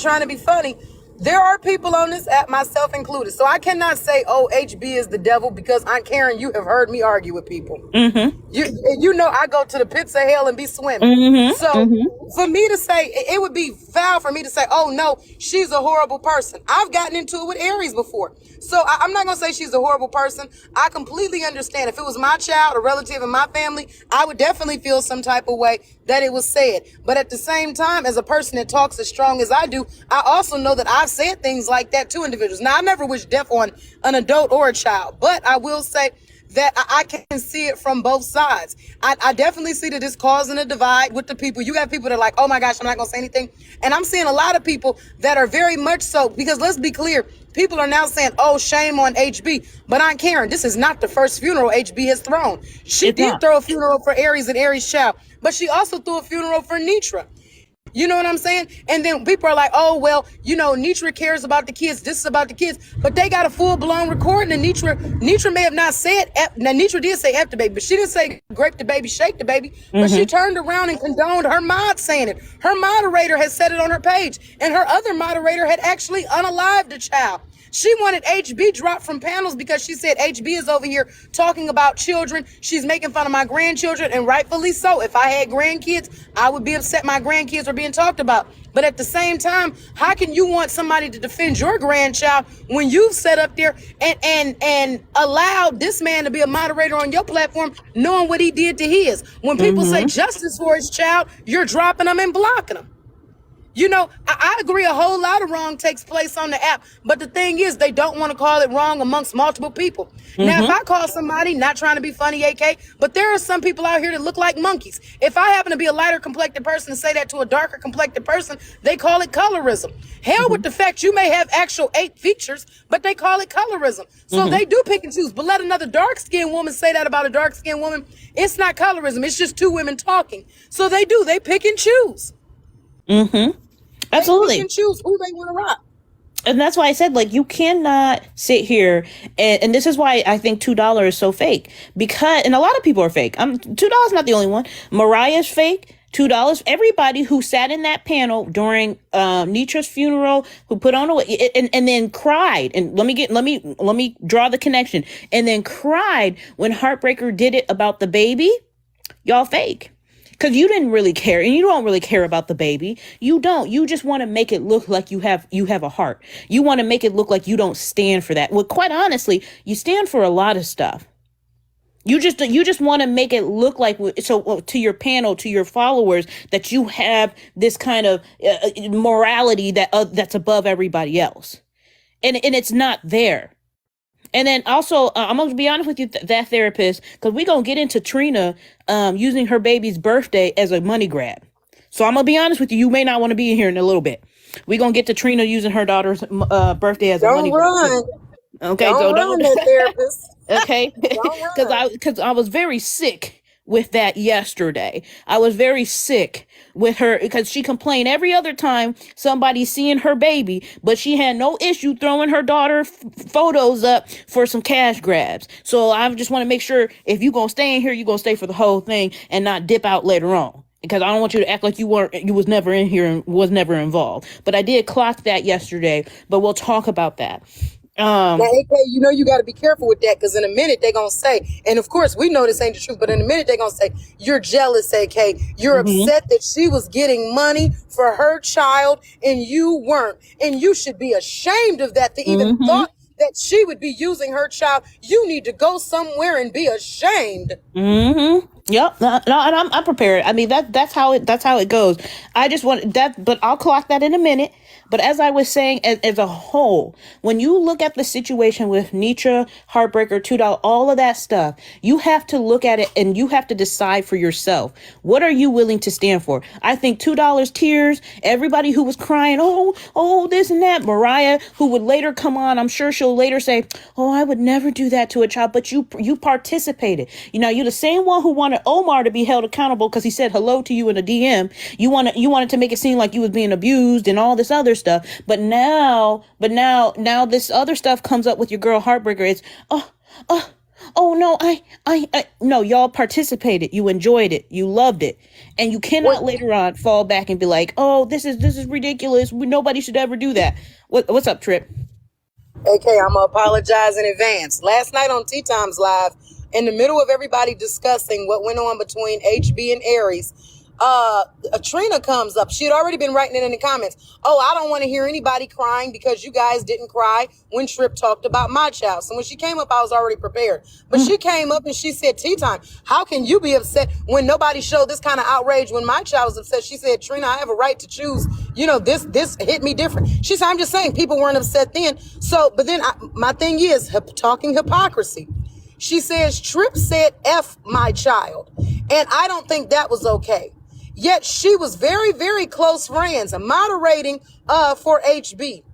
trying to be funny. There are people on this app, myself included. So I cannot say, oh, HB is the devil, because Aunt Karen, you have heard me argue with people. You know I go to the pits of hell and be swimming. So for me to say, it would be foul for me to say, oh no, she's a horrible person. I've gotten into it with Aries before. So I'm not going to say she's a horrible person. I completely understand. If it was my child, a relative in my family, I would definitely feel some type of way that it was said. But at the same time, as a person that talks as strong as I do, I also know that I've said things like that to individuals. Now, I never wish death on an adult or a child, but I will say that I can see it from both sides. I definitely see that it's causing a divide with the people. You have people that are like, oh my gosh, I'm not going to say anything. And I'm seeing a lot of people that are very much so, because let's be clear, people are now saying, oh, shame on HB. But Aunt Karen, this is not the first funeral HB has thrown. She did throw a funeral for Aries and Aries' child, but she also threw a funeral for Nitra. You know what I'm saying? And then people are like, oh, well, you know, Nitra cares about the kids. This is about the kids. But they got a full-blown recording, and Nitra may have not said, now Nitra did say F the baby, but she didn't say grape the baby, shake the baby. But she turned around and condoned her mod saying it. Her moderator had said it on her page, and her other moderator had actually unalived the child. She wanted HB dropped from panels because she said HB is over here talking about children. She's making fun of my grandchildren, and rightfully so. If I had grandkids, I would be upset my grandkids were being talked about. But at the same time, how can you want somebody to defend your grandchild when you've set up there and allowed this man to be a moderator on your platform, knowing what he did to his? When people say justice for his child, you're dropping them and blocking them. You know, I agree a whole lot of wrong takes place on the app, but the thing is, they don't want to call it wrong amongst multiple people. Now, if I call somebody, not trying to be funny, AK, but there are some people out here that look like monkeys. If I happen to be a lighter complected person and say that to a darker complected person, they call it colorism. Hell with the fact you may have actual 8 features, but they call it colorism. So they do pick and choose, but let another dark-skinned woman say that about a dark-skinned woman. It's not colorism. It's just two women talking. So they pick and choose. Absolutely. They can choose who they want to rock. And that's why I said, like, you cannot sit here, and this is why I think $2 is so fake. Because, and a lot of people are fake. $2 not the only one. Mariah's fake. $2. Everybody who sat in that panel during Nitra's funeral, who put on and then cried. And let me draw the connection. And then cried when Heartbreaker did it about the baby. Y'all fake. Because you didn't really care, and you don't really care about the baby. You don't. You just want to make it look like you have a heart. You want to make it look like you don't stand for that. Well, quite honestly, you stand for a lot of stuff. You just want to make it look like, so to your panel, to your followers, that you have this kind of morality that's above everybody else, and it's not there. And then also, I'm going to be honest with you, that therapist, because we're going to get into Trina using her baby's birthday as a money grab. So I'm going to be honest with you. You may not want to be in here in a little bit. We're going to get to Trina using her daughter's birthday as a money grab. Okay, don't run that therapist. Okay, because I was very sick with that yesterday. I was very sick with her because she complained every other time somebody's seeing her baby, but she had no issue throwing her daughter photos up for some cash grabs. So I just want to make sure if you're going to stay in here, you're going to stay for the whole thing and not dip out later on. Because I don't want you to act like you was never in here and was never involved. But I did clock that yesterday, but we'll talk about that. Now, AK, you know you got to be careful with that, because in a minute they're going to say, and of course we know this ain't the truth, but in a minute they're going to say, you're jealous, AK. You're upset that she was getting money for her child and you weren't. And you should be ashamed of that, to even thought that she would be using her child. You need to go somewhere and be ashamed. Yep. No, and I'm prepared. I mean, that's how it goes. I just want that, but I'll clock that in a minute. But as I was saying, as a whole, when you look at the situation with Nitra, Heartbreaker, $2, all of that stuff, you have to look at it and you have to decide for yourself. What are you willing to stand for? I think $2 tears, everybody who was crying, oh, this and that. Mariah, who would later come on, I'm sure she'll later say, oh, I would never do that to a child. But you participated. You know, you're the same one who wanted Omar to be held accountable because he said hello to you in a DM. You wanted to make it seem like you was being abused and all this other stuff. But now this other stuff comes up with your girl Heartbreaker. It's oh no, no, y'all participated, you enjoyed it, you loved it, and you cannot What? later on fall back and be like, oh, this is ridiculous. Nobody should ever do that. What's up, Trip? AK, I'm gonna apologize in advance. Last night on Tea Times Live, in the middle of everybody discussing what went on between HB and Aries, Trina comes up. She had already been writing it in the comments. Oh, I don't want to hear anybody crying because you guys didn't cry when Trip talked about my child. So when she came up, I was already prepared. But she came up and she said, Tea Time, how can you be upset when nobody showed this kind of outrage when my child was upset? She said, Trina, I have a right to choose. You know, this hit me different. She said, I'm just saying people weren't upset then. So, but then my thing is talking hypocrisy. She says, Trip said F my child. And I don't think that was okay. Yet she was very, very close friends, moderating for HB.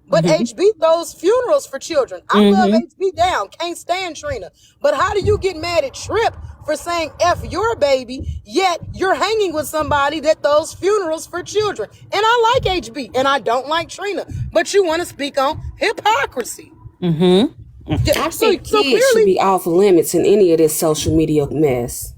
But HB throws funerals for children. I love HB down. Can't stand Trina. But how do you get mad at Trip for saying F your baby, yet you're hanging with somebody that throws funerals for children? And I like HB, and I don't like Trina. But you want to speak on hypocrisy. I think kids should be off limits in any of this social media mess.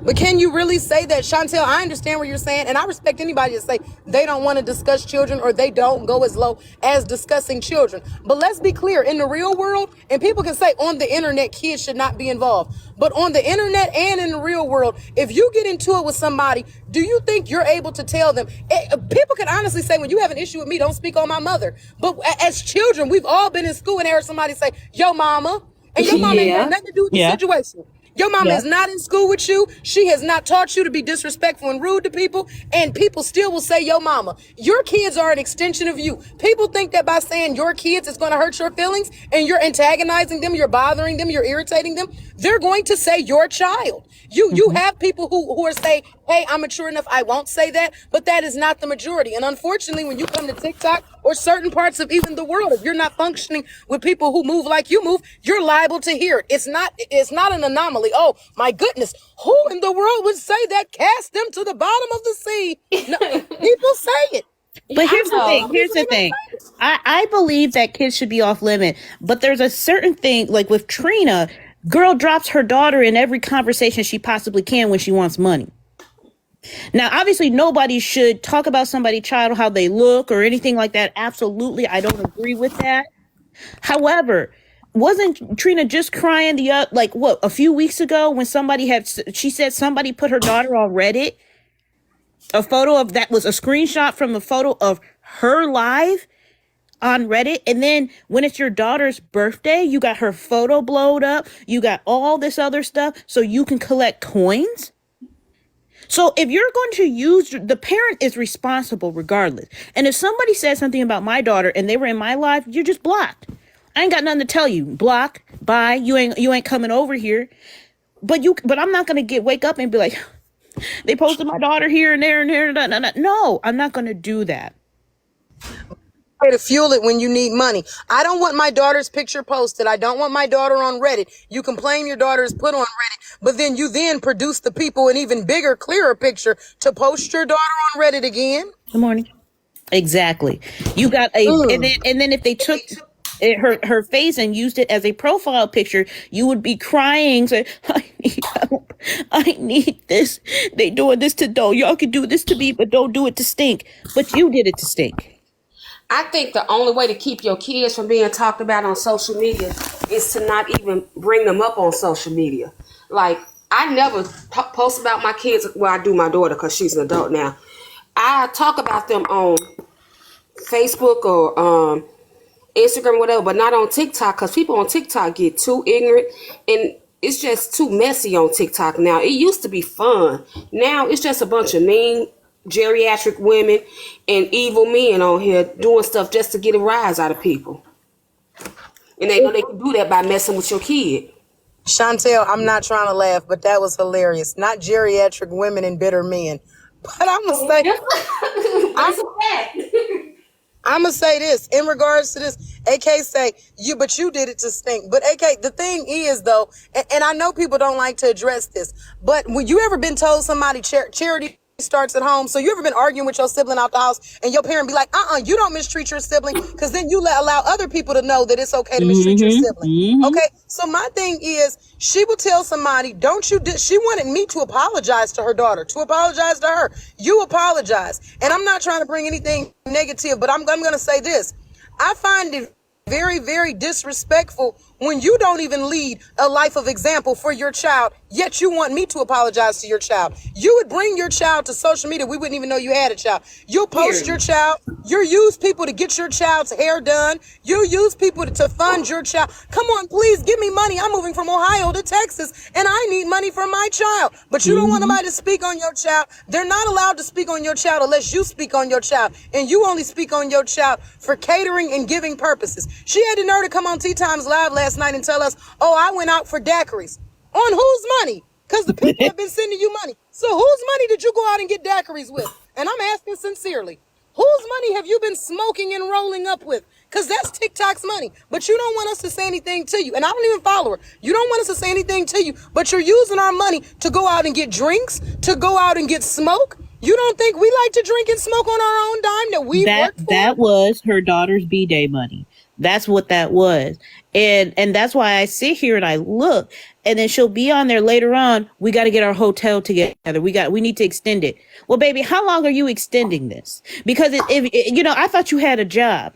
But can you really say that, Chantel? I understand what you're saying, and I respect anybody that say they don't want to discuss children or they don't go as low as discussing children. But let's be clear, in the real world, and people can say on the internet kids should not be involved. But on the internet and in the real world, if you get into it with somebody, do you think you're able to tell them? People can honestly say, when you have an issue with me, don't speak on my mother. But as children, we've all been in school and heard somebody say, yo, mama. And your mama ain't got nothing to do with the situation. Your mama is not in school with you. She has not taught you to be disrespectful and rude to people. And people still will say, yo, mama. Your kids are an extension of you. People think that by saying your kids is going to hurt your feelings and you're antagonizing them, you're bothering them, you're irritating them. They're going to say your child. You have people who are saying, hey, I'm mature enough, I won't say that. But that is not the majority. And unfortunately, when you come to TikTok or certain parts of even the world, if you're not functioning with people who move like you move, you're liable to hear it. It's not an anomaly. Oh, my goodness. Who in the world would say that? Cast them to the bottom of the sea. No, people say it. But here's the thing. I believe that kids should be off limit. But there's a certain thing, like with Trina, girl drops her daughter in every conversation she possibly can when she wants money. Now, obviously, nobody should talk about somebody's child, how they look or anything like that. Absolutely, I don't agree with that. However, wasn't Trina just crying a few weeks ago when she said somebody put her daughter on Reddit? A photo of that was a screenshot from a photo of her live on Reddit. And then when it's your daughter's birthday, you got her photo blowed up. You got all this other stuff so you can collect coins. So if you're going to use, the parent is responsible regardless. And if somebody says something about my daughter and they were in my life, you're just blocked. I ain't got nothing to tell you. Block, bye. You ain't coming over here. But I'm not going to wake up and be like, they posted my daughter here and there and there. No, I'm not going to do that. To fuel it when you need money. I don't want my daughter's picture posted. I don't want my daughter on Reddit. You can claim your daughter is put on Reddit, but then you produce the people an even bigger, clearer picture to post your daughter on Reddit again. Good morning. Exactly. You got and then if they took her face and used it as a profile picture, you would be crying, say, I need help. I need this. They doing this to Doe. Y'all can do this to me, but don't do it to Stink. But you did it to Stink. I think the only way to keep your kids from being talked about on social media is to not even bring them up on social media. Like, I never post about my kids. Well, I do my daughter because she's an adult now. I talk about them on Facebook or Instagram or whatever, but not on TikTok because people on TikTok get too ignorant and it's just too messy on TikTok now. It used to be fun. Now it's just a bunch of mean geriatric women and evil men on here doing stuff just to get a rise out of people. And they know they can do that by messing with your kid. Chantel, I'm not trying to laugh, but that was hilarious. Not geriatric women and bitter men. But I'm going to say this in regards to this. AK say, but you did it to Stink. But AK, the thing is though, and I know people don't like to address this, but when you ever been told somebody charity starts at home. So you ever been arguing with your sibling out the house and your parent be like, you don't mistreat your sibling, because then you allow other people to know that it's okay to mistreat your sibling. Okay, so my thing is, she will tell somebody, she wanted me to apologize to her daughter, to apologize to her. You apologize. And I'm not trying to bring anything negative, but I'm going to say this. I find it very, very disrespectful when you don't even lead a life of example for your child, yet you want me to apologize to your child. You would bring your child to social media. We wouldn't even know you had a child. You'll post your child. You use people to get your child's hair done. You use people to fund your child. Come on, please give me money. I'm moving from Ohio to Texas and I need money for my child. But you don't want nobody to speak on your child. They're not allowed to speak on your child unless you speak on your child. And you only speak on your child for catering and giving purposes. She had the nerve to come on Tea Times Live last night and tell us, I went out for daiquiris. On whose money? Because the people have been sending you money. So whose money did you go out and get daiquiris with? And I'm asking sincerely, whose money have you been smoking and rolling up with? Because that's TikTok's money. But you don't want us to say anything to you. And I don't even follow her. You don't want us to say anything to you. But you're using our money to go out and get drinks, to go out and get smoke. You don't think we like to drink and smoke on our own dime that we worked for? That was her daughter's B-Day money. That's what that was. And that's why I sit here and I look, and then she'll be on there later on. We got to get our hotel together. We need to extend it. Well, baby, how long are you extending this? Because I thought you had a job.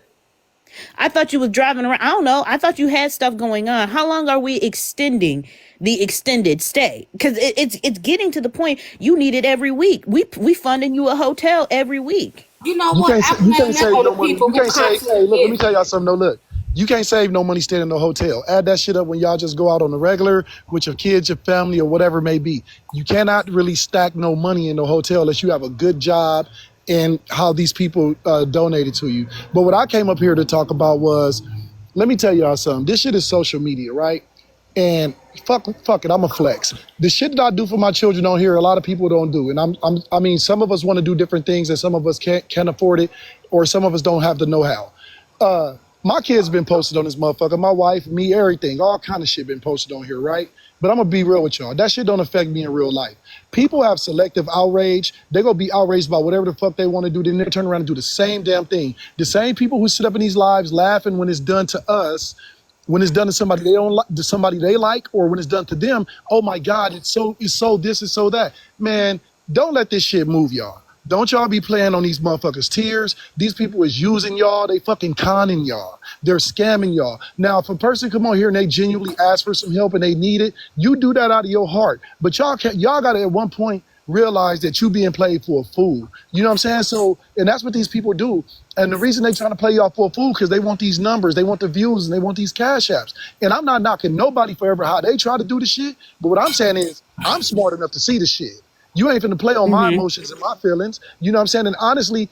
I thought you was driving around. I don't know. I thought you had stuff going on. How long are we extending the extended stay? Because it's getting to the point you need it every week. We funding you a hotel every week. You know what? You can't save no money. You can't save. Hey, look, let me tell y'all something. No, look. You can't save no money staying in the hotel. Add that shit up when y'all just go out on the regular with your kids, your family, or whatever it may be. You cannot really stack no money in the hotel unless you have a good job and how these people donated to you. But what I came up here to talk about was, let me tell y'all something. This shit is social media, right? And fuck it, I'm a flex. The shit that I do for my children on here, a lot of people don't do. And I mean, some of us want to do different things and some of us can't afford it, or some of us don't have the know-how. My kids been posted on this motherfucker. My wife, me, everything. All kind of shit been posted on here, right? But I'm going to be real with y'all. That shit don't affect me in real life. People have selective outrage. They're going to be outraged about whatever the fuck they want to do. Then they turn around and do the same damn thing. The same people who sit up in these lives laughing when it's done to us, when it's done to somebody they don't like, to somebody they like, or when it's done to them, oh my God, it's so this, it's so that. Man, don't let this shit move y'all. Don't y'all be playing on these motherfuckers' tears. These people is using y'all. They fucking conning y'all. They're scamming y'all. Now, if a person come on here and they genuinely ask for some help and they need it, you do that out of your heart. But y'all got to at one point realize that you being played for a fool. You know what I'm saying? So, and that's what these people do. And the reason they trying to play y'all for a fool because they want these numbers, they want the views, and they want these cash apps. And I'm not knocking nobody for ever how they try to do the shit. But what I'm saying is I'm smart enough to see the shit. You ain't finna play on my emotions and my feelings. You know what I'm saying? And honestly,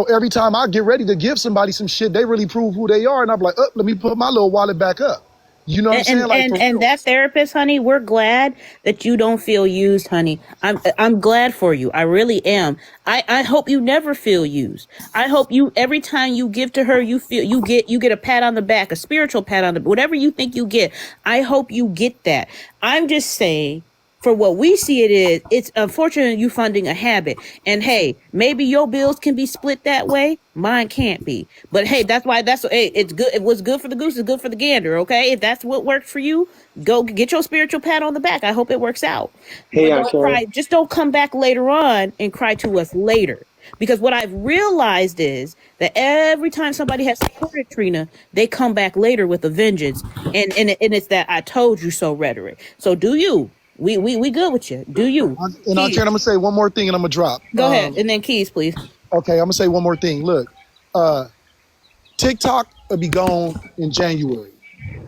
every time I get ready to give somebody some shit, they really prove who they are. And I'm like, let me put my little wallet back up. You know what I'm saying? Like, and that therapist, honey, we're glad that you don't feel used, honey. I'm glad for you. I really am. I hope you never feel used. I hope every time you give to her, you get a pat on the back, a spiritual pat on the back, whatever you think you get. I hope you get that. I'm just saying, for what we see it's unfortunate you funding a habit. And hey, maybe your bills can be split that way. Mine can't be. But hey, it's good. It was good for the goose is good for the gander. Okay. If that's what worked for you, go get your spiritual pat on the back. I hope it works out. Hey, But don't cry. Just don't come back later on and cry to us later. Because what I've realized is that every time somebody has supported Trina, they come back later with a vengeance. And it's that I told you so rhetoric. So do you? We good with you. Do you? And I'm going to say one more thing and I'm going to drop. Go ahead. And then Keys, please. Okay, I'm going to say one more thing. Look, TikTok will be gone in January.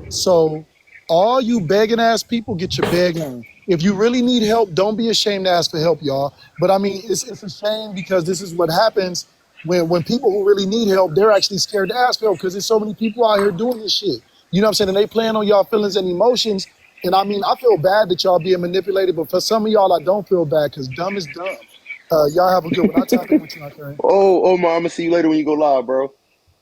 So all you begging ass people, get your beg on. If you really need help, don't be ashamed to ask for help, y'all. But I mean, it's a shame because this is what happens when people who really need help, they're actually scared to ask for help because there's so many people out here doing this shit. You know what I'm saying? And they playing on y'all feelings and emotions. And I mean, I feel bad that y'all being manipulated, but for some of y'all, I don't feel bad because dumb is dumb. Y'all have a good one. I'll talk with you, Karen. Oh, I'm gonna see you later when you go live, bro.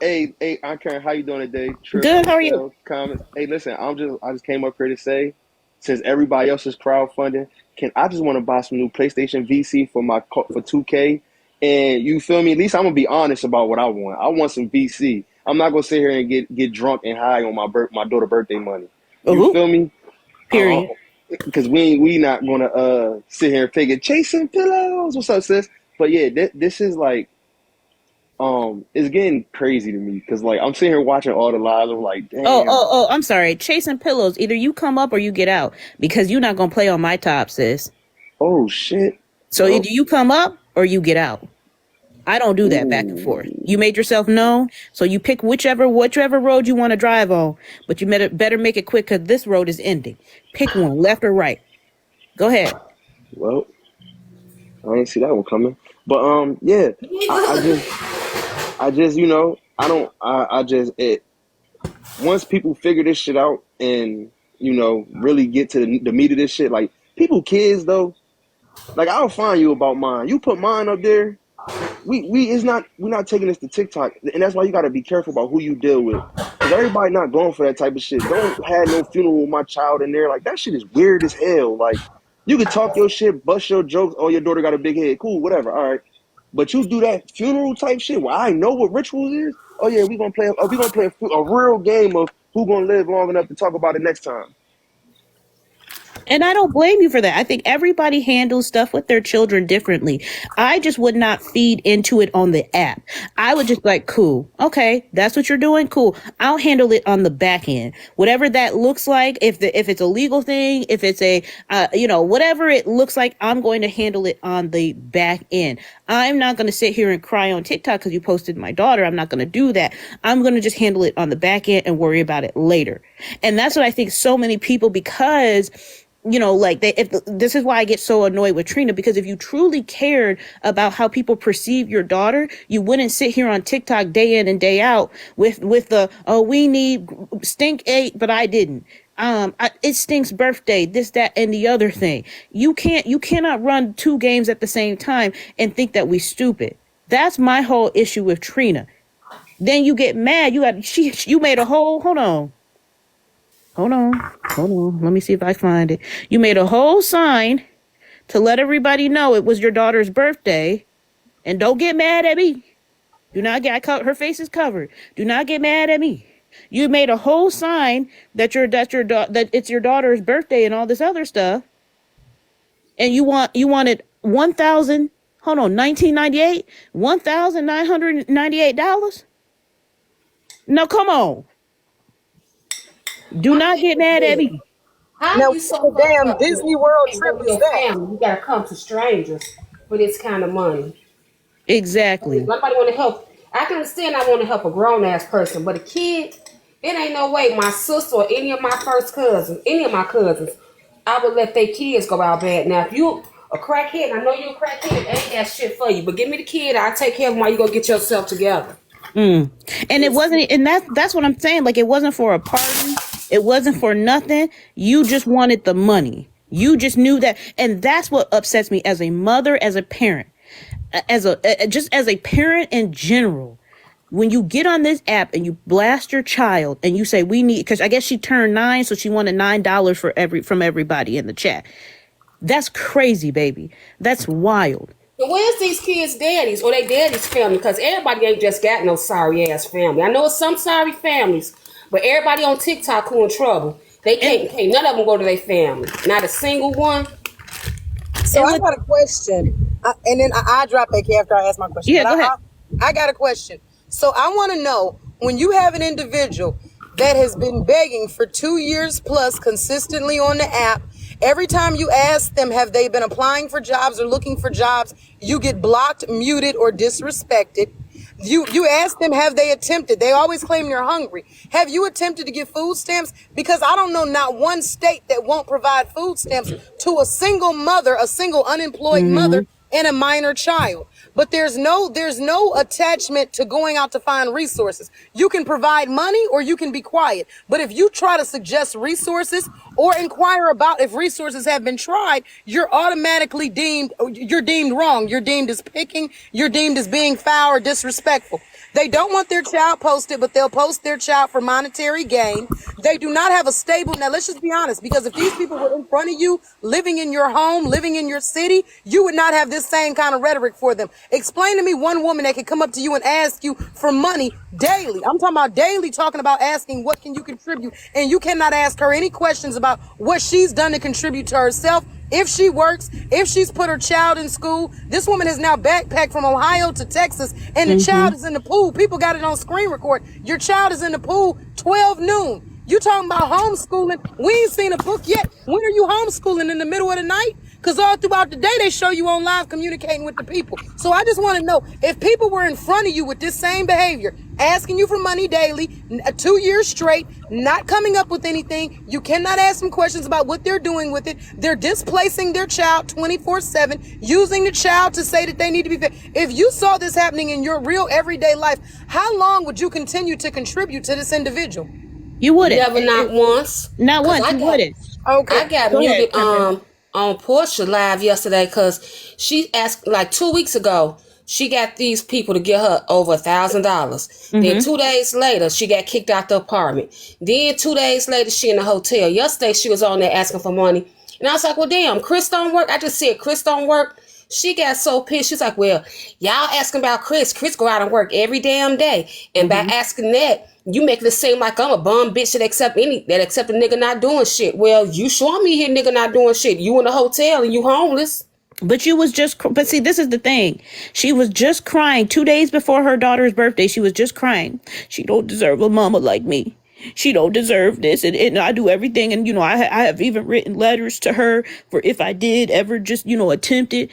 Hey, Aunt Karen, how you doing today? Good. How are you? Comments. Hey, listen, I just came up here to say since everybody else is crowdfunding, can I just want to buy some new PlayStation VC for 2K? And you feel me? At least I'm gonna be honest about what I want. I want some VC. I'm not gonna sit here and get drunk and high on my daughter's birthday money. You feel me? Period. Because we not gonna sit here and fake it. Chasing pillows. What's up, sis? But yeah, this is like it's getting crazy to me because like I'm sitting here watching all the lives. I'm like, damn. Oh, I'm sorry. Chasing pillows. Either you come up or you get out because you're not gonna play on my top, sis. Oh shit. So either you come up or you get out. I don't do that back and forth. You made yourself known, so you pick whichever road you want to drive on, but you better make it quick because this road is ending. Pick one, left or right. Go ahead. Well, I didn't see that one coming. But yeah, I just once people figure this shit out and really get to the meat of this shit, like kids though, like I'll find you about mine. You put mine up there. We're not taking this to TikTok, and that's why you got to be careful about who you deal with. Because everybody not going for that type of shit. Don't have no funeral with my child in there. Like that shit is weird as hell. Like you can talk your shit, bust your jokes. Oh, your daughter got a big head. Cool, whatever. All right, but you do that funeral type shit where I know what rituals is. Oh yeah, we gonna play a real game of who gonna live long enough to talk about it next time. And I don't blame you for that. I think everybody handles stuff with their children differently. I just would not feed into it on the app. I would just like, cool. Okay, that's what you're doing. Cool. I'll handle it on the back end. Whatever that looks like, if it's a legal thing, if it's a, whatever it looks like, I'm going to handle it on the back end. I'm not going to sit here and cry on TikTok because you posted my daughter. I'm not going to do that. I'm going to just handle it on the back end and worry about it later. And that's what I think so many people, because this is why I get so annoyed with Trina, because if you truly cared about how people perceive your daughter, you wouldn't sit here on TikTok day in and day out with the, we need Stink ate, but I didn't. It Stink's birthday, this, that, and the other thing. You cannot run two games at the same time and think that we stupid. That's my whole issue with Trina. Then you get mad. You made a whole, hold on. Let me see if I find it. You made a whole sign to let everybody know it was your daughter's birthday. And don't get mad at me. Do not get, her face is covered. Do not get mad at me. You made a whole sign that it's your daughter's birthday and all this other stuff. And you wanted $1998? $1,998? No, come on. Do not get mad at me. How Now, you so what the damn fucked up Disney World and trip go to is your that? family? You gotta come to strangers for this kind of money. Exactly. Nobody want to help. I can understand I want to help a grown ass person, but a kid, it ain't no way. My sister or any of my cousins, I would let their kids go out bad. Now, if you a crackhead, I know you a crackhead, ain't that shit for you. But give me the kid, I'll take care of him while you go get yourself together. And it wasn't, and that's what I'm saying. Like, it wasn't for a party. It wasn't for nothing. You just wanted the money. You just knew that. And that's what upsets me as a mother, as a parent, just as a parent in general. When you get on this app and you blast your child and you say, we need, because I guess she turned 9, so she wanted $9 from everybody in the chat. That's crazy, baby. That's wild. And where's these kids' daddies or their daddy's family? Because everybody ain't just got no sorry ass family. I know it's some sorry families, but everybody on TikTok who in trouble. They can't none of them go to their family. Not a single one. So I got a question, and then I drop AK after I ask my question. Yeah, But go ahead. I got a question. So I want to know, when you have an individual that has been begging for 2 years plus consistently on the app, every time you ask them, have they been applying for jobs or looking for jobs, you get blocked, muted, or disrespected. You ask them, have they attempted? They always claim they're hungry. Have you attempted to get food stamps? Because I don't know not one state that won't provide food stamps to a single mother, a single unemployed mother, and a minor child. But there's no attachment to going out to find resources. You can provide money or you can be quiet. But if you try to suggest resources or inquire about if resources have been tried, you're automatically deemed wrong. You're deemed as picking. You're deemed as being foul or disrespectful. They don't want their child posted, but they'll post their child for monetary gain. They do not have a stable. Now, let's just be honest, because if these people were in front of you, living in your home, living in your city, you would not have this same kind of rhetoric for them. Explain to me one woman that could come up to you and ask you for money daily. I'm talking about daily, talking about asking what can you contribute, and you cannot ask her any questions about what she's done to contribute to herself. If she works, if she's put her child in school. This woman has now backpacked from Ohio to Texas, and the child is in the pool. People got it on screen record. Your child is in the pool 12 noon. You talking about homeschooling? We ain't seen a book yet. When are you homeschooling? In the middle of the night? Because all throughout the day, they show you on live communicating with the people. So I just want to know, if people were in front of you with this same behavior, asking you for money daily, 2 years straight, not coming up with anything, you cannot ask them questions about what they're doing with it. They're displacing their child 24/7, using the child to say that they need to be fed. If you saw this happening in your real everyday life, how long would you continue to contribute to this individual? You wouldn't. Never, not once. Not 'Cause once. I You got- wouldn't. Okay. I got Go ahead, muted Catherine. on Portia Live yesterday because she asked, like 2 weeks ago, she got these people to get her over $1,000. Then 2 days later, she got kicked out the apartment. Then 2 days later, she in the hotel. Yesterday, she was on there asking for money. And I was like, well, damn, Chris don't work. I just said, Chris don't work. She got so pissed. She's like, well, y'all asking about Chris. Chris go out and work every damn day. And by asking that, you making it seem like I'm a bum bitch that accept a nigga not doing shit. Well, you show me here nigga not doing shit. You in a hotel and you homeless. But you was just, but see, this is the thing. She was just crying 2 days before her daughter's birthday. She was just crying. She don't deserve a mama like me. She don't deserve this. And I do everything. And, I have even written letters to her for if I did ever just, attempt it.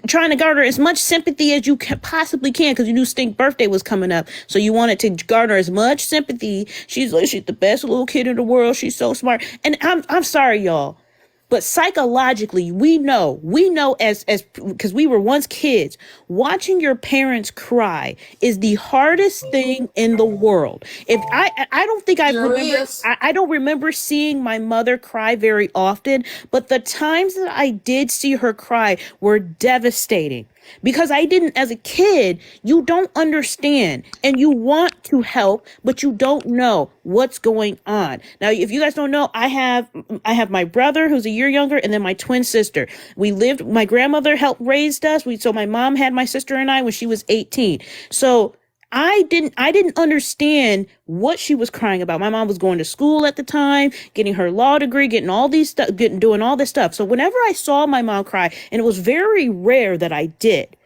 Trying to garner as much sympathy as you possibly can, because you knew Stink birthday was coming up. So you wanted to garner as much sympathy. She's like, she's the best little kid in the world. She's so smart. And I'm sorry, y'all. But psychologically, we know as because we were once kids, watching your parents cry is the hardest thing in the world. If I don't think I Sure remember, is. I don't remember seeing my mother cry very often, but the times that I did see her cry were devastating. Because I didn't, as a kid, you don't understand and you want to help, but you don't know what's going on. Now, if you guys don't know, I have my brother who's a year younger and then my twin sister. My grandmother helped raise us. So my mom had my sister and I when she was 18. So I didn't understand what she was crying about. My mom was going to school at the time, getting her law degree, getting all these stuff, doing all this stuff. So whenever I saw my mom cry, and it was very rare that I did,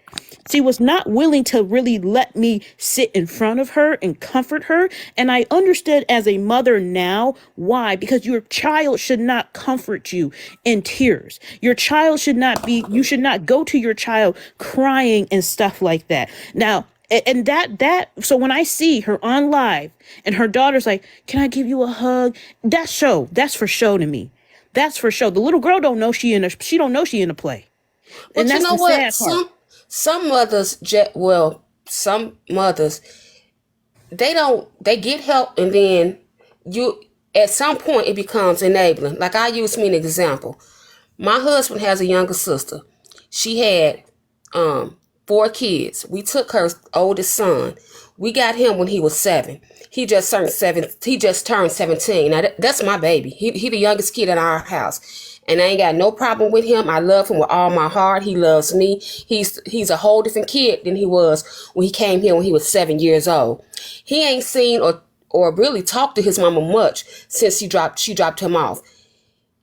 she was not willing to really let me sit in front of her and comfort her. And I understood as a mother now why, because your child should not comfort you in tears. Your child should not you should not go to your child crying and stuff like that. Now, and so when I see her on live and her daughter's like, can I give you a hug? That's for show to me. That's for show. The little girl don't know she in a play. But And you that's know the what? sad part. Some mothers, some mothers, they get help, and then at some point it becomes enabling. Like I use me an example. My husband has a younger sister. She had 4 kids. We took her oldest son. We got him when he was 7. He just turned 17. Now that's my baby. He the youngest kid in our house. And I ain't got no problem with him. I love him with all my heart. He loves me. He's a whole different kid than he was when he came here when he was 7 years old. He ain't seen or really talked to his mama much since she dropped him off.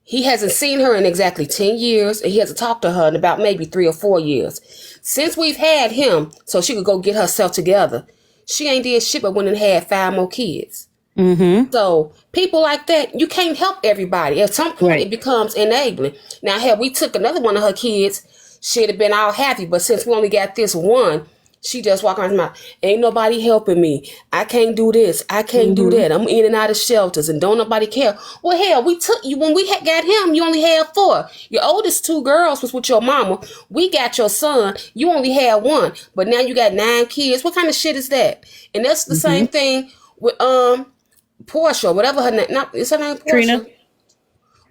He hasn't seen her in exactly 10 years, and he hasn't talked to her in about maybe 3 or 4 years. Since we've had him, so she could go get herself together, she ain't did shit but went and had 5 more kids. Mm-hmm. So people like that, you can't help everybody. At some point, It becomes enabling. Now, hell, we took another one of her kids. She'd have been all happy, but since we only got this one, she just walk around her mouth. Ain't nobody helping me. I can't do this. I can't do that. I'm in and out of shelters and don't nobody care. Well, hell, we took you when we got him. You only had 4. Your oldest 2 girls was with your mama. We got your son. You only had 1, but now you got 9 kids. What kind of shit is that? And that's the same thing with Portia, whatever her name. Not is her name Portia? Trina.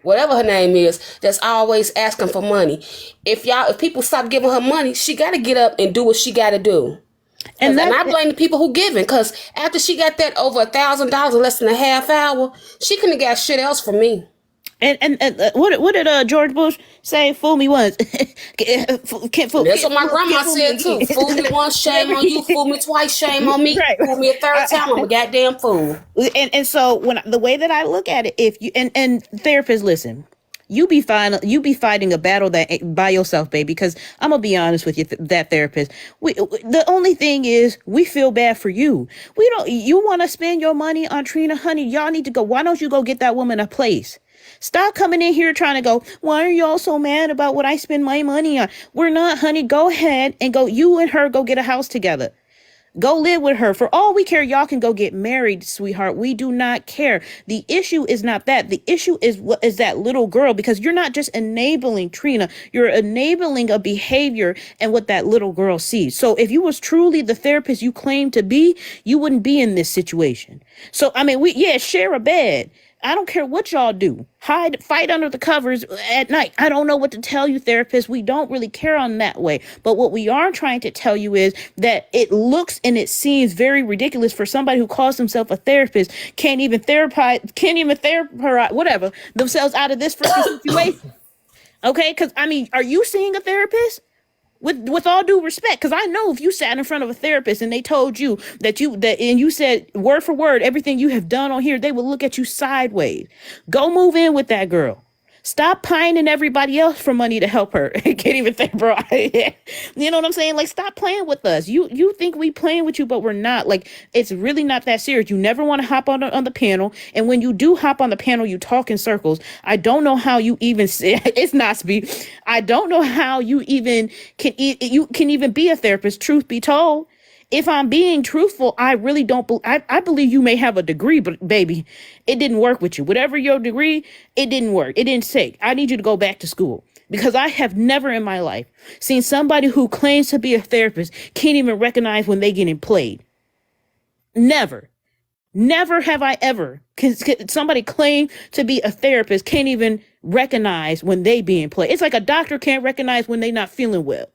Whatever her name is, that's always asking for money. If people stop giving her money, she got to get up and do what she got to do. And And that, I blame the people who giving, because after she got that over $1,000 in less than a half hour, she couldn't have got shit else from me. and what did George Bush say? Fool me once, can't fool. That's what my grandma Can't fool me said too. again. Fool me once, shame on you. Fool me twice, shame on me. Right. Fool me a third time, I'm a goddamn fool. And so when the way that I look at it, if you and therapists listen, you be fine. You be fighting a battle that ain't by yourself, baby. Because I'm gonna be honest with you, that therapist. The only thing is, we feel bad for you. We don't. You want to spend your money on Trina, honey? Y'all need to go. Why don't you go get that woman a place? Stop coming in here trying to go, why are y'all so mad about what I spend my money on? We're not, honey. Go ahead and go. You and her go get a house together. Go live with her. For all we care, y'all can go get married, sweetheart. We do not care. The issue is not that. The issue is what is that little girl, because you're not just enabling Trina, you're enabling a behavior and what that little girl sees. So if you was truly the therapist you claim to be, you wouldn't be in this situation. So I mean, share a bed. I don't care what y'all do. Fight under the covers at night. I don't know what to tell you, therapists. We don't really care on that way. But what we are trying to tell you is that it looks and it seems very ridiculous for somebody who calls himself a therapist can't even therapize, whatever, themselves out of this freaking situation. Okay? Because, I mean, are you seeing a therapist? With all due respect, because I know if you sat in front of a therapist and they told you and you said word for word everything you have done on here, they would look at you sideways. Go move in with that girl. Stop pining everybody else for money to help her. Can't even think, bro. You know what I'm saying? Like, stop playing with us. You think we playing with you, but we're not. Like, it's really not that serious. You never want to hop on the panel, and when you do hop on the panel, you talk in circles. I don't know how you even it's not speak. I don't know how you even can even be a therapist. Truth be told. If I'm being truthful, I really don't. I believe you may have a degree, but baby, it didn't work with you. Whatever your degree, it didn't work. It didn't take. I need you to go back to school, because I have never in my life seen somebody who claims to be a therapist can't even recognize when they getting played. Never. Never have I ever. Somebody claim to be a therapist can't even recognize when they being played. It's like a doctor can't recognize when they not feeling well.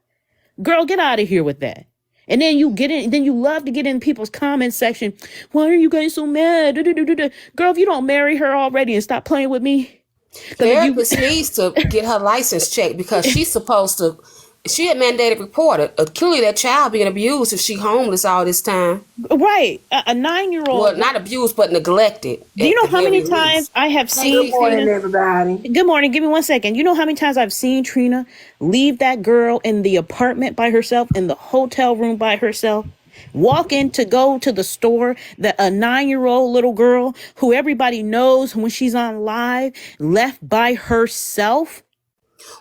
Girl, get out of here with that. And then you get in, then you love to get in people's comment section. Why are you guys so mad? Girl, if you don't marry her already and stop playing with me. Therapist needs to get her license checked, because she's supposed to. She a mandated reporter. Clearly, that child being abused if she homeless all this time. Right, a 9-year-old. Well, not abused, but neglected. Do you know how many times I have seen? Good morning, everybody. Good morning. Give me 1 second. You know how many times I've seen Trina leave that girl in the apartment by herself, in the hotel room by herself, walk in to go to the store, that a 9-year-old little girl who everybody knows when she's on live left by herself.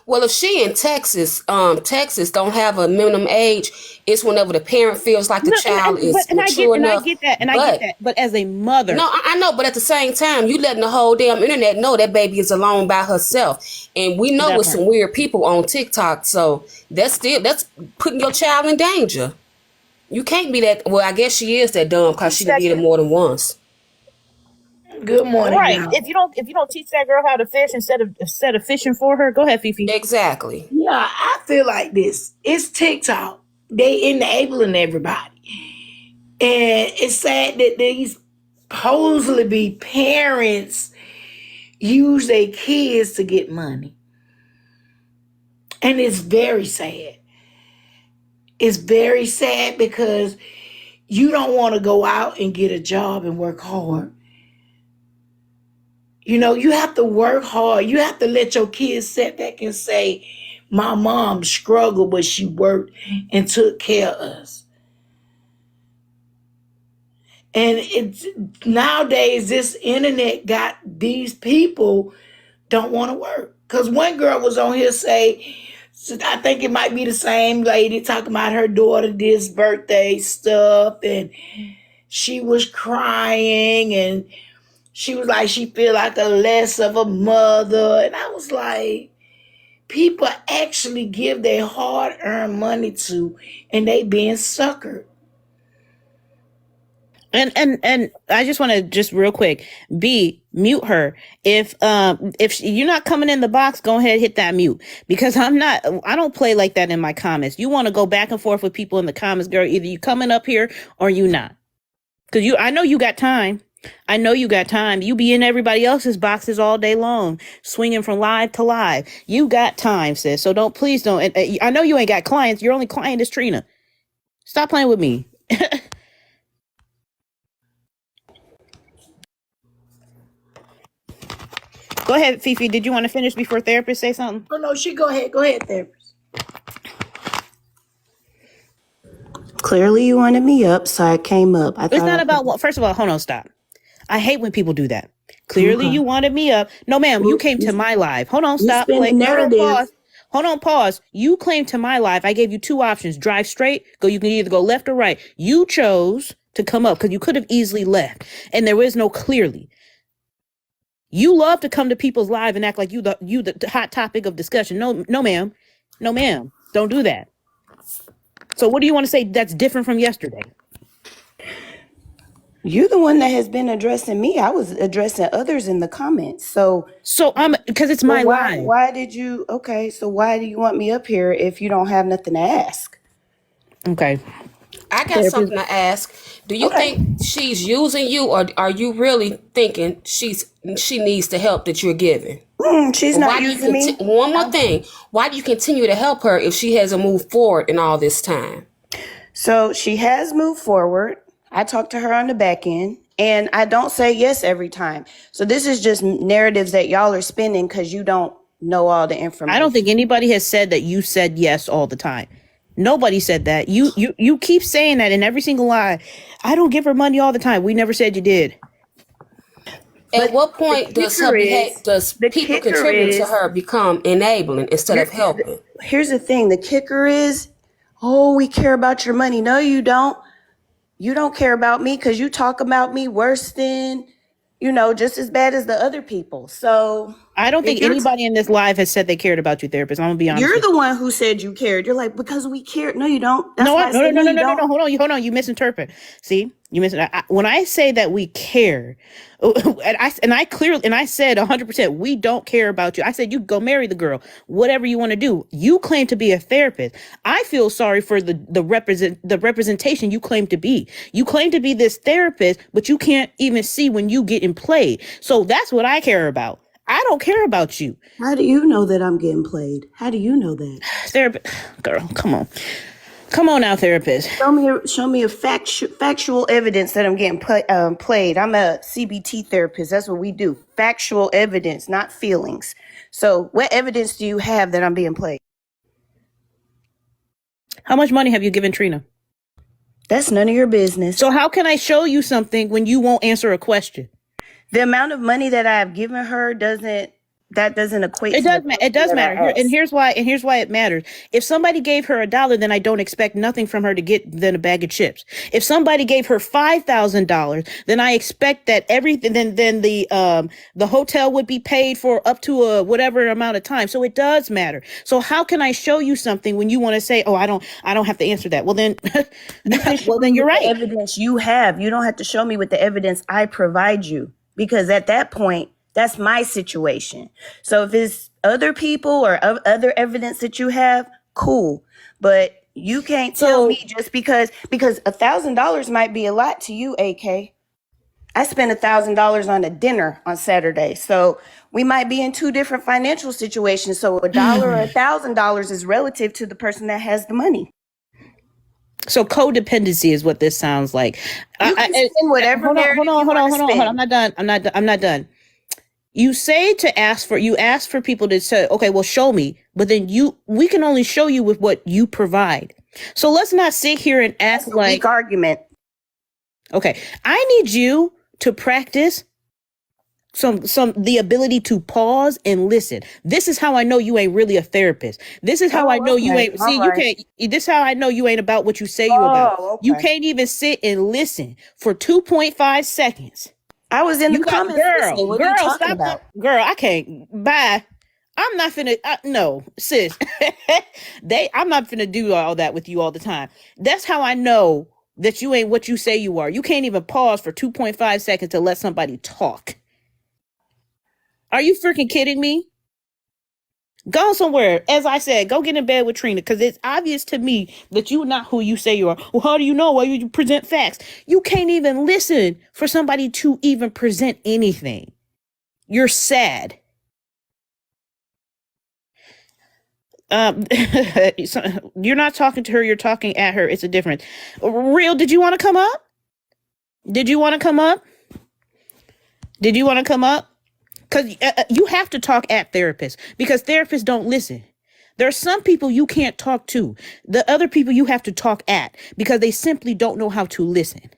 Well, if she in Texas, Texas don't have a minimum age. It's whenever the parent feels like the child is mature enough. I get that. But as a mother, no, I know. But at the same time, you letting the whole damn internet know that baby is alone by herself, and we know with some weird people on TikTok. So that's putting your child in danger. You can't be that. Well, I guess she is that dumb because she did it more than once. Good morning, right? y'all. If you don't teach that girl how to fish instead of fishing for her, go ahead, Fifi. Exactly. Yeah, I feel like this. It's TikTok. They enabling everybody. And it's sad that these supposedly be parents use their kids to get money. And it's very sad. It's very sad because you don't want to go out and get a job and work hard. You know, you have to work hard. You have to let your kids sit back and say, my mom struggled, but she worked and took care of us. And it's nowadays, this internet got these people don't want to work. Because one girl was on here say, I think it might be the same lady talking about her daughter this birthday stuff, and she was crying, and she was like, she feel like a less of a mother. And I was like, people actually give their hard-earned money to, and they being suckered. And I just want to just real quick, mute her. If you're not coming in the box, go ahead, hit that mute, because I don't play like that in my comments. You want to go back and forth with people in the comments, girl, either you coming up here or you not. Cause I know you got time. I know you got time. You be in everybody else's boxes all day long, swinging from live to live. You got time, sis. So please don't. And I know you ain't got clients. Your only client is Trina. Stop playing with me. Go ahead, Fifi. Did you want to finish before therapist say something? Oh no, she go ahead. Go ahead, therapist. Clearly, you wanted me up, so I came up. It's not about what. First of all, hold on, stop. I hate when people do that. Clearly, you wanted me up. No, ma'am, you came to my live. Hold on, stop. Narrative. Hold on, pause. You claimed to my live. I gave you two options: drive straight. You can either go left or right. You chose to come up because you could have easily left, and there is no clearly. You love to come to people's live and act like you the hot topic of discussion. No, ma'am. No, ma'am. Don't do that. So what do you want to say that's different from yesterday? You're the one that has been addressing me. I was addressing others in the comments. So because it's my live. Why do you want me up here if you don't have nothing to ask? Okay. I got something to ask. Do you think she's using you, or are you really thinking she needs the help that you're giving? She's not using me. One more thing. Why do you continue to help her if she hasn't moved forward in all this time? So she has moved forward. I talked to her on the back end, and I don't say yes every time. So this is just narratives that y'all are spinning because you don't know all the information. I don't think anybody has said that you said yes all the time. Nobody said that. You keep saying that in every single lie. I don't give her money all the time. We never said you did. At what point does people contributing to her become enabling instead of helping? Here's the thing. The kicker is, we care about your money. No, you don't. You don't care about me because you talk about me worse than, just as bad as the other people. So I don't think anybody in this live has said they cared about you, therapist. I'm gonna be honest. You're the one who said you cared. You're like, because we cared. No, you don't. No. Hold on. You misinterpret. See, when I say that we care, and I said 100%, we don't care about you. I said you go marry the girl, whatever you want to do. You claim to be a therapist. I feel sorry for the representation you claim to be. You claim to be this therapist, but you can't even see when you getting played. So that's what I care about. I don't care about you. How do you know that I'm getting played? How do you know that? Therapist, girl, come on. Come on now, therapist. Show me a factual evidence that I'm getting played. I'm a CBT therapist. That's what we do. Factual evidence, not feelings. So what evidence do you have that I'm being played? How much money have you given Trina? That's none of your business. So how can I show you something when you won't answer a question? The amount of money that I've given her doesn't equate. It does matter. And here's why it matters. If somebody gave her $1, then I don't expect nothing from her to get than a bag of chips. If somebody gave her $5,000, then I expect that everything. Then the hotel would be paid for up to a whatever amount of time. So it does matter. So how can I show you something when you want to say, I don't have to answer that? Well then, you're right. The evidence you have. You don't have to show me with the evidence I provide you, because at that point, that's my situation. So if it's other people or other evidence that you have, cool. But you can't tell me just because $1,000 might be a lot to you, AK. I spent $1,000 on a dinner on Saturday. So we might be in two different financial situations. So $1 or $1,000 is relative to the person that has the money. So codependency is what this sounds like. You can spend whatever. Hold on. I'm not done. You ask for people to say, okay, well, show me, but then we can only show you with what you provide. So let's not sit here and act like weak argument. Okay, I need you to practice the ability to pause and listen. This is how I know you ain't really a therapist. This is how I know you ain't. See, you can't. This is how I know you ain't about what you say you about. Okay. You can't even sit and listen for 2.5 seconds. I was in the comments. Girl, stop about? Girl, I can't. Bye. I'm not finna. No, sis. I'm not finna do all that with you all the time. That's how I know that you ain't what you say you are. You can't even pause for 2.5 seconds to let somebody talk. Are you freaking kidding me? Go somewhere. As I said, go get in bed with Trina, because it's obvious to me that you're not who you say you are. Well, how do you know? Why you present facts? You can't even listen for somebody to even present anything. You're sad. You're not talking to her. You're talking at her. It's a difference. Real, did you want to come up? Did you want to come up? Did you want to come up? Because you have to talk at therapists, because therapists don't listen. There are some people you can't talk to. The other people you have to talk at, because they simply don't know how to listen.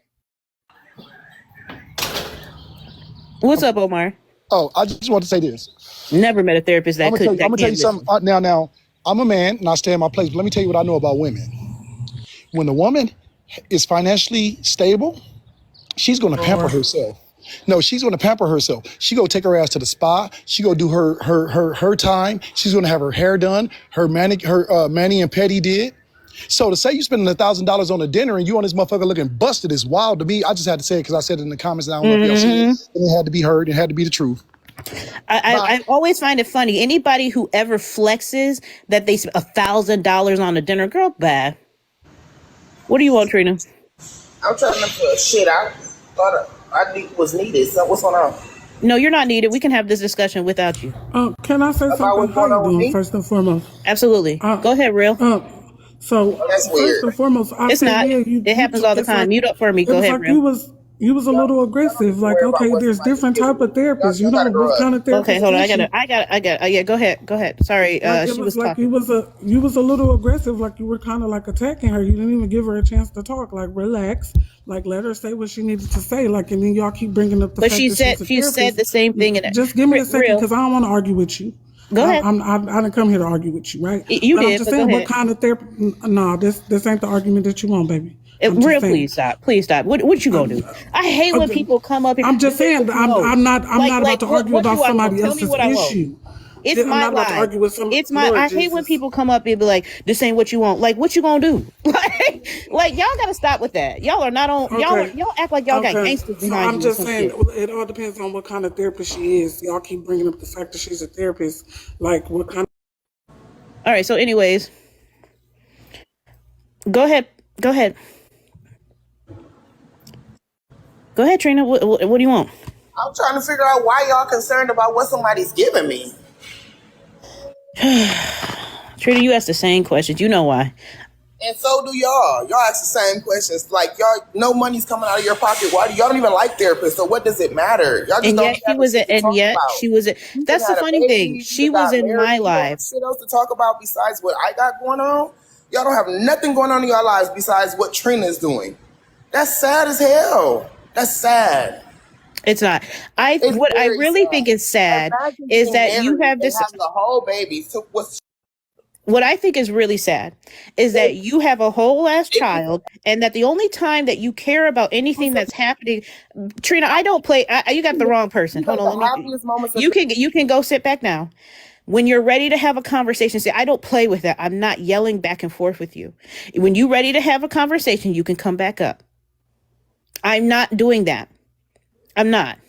What's up, Omar? Oh, I just want to say this. Never met a therapist that I'm could. gonna tell you something. Now, I'm a man and I stay in my place. But let me tell you what I know about women. When a woman is financially stable, she's going to pamper herself. No, she's going to pamper herself. She go take her ass to the spa. She go do her time. She's going to have her hair done. Her mani and pedi did. So to say you spending $1,000 on a dinner and you on this motherfucker looking busted is wild to me. I just had to say it because I said it in the comments and I don't know if y'all see it. And it had to be heard. It had to be the truth. I always find it funny. Anybody who ever flexes that they spent $1,000 on a dinner, girl, bad. What do you want, Trina? I'm trying to put shit out. Thought I was needed. So what's going on? No, you're not needed. We can have this discussion without you. Can I say About something? what's How going on you with doing, me? first and foremost? Absolutely. Go ahead, Real. So That's first weird. and foremost, I It's said, not. yeah, It happens all the it's time. like, Mute up for me. it Go was ahead, like Real. you was a little aggressive. Like, Worry about okay, what there's somebody different giving type of me. therapists. Y'all You know gotta grow what kind up. of therapist Okay, hold on. is she? I got. Yeah, go ahead. Sorry, Like it she was was like you talking. was a little aggressive. Like you were kind of like attacking her. You didn't even give her a chance to talk. Like relax. Like let her say what she needed to say. Like and then y'all keep bringing up the But fact that she's a she said therapist. the same thing. And Just give me a second Real. because I don't want to argue with you. Go ahead. I didn't come here to argue with you, right? You But I'm did, just but go saying, what ahead. kind of therapy? No, this ain't the argument that you want, baby. I'm just Real, saying. please stop. Please stop. What you gonna do? I hate when people come up here. I'm just saying, I'm not about to argue What about do I want? somebody Tell me else's what I want. issue. It's I'm my not about to life. argue with some It's my. Lord I hate when Jesus. people come up and be like, "This ain't what you want." Like, what you gonna do? like y'all gotta stop with that. Y'all are not on. Okay. Y'all act like y'all got Okay. gangsters So behind I'm you or just some saying, shit. it all depends on what kind of therapist she is. Y'all keep bringing up the fact that she's a therapist. Like, what kind All right. So, anyways, go ahead. Go ahead. Go ahead, Trina. What do you want? I'm trying to figure out why y'all concerned about what somebody's giving me. Trina, you asked the same questions. You know why? And so do y'all. Y'all ask the same questions. Like y'all, no money's coming out of your pocket. Why do y'all don't even like therapists? So what does it matter? Y'all just And don't yet be she having was. shit to And talk yet about. she was. You That's just the had a funny thing. baby. She You was got in married. my You don't have life. shit else to talk about besides what I got going on. Y'all don't have nothing going on in your lives besides what Trina is doing. That's sad as hell. That's sad. It's not. It's What I very really think sad. is sad Imagine is being that you married have and this. having a whole baby. So what's What I think is really sad is that you have a whole ass child, and that the only time that you care about anything that's happening, Trina, I don't play. You got the wrong person. Hold on, the let me. happiest moments of You can go sit back now. When you're ready to have a conversation, say, I don't play with that. I'm not yelling back and forth with you. When you're ready to have a conversation, you can come back up. I'm not doing that. I'm not.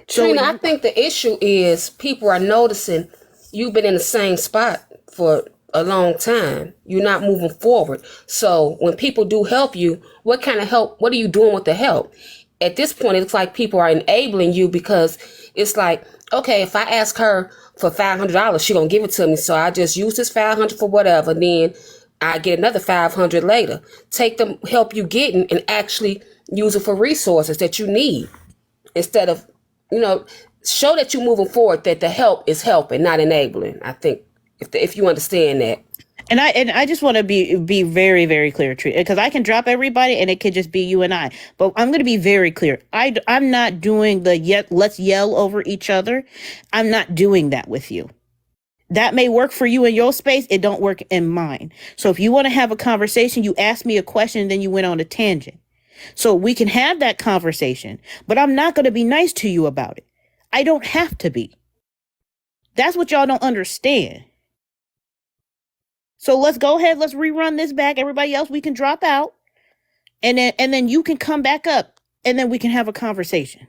So Trina, I think the issue is people are noticing you've been in the same spot for a long time. You're not moving forward. So when people do help you, what kind of help? What are you doing with the help? At this point, it looks like people are enabling you because it's like, okay, if I ask her for $500, she gonna give it to me. So I just use this $500 for whatever. Then I get another $500 later. Take the help you getting and actually use it for resources that you need instead of, show that you're moving forward, that the help is helping, not enabling. I think if you understand that. And I just want to be very, very clear, because I can drop everybody and it could just be you and I. But I'm going to be very clear. I'm not doing let's yell over each other. I'm not doing that with you. That may work for you in your space. It don't work in mine. So if you want to have a conversation, you ask me a question, and then you went on a tangent. So we can have that conversation, but I'm not going to be nice to you about it. I don't have to be. That's what y'all don't understand. So let's go ahead. Let's rerun this back. Everybody else, we can drop out. and then you can come back up and then we can have a conversation.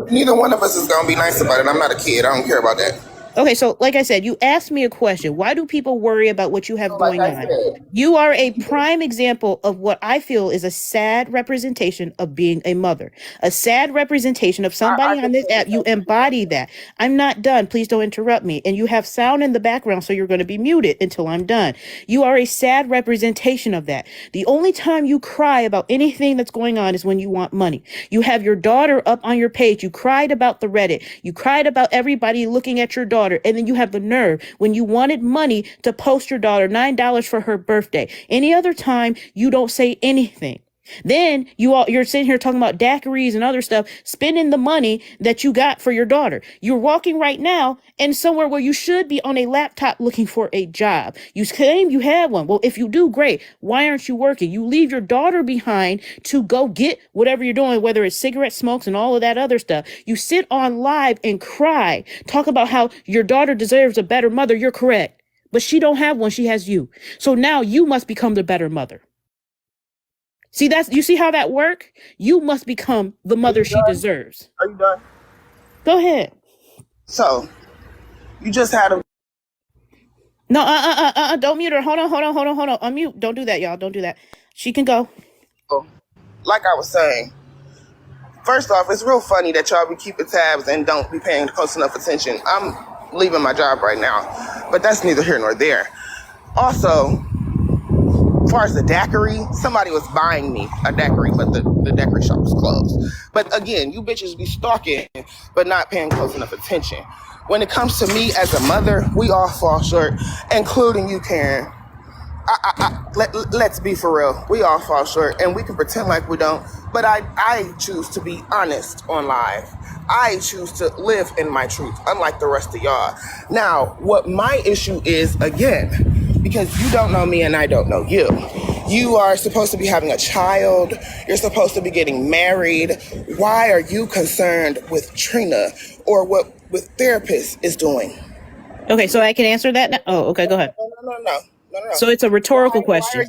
Neither one of us is gonna be nice about it. I'm not a kid. I don't care about that. Okay, so like I said, you asked me a question. Why do people worry about what you have So like going I on? said, You are a prime example of what I feel is a sad representation of being a mother. A sad representation of I somebody on can this say the app. You same thing. embody that. I'm not done. Please don't interrupt me. And you have sound in the background, so you're going to be muted until I'm done. You are a sad representation of that. The only time you cry about anything that's going on is when you want money. You have your daughter up on your page. You cried about the Reddit. You cried about everybody looking at your daughter. And then you have the nerve when you wanted money to post your daughter $9 for her birthday. Any other time, you don't say anything. Then you're sitting here talking about daiquiris and other stuff, spending the money that you got for your daughter. You're walking right now and somewhere where you should be on a laptop looking for a job. You claim you have one. Well, if you do, great. Why aren't you working? You leave your daughter behind to go get whatever you're doing, whether it's cigarette smokes and all of that other stuff. You sit on live and cry, talk about how your daughter deserves a better mother. You're correct, but she don't have one. She has you. So now you must become the better mother. See, you see how that work? You must become the Are mother you she done? deserves. Are you done? Go ahead. So you just had a No, don't mute her. Hold on. Unmute. Don't do that, y'all. Don't do that. She can go. like I was saying. First off, it's real funny that y'all be keeping tabs and don't be paying close enough attention. I'm leaving my job right now, but that's neither here nor there. Also, as far as the daiquiri, somebody was buying me a daiquiri, but the daiquiri shop was closed. But again, you bitches be stalking, but not paying close enough attention. When it comes to me as a mother, we all fall short, including you, Karen. Let's be for real. We all fall short, and we can pretend like we don't. But I choose to be honest on live. I choose to live in my truth, unlike the rest of y'all. Now, what my issue is, again, because you don't know me and I don't know you. You are supposed to be having a child. You're supposed to be getting married. Why are you concerned with Trina or what with therapist is doing? Okay, so I can answer that now. Oh, okay, go ahead. No. So it's a rhetorical question.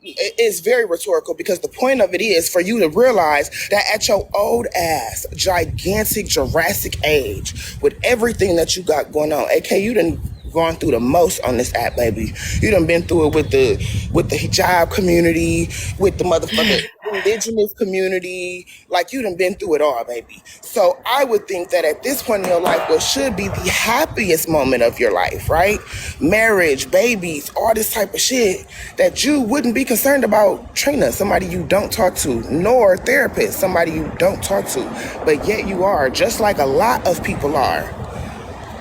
It's very rhetorical because the point of it is for you to realize that at your old ass, gigantic Jurassic age, with everything that you got going on, AK, you done gone through the most on this app, baby. You done been through it with the hijab community, with the motherfucking indigenous community. Like, you done been through it all, baby. So I would think that at this point in your life, what should be the happiest moment of your life, right? Marriage, babies, all this type of shit, that you wouldn't be concerned about Trina, somebody you don't talk to, nor therapist, somebody you don't talk to. But yet you are, just like a lot of people are.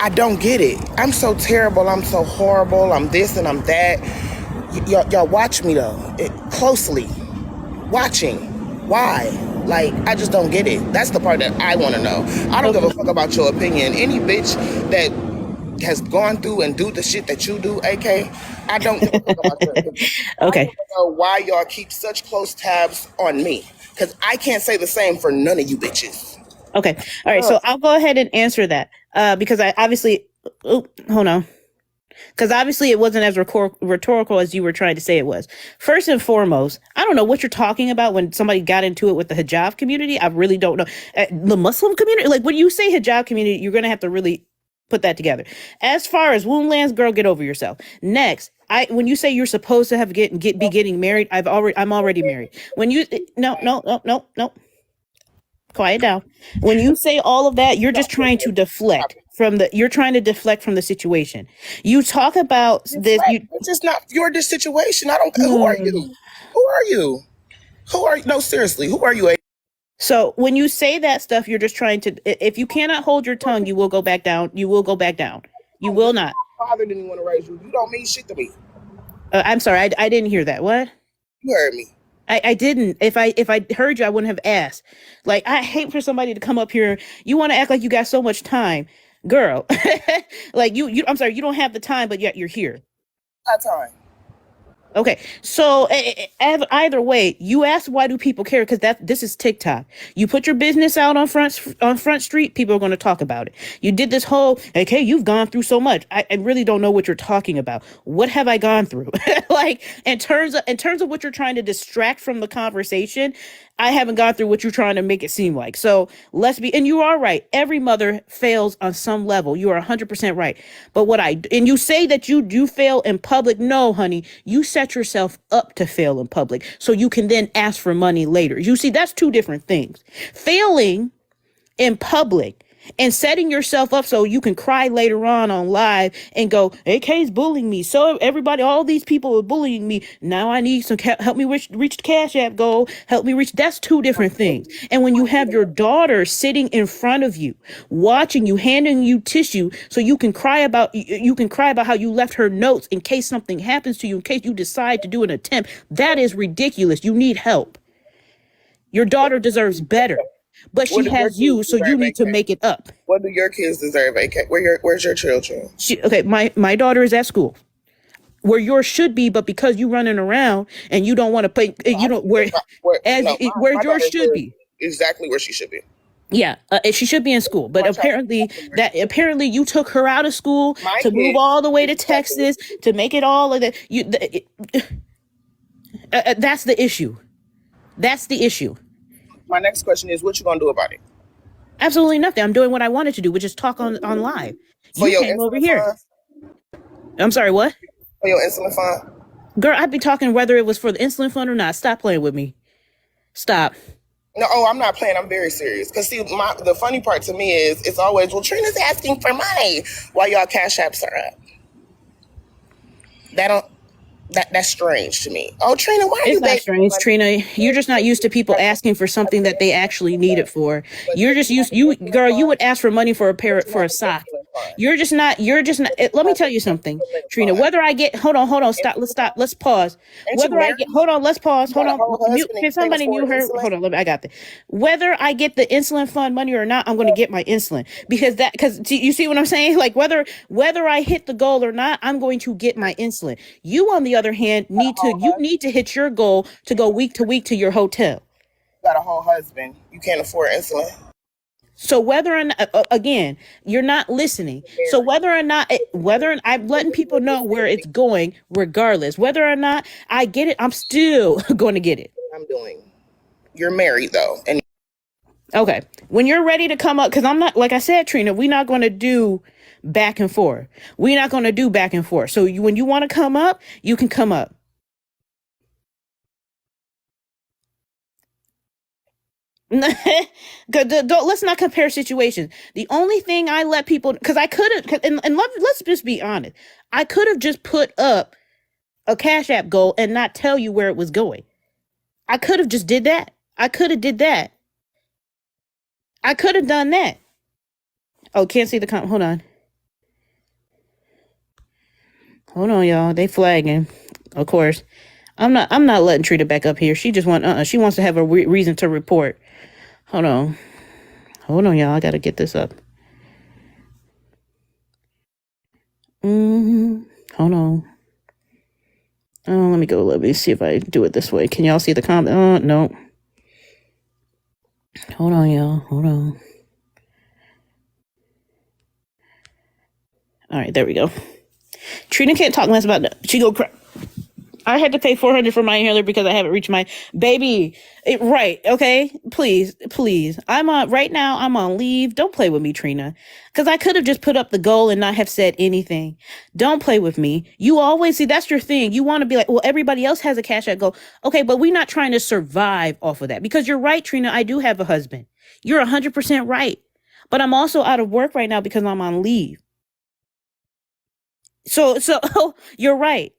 I don't get it. I'm so terrible. I'm so horrible. I'm this and I'm that. Y'all watch me though, closely. Watching. Why? Like, I just don't get it. That's the part that I want to know. I don't give a fuck about your opinion. Any bitch that has gone through and do the shit that you do, AK, I don't give a fuck about your opinion. Okay. I want to know why y'all keep such close tabs on me. Because I can't say the same for none of you bitches. Okay. All right. So I'll go ahead and answer that. Because I obviously, hold on. Because obviously it wasn't as rhetorical as you were trying to say it was. First and foremost, I don't know what you're talking about when somebody got into it with the hijab community. I really don't know. The Muslim community, like when you say hijab community, you're going to have to really put that together. As far as Woundlands, girl, get over yourself. Next, when you say you're supposed to be getting married, I'm already married. When you no. Quiet down. When you say all of that, you're just trying to deflect from the situation. You talk about this. It's just not your situation. I don't. Who are you? No, seriously. Who are you? So when you say that stuff, you're just trying to. If you cannot hold your tongue, you will go back down. You will go back down. You will not. My father didn't want to raise you. You don't mean shit to me. I'm sorry. I didn't hear that. What? You heard me. I didn't. If I heard you, I wouldn't have asked. Like, I hate for somebody to come up here. You want to act like you got so much time, girl. Like you. I'm sorry. You don't have the time, but yet you're here. Got time. Okay, so either way, you asked why do people care? Because this is TikTok. You put your business out on Front Street, people are going to talk about it. You did this whole, okay, you've gone through so much. I really don't know what you're talking about. What have I gone through? Like in terms of what you're trying to distract from the conversation, I haven't gone through what you're trying to make it seem like. So and you are right. Every mother fails on some level. You are 100% right. But and you say that you do fail in public. No, honey, you set yourself up to fail in public so you can then ask for money later. You see, that's two different things. Failing in public and setting yourself up so you can cry later on live and go, AK's bullying me. So everybody, all these people are bullying me. Now I need some help me reach the Cash App goal. Help me reach. That's two different things. And when you have your daughter sitting in front of you, watching you, handing you tissue so you can cry about how you left her notes in case something happens to you, in case you decide to do an attempt, that is ridiculous. You need help. Your daughter deserves better. But she has you, so you need to make it up. What do your kids deserve, AK? Where's your children? My daughter is at school, where yours should be, but because you running around and you don't want to pay, you don't where yours should be. Exactly where she should be. Yeah, she should be in school, but apparently you took her out of school to move all the way to Texas to make it all of that. That's the issue. That's the issue. My next question is, what you gonna do about it? Absolutely nothing. I'm doing what I wanted to do, which is talk on live. You came over here. I'm sorry, what? For your insulin fund? Girl, I'd be talking whether it was for the insulin fund or not. Stop playing with me. Stop. No, I'm not playing. I'm very serious. Because see, the funny part to me is it's always, well, Trina's asking for money while y'all Cash Apps are up. That's strange to me. Oh, Trina, why are you? It's not strange, Trina. You're just not used to people asking for something that they actually need it for. You're just used. You would ask for money for a sock. You're just not. Let me tell you something, Trina. Whether I get, hold on, stop. Let's pause. Whether I get, let's pause. Hold on. Can somebody mute her? Hold on. I got that. Whether I get the insulin fund money or not, I'm going to get my insulin because you see what I'm saying? Like whether I hit the goal or not, I'm going to get my insulin. You, on the other hand, need to hit your goal to go week to week to your hotel. You got a whole husband. You can't afford insulin. So whether or not, again, you're not listening. So whether or not I'm letting people know where it's going, regardless, whether or not I get it, I'm still going to get it. You're married though. And okay. When you're ready to come up, because I'm not, like I said, Trina, we're not going to do back and forth. We're not going to do back and forth. So when you want to come up, you can come up. Let's not compare situations. The only thing I let people, because I could have, and let's just be honest, I could have just put up a Cash App goal and not tell you where it was going. I could have just did that. I could have did that. I could have done that. Oh, can't see the comment. Hold on, y'all. They flagging. Of course. I'm not letting Trina back up here. She just she wants to have a reason to report. Hold on, y'all. I gotta get this up. Hold on. Oh, let me see if I do it this way. Can y'all see the comment? Oh, no. Hold on, y'all. Hold on. All right, there we go. Trina can't talk less about that. She go cry. I had to pay $400 for my inhaler because I haven't reached my baby. Right. Okay. Please. I'm on leave. Don't play with me, Trina. Cause I could have just put up the goal and not have said anything. Don't play with me. You always see, that's your thing. You want to be like, well, everybody else has a Cash App goal. Okay. But we're not trying to survive off of that because you're right, Trina. I do have a husband. You're 100% right. But I'm also out of work right now because I'm on leave. So you're right.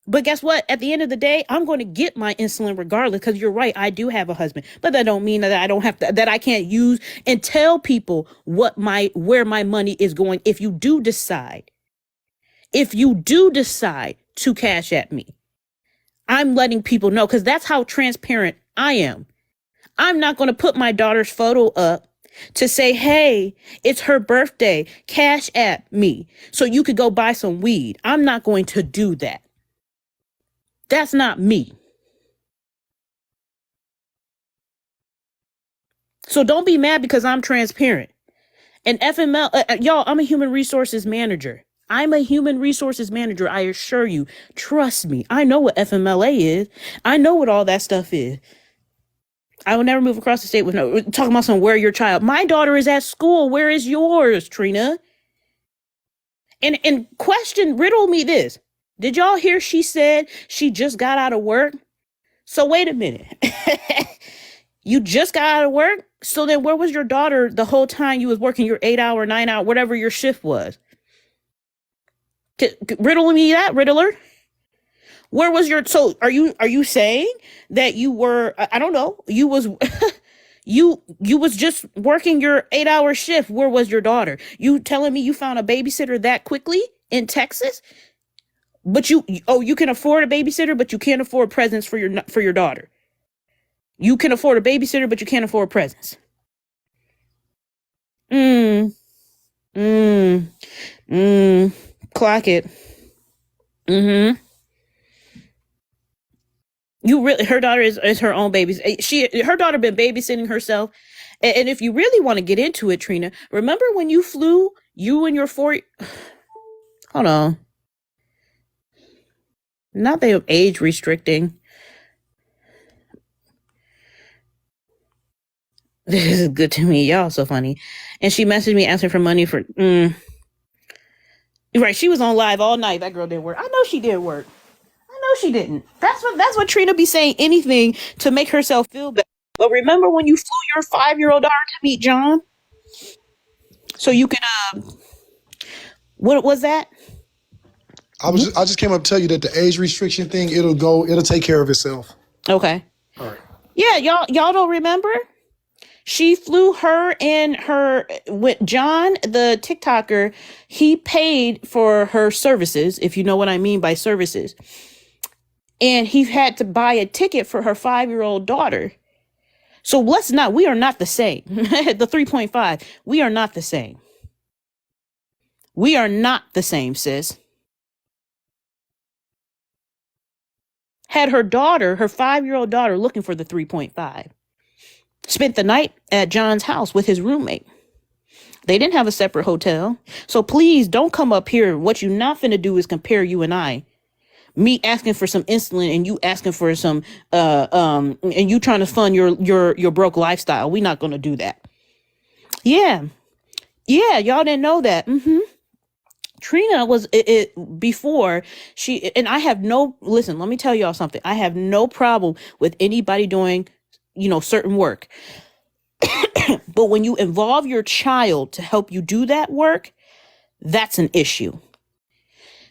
But guess what? At the end of the day, I'm going to get my insulin regardless because you're right. I do have a husband, but that don't mean that I don't have to, that I can't use and tell people where my money is going. If you do decide to Cash at me, I'm letting people know because that's how transparent I am. I'm not going to put my daughter's photo up to say, hey, it's her birthday, Cash at me so you could go buy some weed. I'm not going to do that. That's not me. So don't be mad because I'm transparent. And FML, y'all, I'm a human resources manager. I'm a human resources manager. I assure you, trust me. I know what FMLA is. I know what all that stuff is. I will never move across the state with no talking about some where your child. My daughter is at school. Where is yours, Trina? And question, riddle me this. Did y'all hear she said she just got out of work? So wait a minute. You just got out of work? So then where was your daughter the whole time you was working your 8-hour, 9-hour, whatever your shift was? Riddle me that, Riddler. Where was your, so are you saying that you were, I don't know, you was, you was just working your 8-hour shift. Where was your daughter? You telling me you found a babysitter that quickly in Texas? But you can afford a babysitter, but you can't afford presents for your daughter. You can afford a babysitter, but you can't afford presents. Clock it. You really, her daughter is her own baby. Her daughter been babysitting herself. And if you really want to get into it, Trina, remember when you flew, you and your hold on. Not they age restricting. This is good to me. Y'all so funny. And she messaged me asking for money for, right. She was on live all night. That girl didn't work. I know she did work. I know she didn't. That's what Trina be saying, anything to make herself feel better. But remember when you flew your 5-year-old daughter to meet John? So you could, what was that? I just came up to tell you that the age restriction thing, it'll take care of itself. Okay. All right. Yeah, y'all don't remember? She flew her and her with John, the TikToker. He paid for her services, if you know what I mean by services. And he had to buy a ticket for her 5-year-old daughter. So we are not the same. The 3.5, we are not the same. We are not the same, sis. Had her 5-year-old daughter looking for the 3.5. Spent the night at John's house with his roommate. They didn't have a separate hotel. So please don't come up here. What you not finna do is compare you and I. Me asking for some insulin and you asking for some, and you trying to fund your broke lifestyle. We not gonna do that. Yeah, y'all didn't know that. Trina was before she, and I have listen, let me tell y'all something. I have no problem with anybody doing, certain work. But when you involve your child to help you do that work, that's an issue.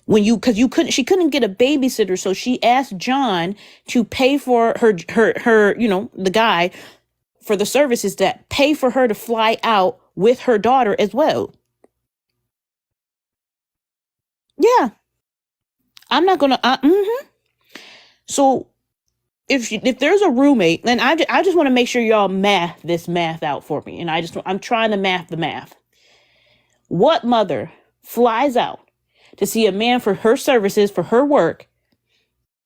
She couldn't get a babysitter. So she asked John to pay for her, the guy for the services that pay for her to fly out with her daughter as well. Yeah. I'm not gonna, So if there's a roommate, then I just want to make sure y'all math this math out for me. And I'm trying to math the math. What mother flies out to see a man for her services, for her work,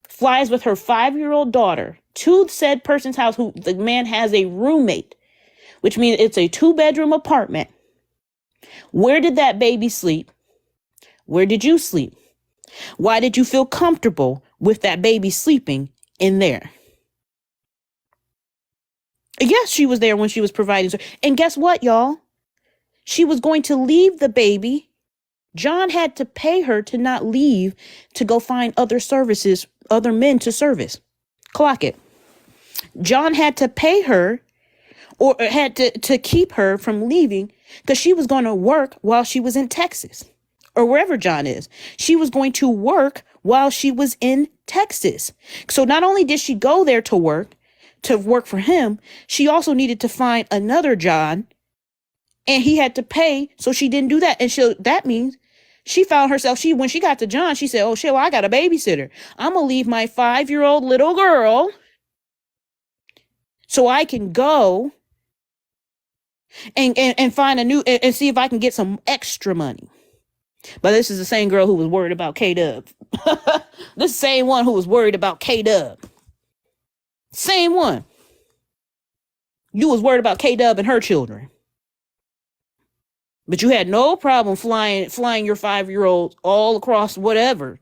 flies with her 5-year-old daughter to said person's house who the man has a roommate, which means it's a 2-bedroom apartment. Where did that baby sleep? Where did you sleep? Why did you feel comfortable with that baby sleeping in there? Yes, she was there when she was providing. And guess what, y'all? She was going to leave the baby. John had to pay her to not leave, to go find other men to service. Clock it. John had to pay her, or had to keep her from leaving, because she was going to work while she was in Texas. Or wherever John is. She was going to work while she was in Texas. So not only did she go there to work for him, she also needed to find another John, and he had to pay, so she didn't do that. And that means she found herself, when she got to John, she said, oh shit, well, I got a babysitter. I'm going to leave my 5-year-old little girl so I can go and find and see if I can get some extra money. But this is the same girl who was worried about K-Dub This same one who was worried about K-Dub. Same one. You was worried about K-Dub and her children. But you had no problem flying your 5-year-old all across whatever.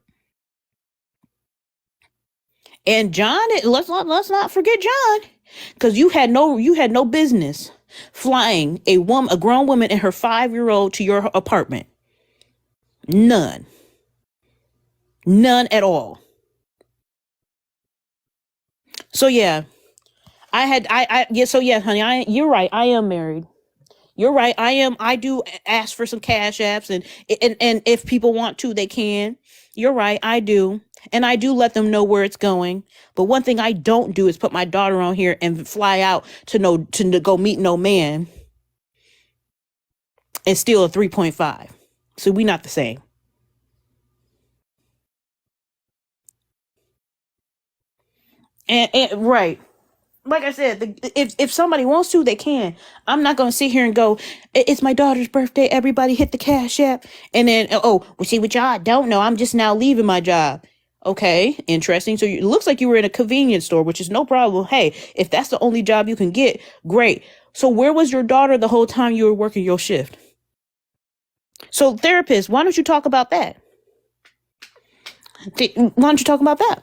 And John, let's not forget John, because you had no business flying a grown woman and her 5-year-old to your apartment. None at all. So yeah, honey, you're right. I am married. You're right. I do ask for some cash apps and if people want to, they can. You're right. I do. And I do let them know where it's going. But one thing I don't do is put my daughter on here and fly out to go meet no man and steal a 3.5. So we not the same. And right. Like I said, if somebody wants to, they can. I'm not going to sit here and go, it's my daughter's birthday. Everybody hit the cash app. And then, see what y'all don't know. I'm just now leaving my job. Okay, interesting. So it looks like you were in a convenience store, which is no problem. Hey, if that's the only job you can get, great. So where was your daughter the whole time you were working your shift? So therapist, why don't you talk about that? Why don't you talk about that?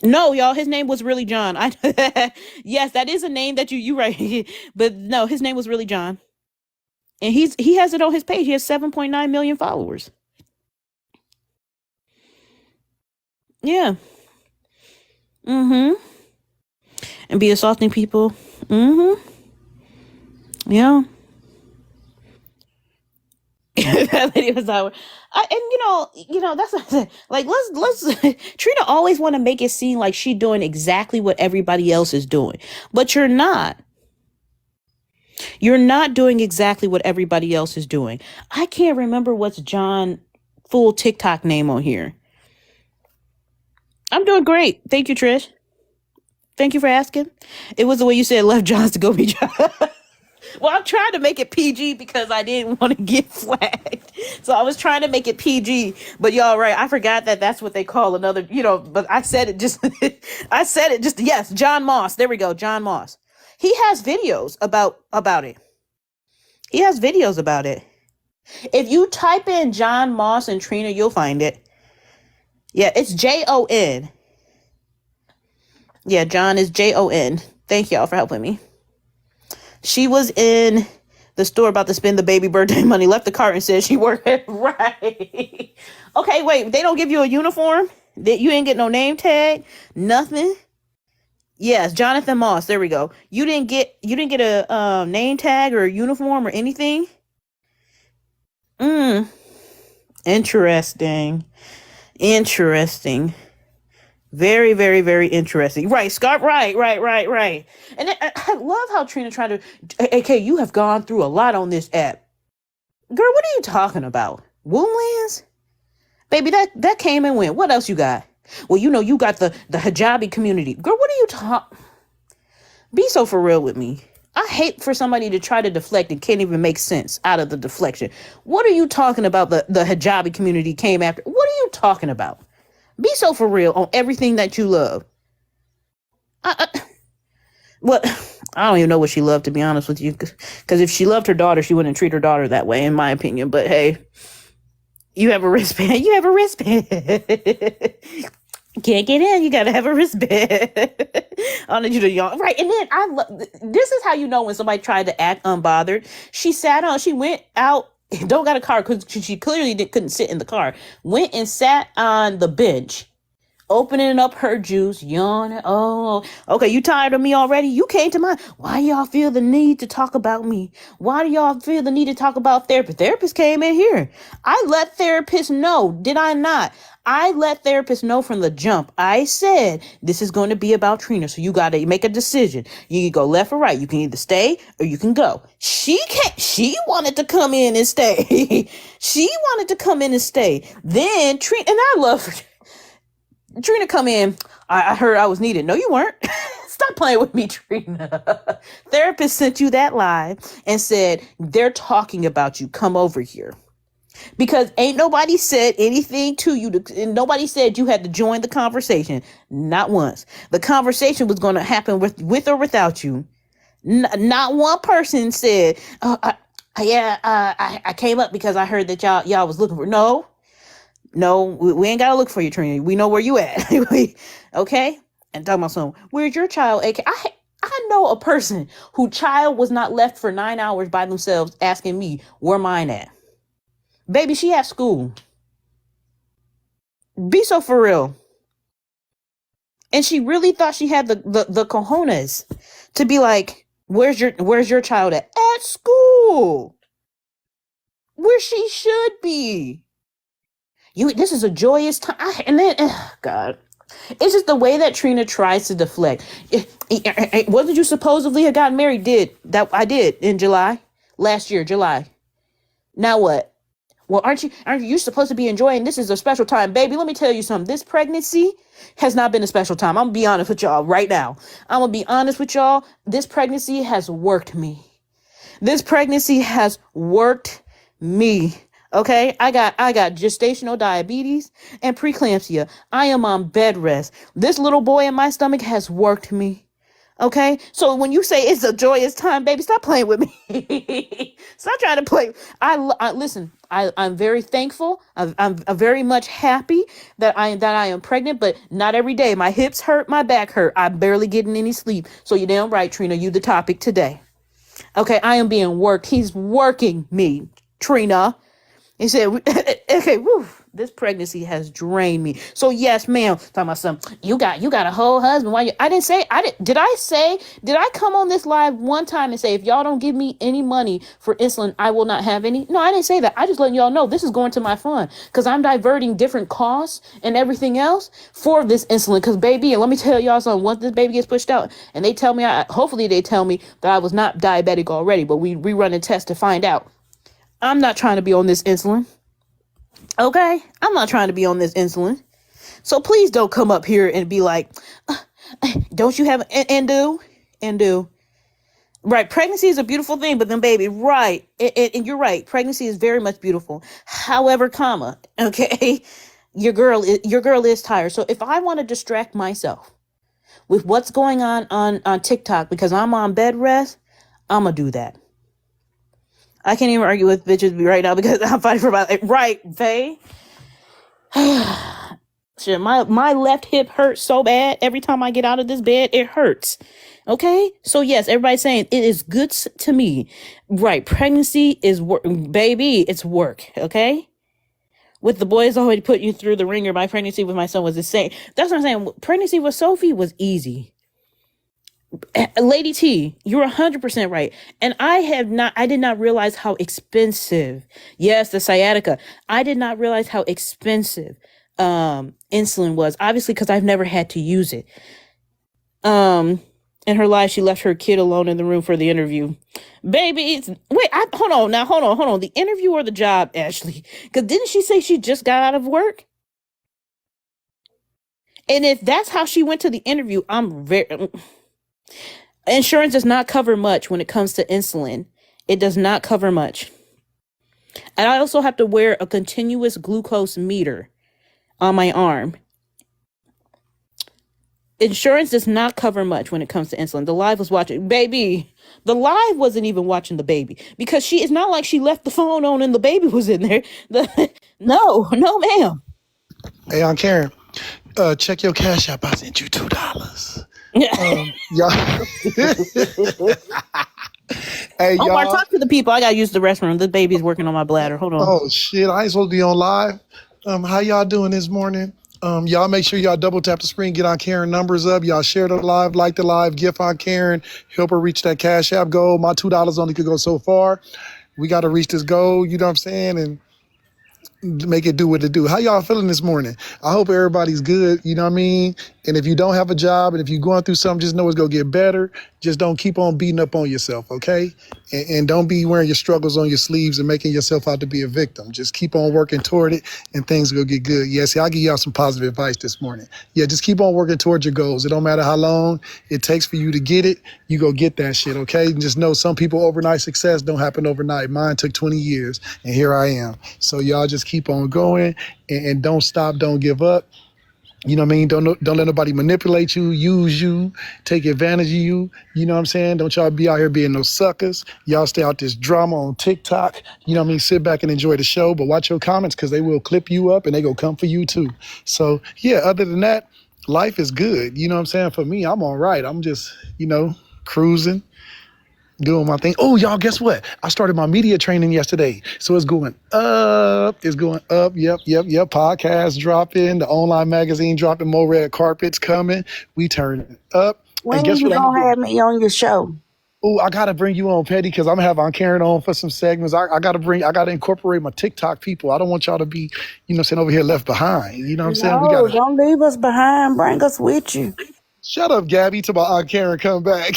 No, y'all, his name was really John. Yes, that is a name that you right. But no, his name was really John. And he has it on his page. He has 7.9 million followers. Yeah. Mm-hmm. And be assaulting people. Mm-hmm. Yeah. That lady was out. That's what I said. Like, let's Trina always want to make it seem like she's doing exactly what everybody else is doing, but you're not. You're not doing exactly what everybody else is doing. I can't remember what's John's full TikTok name on here. I'm doing great. Thank you, Trish. Thank you for asking. It was the way you said left John's to go be John. Well, I'm trying to make it PG because I didn't want to get flagged. So I was trying to make it PG. But y'all right. I forgot that's what they call another, but I said it just, yes, John Moss. There we go. John Moss. He has videos about it. He has videos about it. If you type in John Moss and Trina, you'll find it. Yeah, it's Jon. Yeah, John is Jon. Thank y'all for helping me. She was in the store about to spend the baby birthday money, left the cart and said she worked. Right. Okay, wait, they don't give you a uniform? You ain't get no name tag? Nothing? Yes, Jonathan Moss. There we go. You didn't get a name tag or a uniform or anything? Interesting. Very, very, very interesting. Right, Scott. Right. And I love how Trina tried to. AK, you have gone through a lot on this app. Girl, what are you talking about? Womblands? Baby, that came and went. What else you got? Well, you got the hijabi community. Girl, what are you talking? Be so for real with me. I hate for somebody to try to deflect and can't even make sense out of the deflection. What are you talking about? The hijabi community came after. What are you talking about? Be so for real on everything that you love. Well, I don't even know what she loved, to be honest with you. Because if she loved her daughter, she wouldn't treat her daughter that way, in my opinion. But hey, you have a wristband. Can't get in. You gotta have a wristband. I need you to yawn. Right. And then this is how you know when somebody tried to act unbothered. She went out, don't got a car because she clearly couldn't sit in the car. Went and sat on the bench, opening up her juice, yawning. Oh, okay. You tired of me already? You came to mine. Why y'all feel the need to talk about me? Why do y'all feel the need to talk about therapy? Therapist came in here. I let therapists know. Did I not? I let therapists know from the jump. I said, this is going to be about Trina. So you got to make a decision. You can go left or right. You can either stay or you can go. She wanted to come in and stay. Then Trina, and I love her. Trina come in. I heard I was needed. No, you weren't. Stop playing with me, Trina. Therapist sent you that live and said, they're talking about you. Come over here. Because ain't nobody said anything to you. And nobody said you had to join the conversation. Not once. The conversation was going to happen with or without you. Not one person said, I came up because I heard that y'all was looking for. No, we ain't got to look for you, Trina. We know where you at. Okay? And talking about something. Where's your child? I know a person whose child was not left for 9 hours by themselves asking me where mine at. Baby, she at school. Be so for real. And she really thought she had the cojones to be like, where's your child at? At school. Where she should be. This is a joyous time. God. It's just the way that Trina tries to deflect. Wasn't you supposedly have gotten married? I did in July. Last year, July. Now what? Well, aren't you supposed to be enjoying? This is a special time, baby. Let me tell you something. This pregnancy has not been a special time. I'm gonna be honest with y'all right now. I'm gonna be honest with y'all. This pregnancy has worked me. This pregnancy has worked me. Okay, I got gestational diabetes and preeclampsia. I am on bed rest. This little boy in my stomach has worked me. Okay, so when you say it's a joyous time, baby, stop playing with me. Stop trying to play. Listen. I'm very thankful. I'm very much happy that I am pregnant, but not every day. My hips hurt, my back hurt. I'm barely getting any sleep. So you're damn right, Trina. You the topic today. Okay, I am being worked. He's working me, Trina. He said, okay, woo, this pregnancy has drained me. So yes, ma'am, talking about something. You got a whole husband. Why did I come on this live one time and say, if y'all don't give me any money for insulin, I will not have any? No, I didn't say that. I just letting y'all know this is going to my fund because I'm diverting different costs and everything else for this insulin. Because baby, and let me tell y'all something, once this baby gets pushed out and they tell me, hopefully they tell me that I was not diabetic already, but we run a test to find out. I'm not trying to be on this insulin. Okay? I'm not trying to be on this insulin. So please don't come up here and be like, don't you have and do. Right. Pregnancy is a beautiful thing, but then baby, right. And you're right. Pregnancy is very much beautiful. However, okay, your girl is tired. So if I want to distract myself with what's going on TikTok because I'm on bed rest, I'm going to do that. I can't even argue with bitches right now because I'm fighting for my right, Faye. Shit, my left hip hurts so bad every time I get out of this bed. It hurts. Okay, so yes, everybody's saying it is good to me. Right, pregnancy is work, baby. It's work. Okay, with the boys already putting you through the ringer. My pregnancy with my son was the same. That's what I'm saying. Pregnancy with Sophie was easy. Lady T, you're 100% right. And I did not realize how expensive. Yes, the sciatica. I did not realize how expensive insulin was. Obviously, because I've never had to use it. In her life, she left her kid alone in the room for the interview. Baby, hold on. The interview or the job, Ashley? Because didn't she say she just got out of work? And if that's how she went to the interview, insurance does not cover much when it comes to insulin. It does not cover much. And I also have to wear a continuous glucose meter on my arm. Insurance does not cover much when it comes to insulin. The live was watching. Baby, the live wasn't even watching the baby. Because it's not like she left the phone on and the baby was in there. No, ma'am. Hey, Aunt Karen, check your Cash App. I sent you $2. Y'all. Hey, y'all. Omar, talk to the people. I gotta use the restroom. The baby's working on my bladder. Hold on. Oh shit! I ain't supposed to be on live. How y'all doing this morning? Y'all make sure y'all double tap the screen, get Aunt Karen numbers up. Y'all share the live, like the live, gift Aunt Karen, help her reach that Cash App goal. My $2 only could go so far. We got to reach this goal. You know what I'm saying? And make it do what it do. How y'all feeling this morning? I hope everybody's good. You know what I mean? And if you don't have a job and if you're going through something, just know it's going to get better. Just don't keep on beating up on yourself, okay? And don't be wearing your struggles on your sleeves and making yourself out to be a victim. Just keep on working toward it and things will get good. Yeah, see, I'll give y'all some positive advice this morning. Yeah, just keep on working towards your goals. It don't matter how long it takes for you to get it, you go get that shit, okay? And just know some people overnight success don't happen overnight. Mine took 20 years and here I am. So y'all just keep on going and don't stop, don't give up. You know what I mean? Don't let nobody manipulate you, use you, take advantage of you. You know what I'm saying? Don't y'all be out here being no suckers. Y'all stay out this drama on TikTok. You know what I mean? Sit back and enjoy the show, but watch your comments because they will clip you up and they go come for you too. So yeah, other than that, life is good. You know what I'm saying? For me, I'm all right. I'm just, cruising, doing my thing. Oh, y'all, guess what? I started my media training yesterday. So it's going up. It's going up. Yep. Podcast dropping. The online magazine dropping. More red carpets coming. We turn up. When And guess you what I'm gonna gonna have do? me on your show? Oh, I gotta bring you on, Petty, because I'm gonna have Aunt Karen on for some segments. I gotta incorporate my TikTok people. I don't want y'all to be, over here left behind. You know what I'm saying? We No, gotta don't leave us behind. Bring us with you. shut up, Gabby, till my Aunt Karen come back.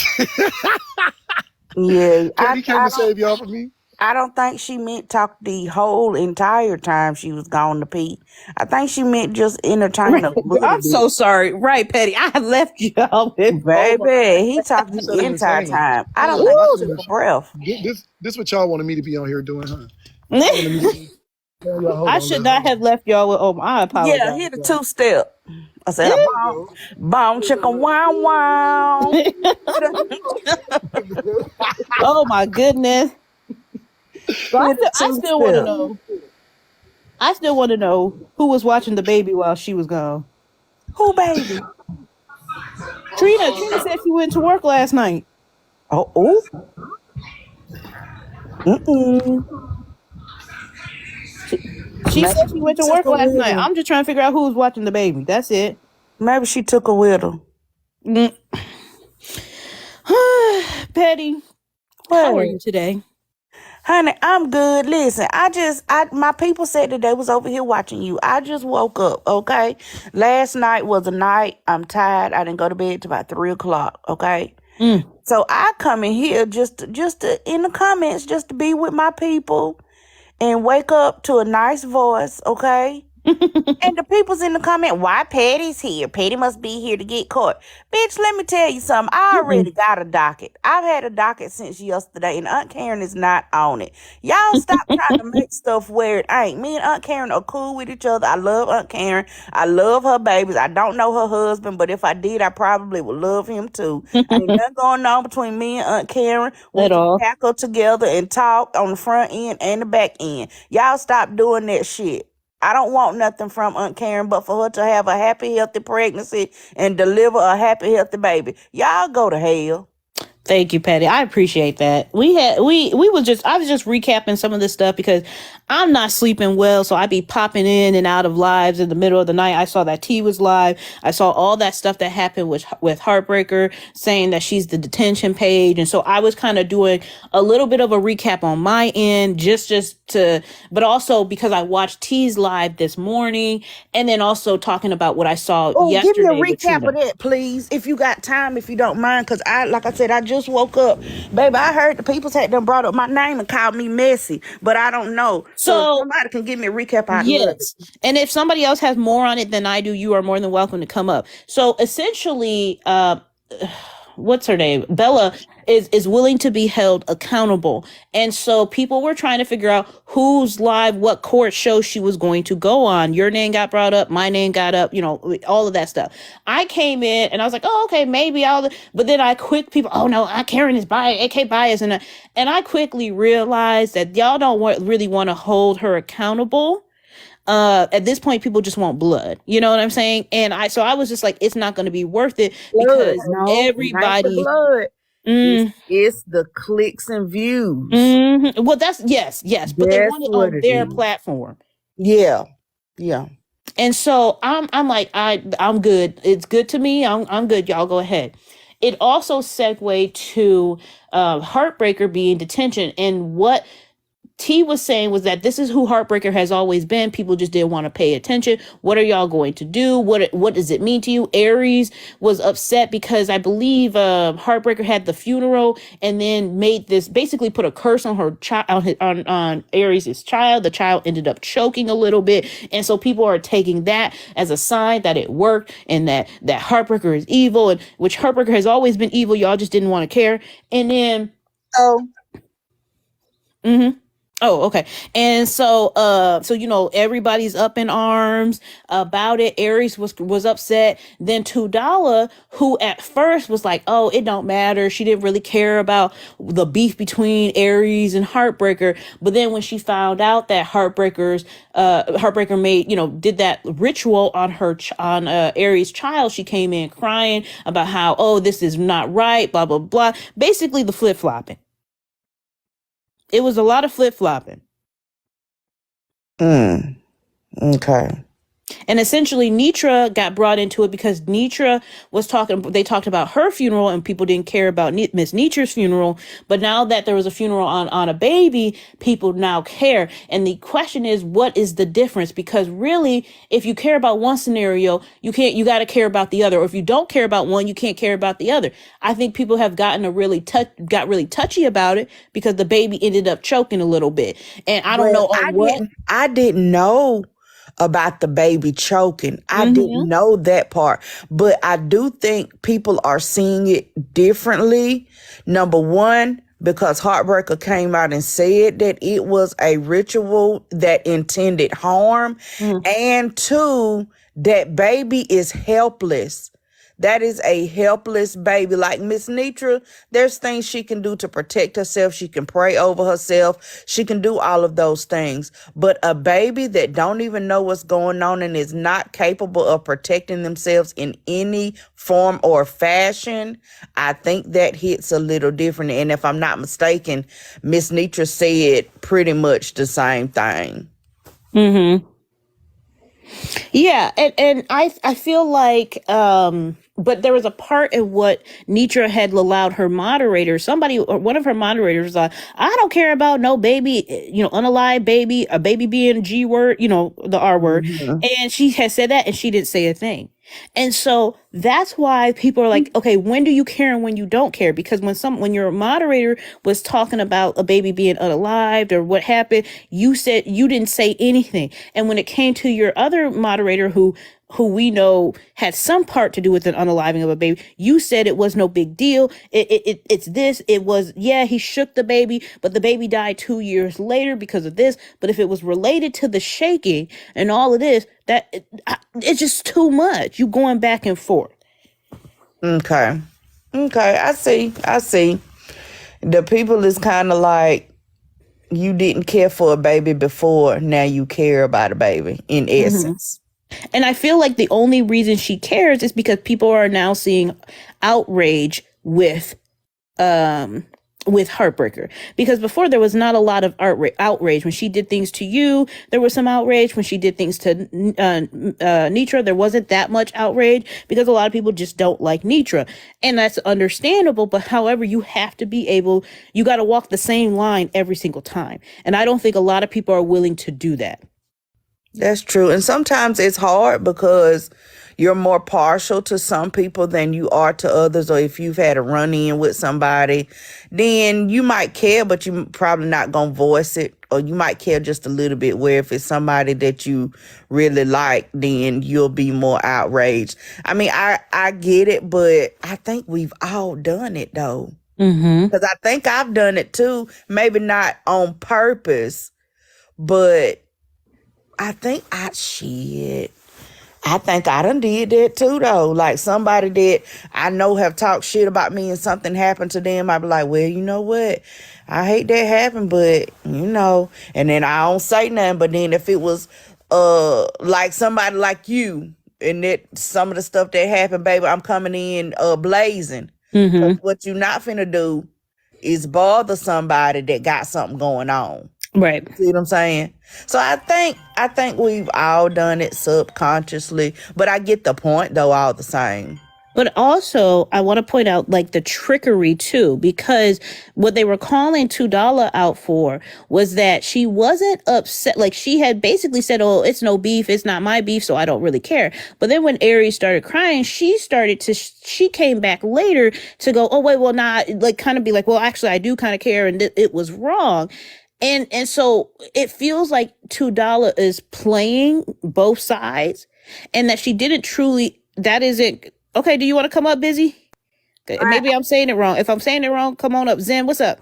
Yeah, Petty came to save y'all from me. I don't think she meant talk the whole entire time she was gone to Pete. I think she meant just entertain a little I'm bit. so sorry. Right, Petty. I have left y'all with. Baby, he talked You the said entire entertaining. time. I don't Oh, think my he took goodness. a breath. This what y'all wanted me to be on here doing, huh? Y'all wanted me to hold I on, should not have left y'all with. Oh, I Yeah, apologize. hit the 2-step. I said, bomb chicken, wow, wow. Oh my goodness. So Hit the I still want to 2-step. know. I still want to know who was watching the baby while she was gone. Who, baby? Trina said she went to work last night. Oh. Mm-mm. She Maybe said she she went to took work her last with night. her. I'm just trying to figure out who was watching the baby. That's it. Maybe she took her with her. Mm. Petty, how are you today? Honey, I'm good. Listen, my people said that they was over here watching you. I just woke up, okay? Last night was a night. I'm tired. I didn't go to bed till about 3:00, okay? So I come in here just to, in the comments, just to be with my people and wake up to a nice voice, okay? And the people's in the comment, why Patty's here? Patty must be here to get caught. Bitch, let me tell you something. I already got a docket. I've had a docket since yesterday, and Aunt Karen is not on it. Y'all stop trying to make stuff where it ain't. Me and Aunt Karen are cool with each other. I love Aunt Karen. I love her babies. I don't know her husband, but if I did, I probably would love him too. Ain't nothing going on between me and Aunt Karen. We At can all. tackle together and talk on the front end and the back end. Y'all stop doing that shit. I don't want nothing from Aunt Karen but for her to have a happy, healthy pregnancy and deliver a happy, healthy baby. Y'all go to hell. Thank you, Patty. I appreciate that. I was just recapping some of this stuff because I'm not sleeping well, so I be popping in and out of lives in the middle of the night. I saw that T was live. I saw all that stuff that happened with Heartbreaker saying that she's the detention page, and so I was kind of doing a little bit of a recap on my end, but also because I watched T's live this morning, and then also talking about what I saw yesterday. Give me a with recap Trina. of that, please, if you got time, if you don't mind, because like I said, I just woke up. Baby, I heard the people had them brought up my name and called me messy, but I don't know. So if somebody can give me a recap, I'd love it. Yes. And if somebody else has more on it than I do, you are more than welcome to come up. So essentially, what's her name? Bella is willing to be held accountable. And so people were trying to figure out who's live, what court show she was going to go on. Your name got brought up, my name got up, all of that stuff. I came in and I was like, oh, okay, maybe but then oh no, Karen is biased, AK biased. And I quickly realized that y'all don't really want to hold her accountable. At this point, people just want blood. You know what I'm saying? And I was just like, it's not going to be worth it because everybody. Blood. It's the clicks and views. Mm-hmm. Well, yes, but they want it on their platform. Yeah. And so I'm like, I'm good. It's good to me. I'm good. Y'all go ahead. It also segued to Heartbreaker being detention and what T was saying was that this is who Heartbreaker has always been. People just didn't want to pay attention. What are y'all going to do? What does it mean to you? Aries was upset because I believe Heartbreaker had the funeral and then made this, basically put a curse on her child, on Aries' child. The child ended up choking a little bit, and so people are taking that as a sign that it worked and that Heartbreaker is evil, and which Heartbreaker has always been evil. Y'all just didn't want to care, and then. Oh, Mm-hmm. Oh, okay. And so everybody's up in arms about it. Aries was upset. Then $2, who at first was like, "Oh, it don't matter." She didn't really care about the beef between Aries and Heartbreaker. But then when she found out that Heartbreaker made, did that ritual on on Aries' child, she came in crying about how, "Oh, this is not right," blah blah blah. Basically, the flip flopping. It was a lot of flip flopping. Okay. And essentially, Nitra got brought into it because Nitra they talked about her funeral and people didn't care about Miss Nitra's funeral. But now that there was a funeral on a baby, people now care. And the question is, what is the difference? Because really, if you care about one scenario, you got to care about the other. Or if you don't care about one, you can't care about the other. I think people have gotten really touchy about it because the baby ended up choking a little bit. And I don't know on what. I didn't know about the baby choking. I didn't know that part. But I do think people are seeing it differently. Number one, because Heartbreaker came out and said that it was a ritual that intended harm. And two, that baby is helpless. That is a helpless baby. Like Miss Nitra, there's things she can do to protect herself. She can pray over herself. She can do all of those things. But a baby that don't even know what's going on and is not capable of protecting themselves in any form or fashion, I think that hits a little different. And if I'm not mistaken, Miss Nitra said pretty much the same thing. Yeah, and I feel like but there was a part in what Nitra had allowed her moderator, somebody or one of her moderators was like, "I don't care about no baby, unalive baby, a baby being G word, the R word." And she had said that and she didn't say a thing. And so that's why people are like, okay, when do you care and when you don't care? Because when your moderator was talking about a baby being unalived or what happened, you said you didn't say anything. And when it came to your other moderator who we know had some part to do with an unaliving of a baby, you said it was no big deal. It's this. It was, yeah, he shook the baby, but the baby died 2 years later because of this. But if it was related to the shaking and all of this, it's just too much. You going back and forth. Okay. I see. The people is kind of like, you didn't care for a baby before, now you care about a baby, in essence. And I feel like the only reason she cares is because people are now seeing outrage with Heartbreaker. Because before there was not a lot of outrage. When she did things to you, there was some outrage. When she did things to Nitra, there wasn't that much outrage because a lot of people just don't like Nitra. And that's understandable. But however, you got to walk the same line every single time. And I don't think a lot of people are willing to do that. That's true. And sometimes it's hard because you're more partial to some people than you are to others. Or if you've had a run-in with somebody, then you might care, but you're probably not going to voice it. Or you might care just a little bit, where if it's somebody that you really like, then you'll be more outraged. I mean, I get it, but I think we've all done it, though. Because I think I've done it, too. Maybe not on purpose, but I think I done did that too, though. Like somebody that I know have talked shit about me and something happened to them, I'd be like, well, you know what? I hate that happened, but and then I don't say nothing. But then if it was like somebody like you and that some of the stuff that happened, baby, I'm coming in blazing. 'Cause what you not finna do is bother somebody that got something going on. Right. See what I'm saying? So I think we've all done it subconsciously, but I get the point though all the same. But also, I want to point out like the trickery too, because what they were calling $2 out for was that she wasn't upset. Like she had basically said, "Oh, it's no beef. It's not my beef, so I don't really care." But then when Aries started crying, she came back later to go, "Oh wait, well not," like kind of be like, "Well, actually, I do kind of care, and it was wrong." And so it feels like $2 is playing both sides, and that she didn't truly. That isn't. Okay, do you want to come up, Busy? Maybe I'm saying it wrong. If I'm saying it wrong, come on up. Zen, what's up?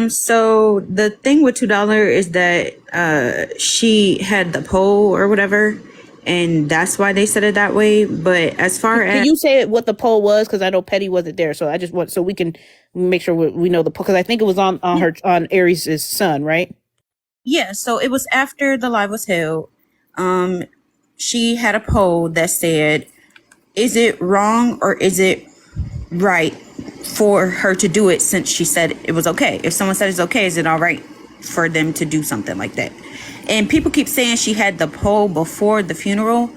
So the thing with $2 is that she had the poll or whatever, and that's why they said it that way. But as far Can as you say what the poll was? Because I know Petty wasn't there, so I just want so we can make sure we know the poll. Because I think it was on her on Aries' son, right? yeah, so it was after the live was held. She had a poll that said, "Is it wrong or is it right for her to do it since she said it was okay? If someone said it's okay, is it all right for them to do something like that?" And people keep saying she had the poll before the funeral.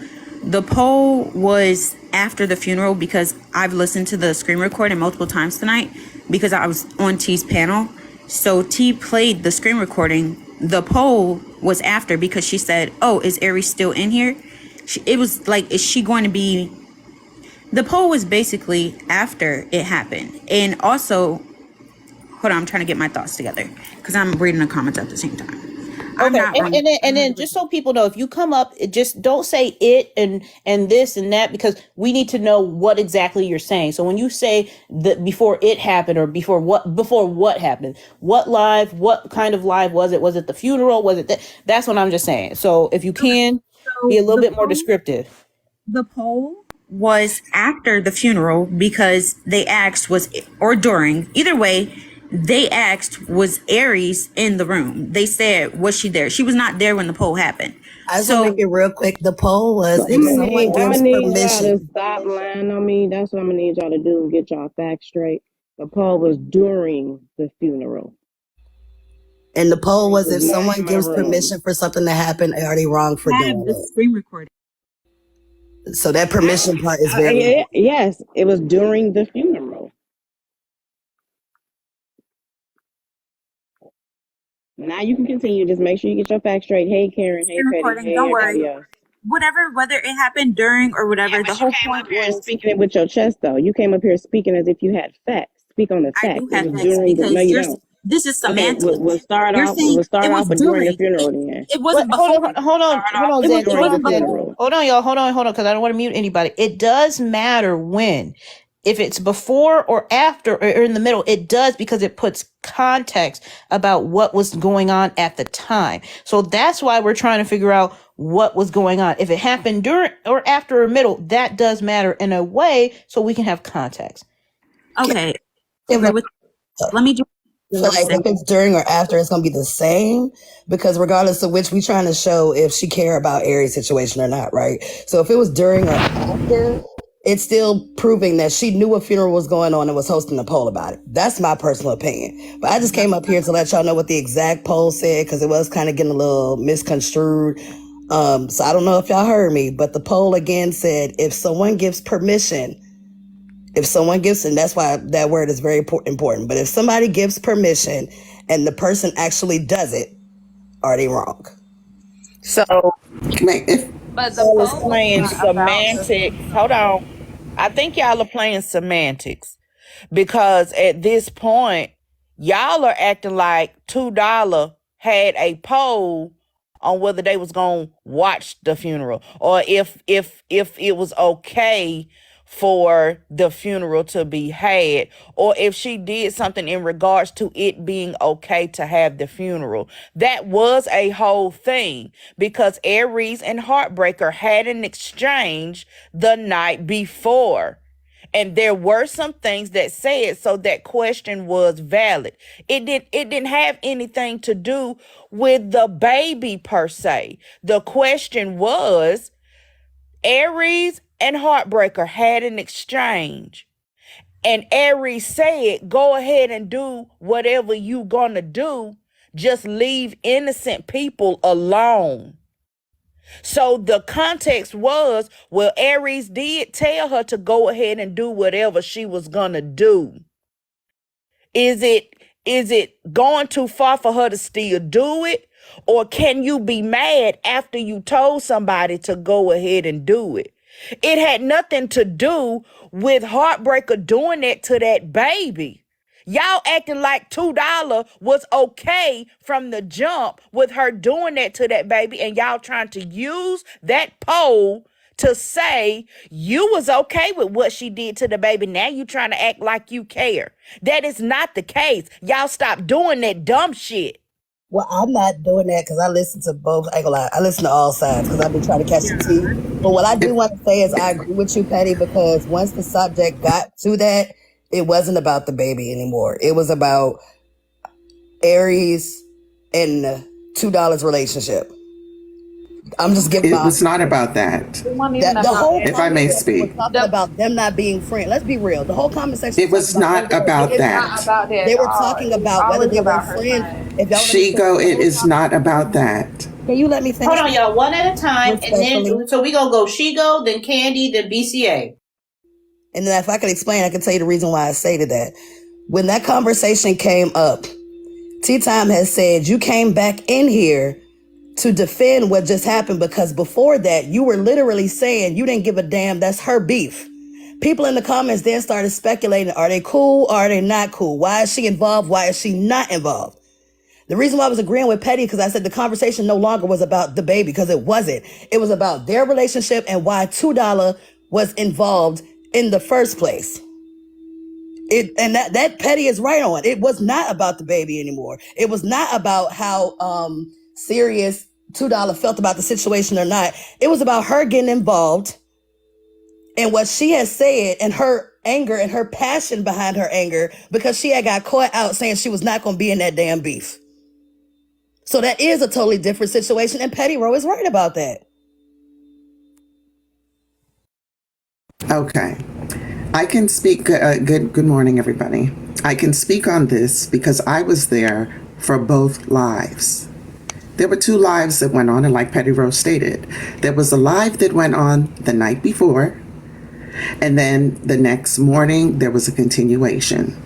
The poll was after the funeral because I've listened to the screen recording multiple times tonight because I was on T's panel. So T played the screen recording. The poll was after because she said, "Oh, is Aries still in here?" It was like, is she going to be... The poll was basically after it happened. And also, hold on, I'm trying to get my thoughts together because I'm reading the comments at the same time. Okay, and then just so people know, if you come up, just don't say it and this and that, because we need to know what exactly you're saying. So when you say that before it happened or before what happened, what kind of live was it? Was it the funeral? Was it that? That's what I'm just saying. So if you can be a little bit more descriptive. The poll was after the funeral because they asked or during, either way, they asked, was Aries in the room? They said, was she there? She was not there when the poll happened. I just want to make it real quick. The poll was if someone gives need y'all permission. to stop lying on me. That's what I'm gonna need y'all to do and get y'all facts straight. The poll was during the funeral. And the poll was if someone gives permission for something to happen, are they wrong for doing it? Screen recording. So that permission part is very yes, it was during the funeral. Now you can continue. Just make sure you get your facts straight. Hey, Karen. Hey, Petty. Hey, Don't worry. everybody else. Whatever, whether it happened during or whatever, the whole point was... Speaking it with your chest, though. You came up here speaking as if you had facts. Speak on the facts. I do have It was facts during because no, you don't. this is Okay, semantics. we'll start You're off. saying We'll start it was off with during the during. funeral. Then It wasn't Hold before. on, It Zen. was during the before. funeral. Hold on, y'all. Hold on, because I don't want to mute anybody. It does matter when. If it's before or after or in the middle, it does, because it puts context about what was going on at the time. So that's why we're trying to figure out what was going on. If it happened during or after or middle, that does matter in a way so we can have context. Okay. Yeah, but- Let me just... So like if it's during or after, it's gonna be the same, because regardless of which, we trying to show if she care about Aries' situation or not, right? So if it was during or after, it's still proving that she knew a funeral was going on and was hosting a poll about it. That's my personal opinion. But I just came up here to let y'all know what the exact poll said, because it was kind of getting a little misconstrued. So I don't know if y'all heard me, but the poll again said if someone gives permission. And that's why that word is very important. But if somebody gives permission and the person actually does it, are they wrong? So But the y'all is poll playing was not about semantics. Hold on. I think y'all are playing semantics, because at this point, y'all are acting like $2 had a poll on whether they was gonna watch the funeral, or if it was okay for the funeral to be had, or if she did something in regards to it being okay to have the funeral. That was a whole thing, because Aries and Heartbreaker had an exchange the night before. And there were some things that said, so that question was valid. It didn't have anything to do with the baby per se. The question was, Aries and Heartbreaker had an exchange, and Aries said, go ahead and do whatever you gonna do. Just leave innocent people alone. So the context was, well, Aries did tell her to go ahead and do whatever she was gonna do. Is it going too far for her to still do it? Or can you be mad after you told somebody to go ahead and do it? It had nothing to do with Heartbreaker doing that to that baby. Y'all acting like $2 was okay from the jump with her doing that to that baby, and y'all trying to use that poll to say you was okay with what she did to the baby. Now you trying to act like you care. That is not the case. Y'all stop doing that dumb shit. Well, I'm not doing that because I listen to both. I ain't gonna lie, I listen to all sides because I've been trying to catch the tea. But what I do want to say is I agree with you, Patty, because once the subject got to that, it wasn't about the baby anymore. It was about Aries and the $2 relationship. I'm just giving. It was not about that. The whole If I may speak, was talking about them not being friends. Let's be real. The whole conversation. it was not about that. They were talking about whether they were friends. If y'all Shigo, it is not about that. Can you let me finish? Hold on, y'all, one at a time, and then so we gonna go Shigo, then Candy, then BCA. And then if I could explain, I can tell you the reason why I stated that. When that conversation came up, Tea Time has said you came back in here to defend what just happened because before that, you were literally saying you didn't give a damn. That's her beef. People in the comments then started speculating, are they cool or are they not cool? Why is she involved? Why is she not involved? The reason why I was agreeing with Petty, because I said the conversation no longer was about the baby, because it wasn't. It was about their relationship and why $2 was involved in the first place. And that Petty is right on. It was not about the baby anymore. It was not about how serious $2 felt about the situation or not. It was about her getting involved and what she has said and her anger and her passion behind her anger because she had got caught out saying she was not going to be in that damn beef. So that is a totally different situation, and Petty Rowe is right about that. Okay. I can speak. Good morning, everybody. I can speak on this because I was there for both lives. There were two lives that went on, and like Petty Rose stated, there was a live that went on the night before, and then the next morning there was a continuation.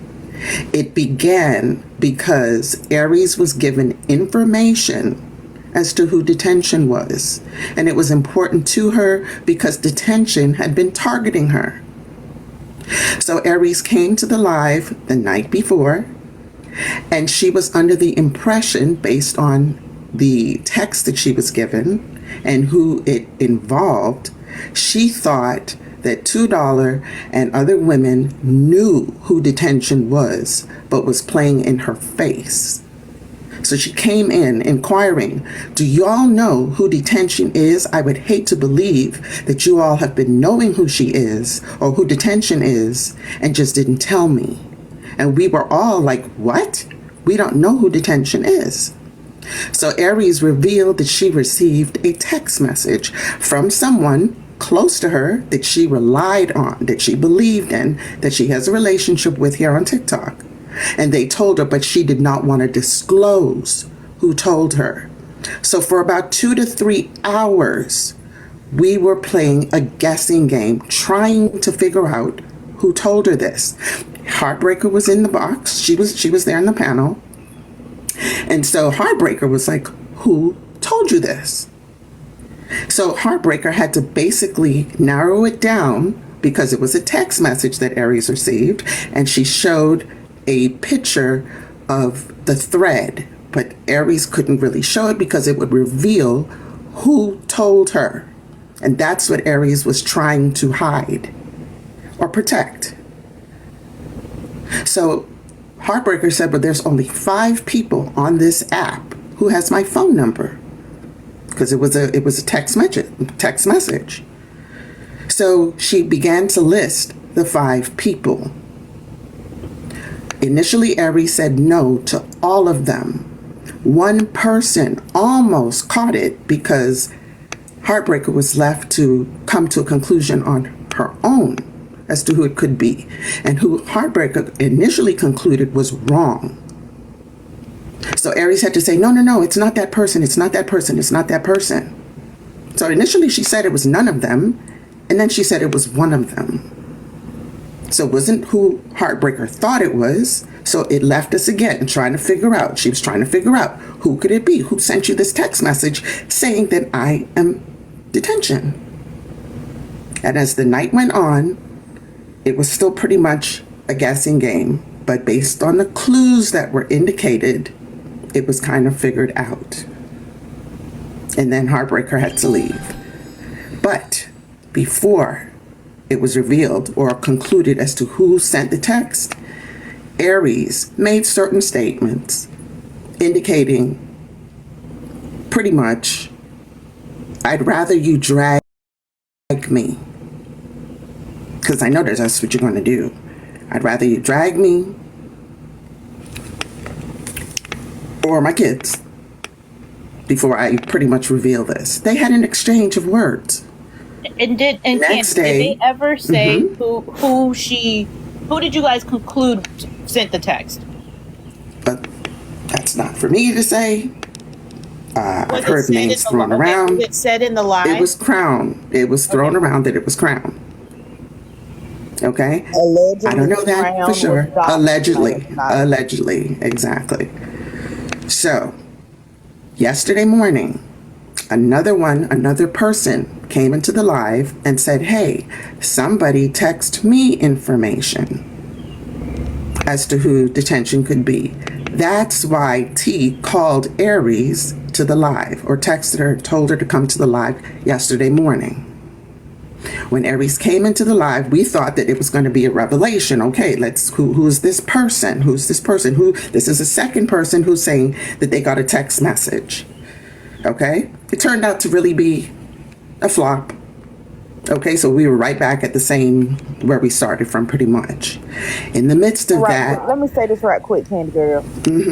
It began because Aries was given information as to who Detention was, and it was important to her because Detention had been targeting her. So Aries came to the live the night before, and she was under the impression, based on the text that she was given and who it involved, she thought that $2 and other women knew who Detention was, but was playing in her face. So she came in inquiring, do y'all know who Detention is? I would hate to believe that you all have been knowing who she is or who Detention is and just didn't tell me. And we were all like, what? We don't know who Detention is. So Aries revealed that she received a text message from someone close to her that she relied on, that she believed in, that she has a relationship with here on TikTok. And they told her, but she did not want to disclose who told her. So for about 2 to 3 hours, we were playing a guessing game, trying to figure out who told her this. Heartbreaker was in the box. She was there in the panel. And so Heartbreaker was like, who told you this? So Heartbreaker had to basically narrow it down because it was a text message that Aries received, and she showed a picture of the thread, but Aries couldn't really show it because it would reveal who told her. And that's what Aries was trying to hide or protect. So Heartbreaker said, but there's only 5 people on this app who has my phone number, because it was a text message. So she began to list the 5 people. Initially, Aries said no to all of them. One person almost caught it because Heartbreaker was left to come to a conclusion on her own as to who it could be, and who Heartbreaker initially concluded was wrong. So Aries had to say, no, it's not that person, it's not that person, it's not that person. So initially she said it was none of them, and then she said it was one of them. So it wasn't who Heartbreaker thought it was. So it left us again trying to figure out. She was trying to figure out, who could it be? Who sent you this text message saying that I am detention? And as the night went on, it was still pretty much a guessing game. But based on the clues that were indicated, it was kind of figured out. And then Heartbreaker had to leave. But before it was revealed or concluded as to who sent the text, Aries made certain statements indicating pretty much, I'd rather you drag me. Because I know that's what you're going to do. I'd rather you drag me or my kids before I pretty much reveal this. They had an exchange of words. And did they ever say who did you guys conclude sent the text? But that's not for me to say. I've heard said names thrown around. Was it said in the live? It was Crown. It was thrown around that it was Crown. Okay? Allegedly, I don't know that Crown for sure. was Dr. Allegedly. Not. Allegedly. Exactly. So, yesterday morning, another person came into the live and said, hey, somebody text me information as to who detention could be. That's why T called Aries to the live, or texted her, told her to come to the live yesterday morning. When Aries came into the live, we thought that it was going to be a revelation. Okay, who is this person? Who's this person? This is a second person who's saying that they got a text message. Okay, it turned out to really be a flop. Okay, so we were right back at the same where we started from pretty much. In the midst of that. Let me say this right quick, Candy Girl.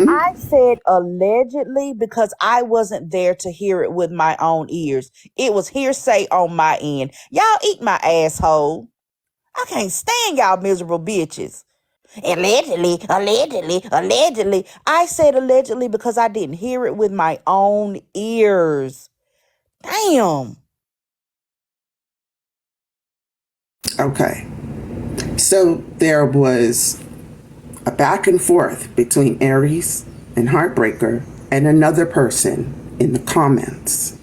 I said allegedly because I wasn't there to hear it with my own ears. It was hearsay on my end. Y'all eat my asshole. I can't stand y'all miserable bitches. Allegedly. I said allegedly because I didn't hear it with my own ears. Damn. Okay. So there was a back and forth between Aries and Heartbreaker and another person in the comments.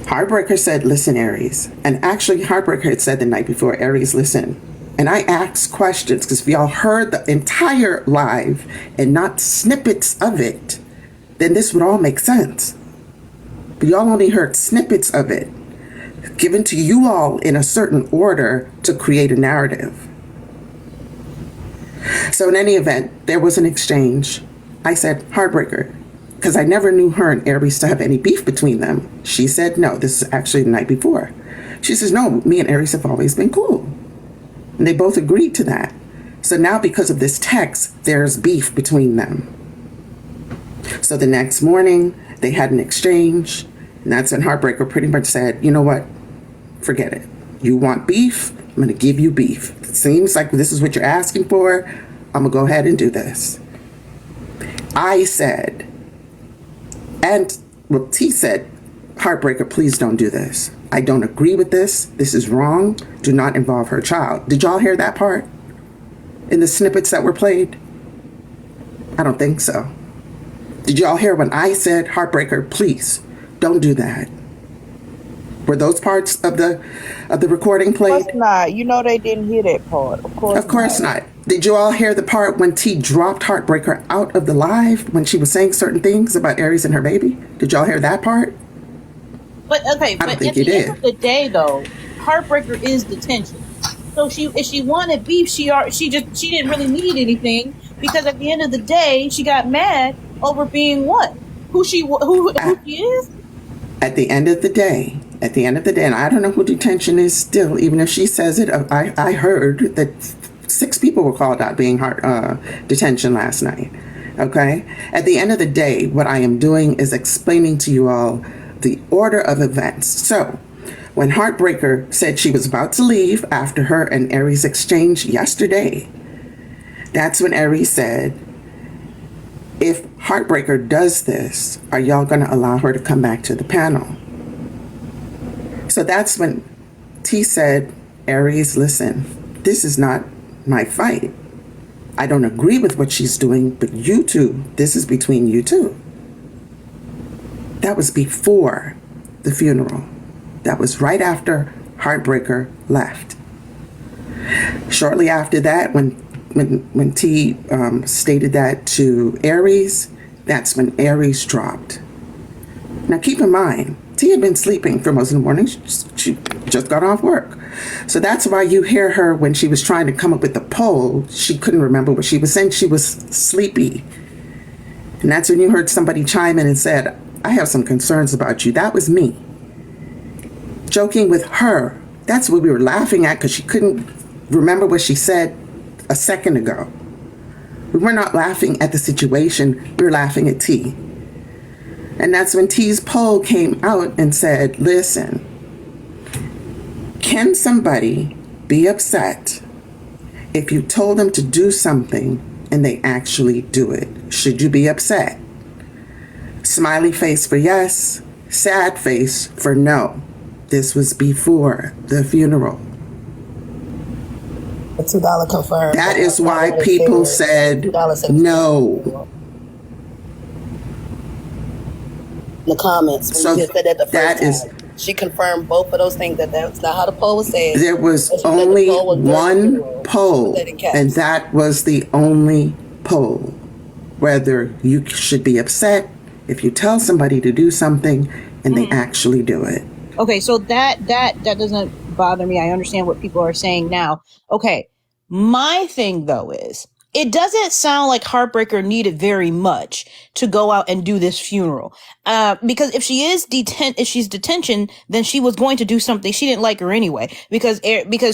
Heartbreaker said, listen, Aries. And actually, Heartbreaker had said the night before, Aries, listen. And I asked questions because if y'all heard the entire live and not snippets of it, then this would all make sense. But y'all only heard snippets of it, given to you all in a certain order to create a narrative. So in any event, there was an exchange. I said, Heartbreaker, because I never knew her and Aries to have any beef between them. She said, no, this is actually the night before. She says, no, me and Aries have always been cool. And they both agreed to that. So now because of this text, there's beef between them. So the next morning, they had an exchange. And that's when Heartbreaker pretty much said, you know what? Forget it. You want beef? I'm going to give you beef. It seems like this is what you're asking for. I'm going to go ahead and do this. I said, T said, Heartbreaker, please don't do this. I don't agree with this. This is wrong. Do not involve her child. Did y'all hear that part in the snippets that were played? I don't think so. Did y'all hear when I said, Heartbreaker, please don't do that? Were those parts of the recording played? Of course not. You know they didn't hear that part. Of course not. Did you all hear the part when T dropped Heartbreaker out of the live when she was saying certain things about Aries and her baby? Did y'all hear that part? But okay, but at the end of the day, though, Heartbreaker is detention. So if she wanted beef, she didn't really need anything because at the end of the day, she got mad over being what? Who she is? At the end of the day, and I don't know who detention is still, even if she says it. I heard that 6 people were called out being detention last night. Okay? At the end of the day, what I am doing is explaining to you all the order of events. So, when Heartbreaker said she was about to leave after her and Aries exchange yesterday, that's when Aries said, if Heartbreaker does this, are y'all going to allow her to come back to the panel? So that's when T said, Aries, listen, this is not my fight. I don't agree with what she's doing, but you two, this is between you two. That was before the funeral. That was right after Heartbreaker left. Shortly after that, when T stated that to Aries, that's when Aries dropped. Now keep in mind, T had been sleeping for most of the morning. She just got off work. So that's why you hear her when she was trying to come up with the poll, she couldn't remember what she was saying. She was sleepy. And that's when you heard somebody chime in and said, I have some concerns about you. That was me. Joking with her. That's what we were laughing at because she couldn't remember what she said a second ago. We were not laughing at the situation. We were laughing at T. And that's when T's poll came out and said, listen, can somebody be upset if you told them to do something and they actually do it? Should you be upset? Smiley face for yes, sad face for no. This was before the funeral. The $2 confirmed. That is why people said no. In the comments, when So you just said that the that first time, she confirmed both of those things, that that's not how the poll was said. There was But she said the only poll was during the one funeral. poll, Put that in caps. and that was the only poll. Whether you should be upset if you tell somebody to do something and they actually do it. Okay, so that doesn't bother me. I understand what people are saying now. Okay, my thing though is it doesn't sound like Heartbreaker needed very much to go out and do this funeral. Because if she is if she's detention, then she was going to do something. She didn't like her anyway, because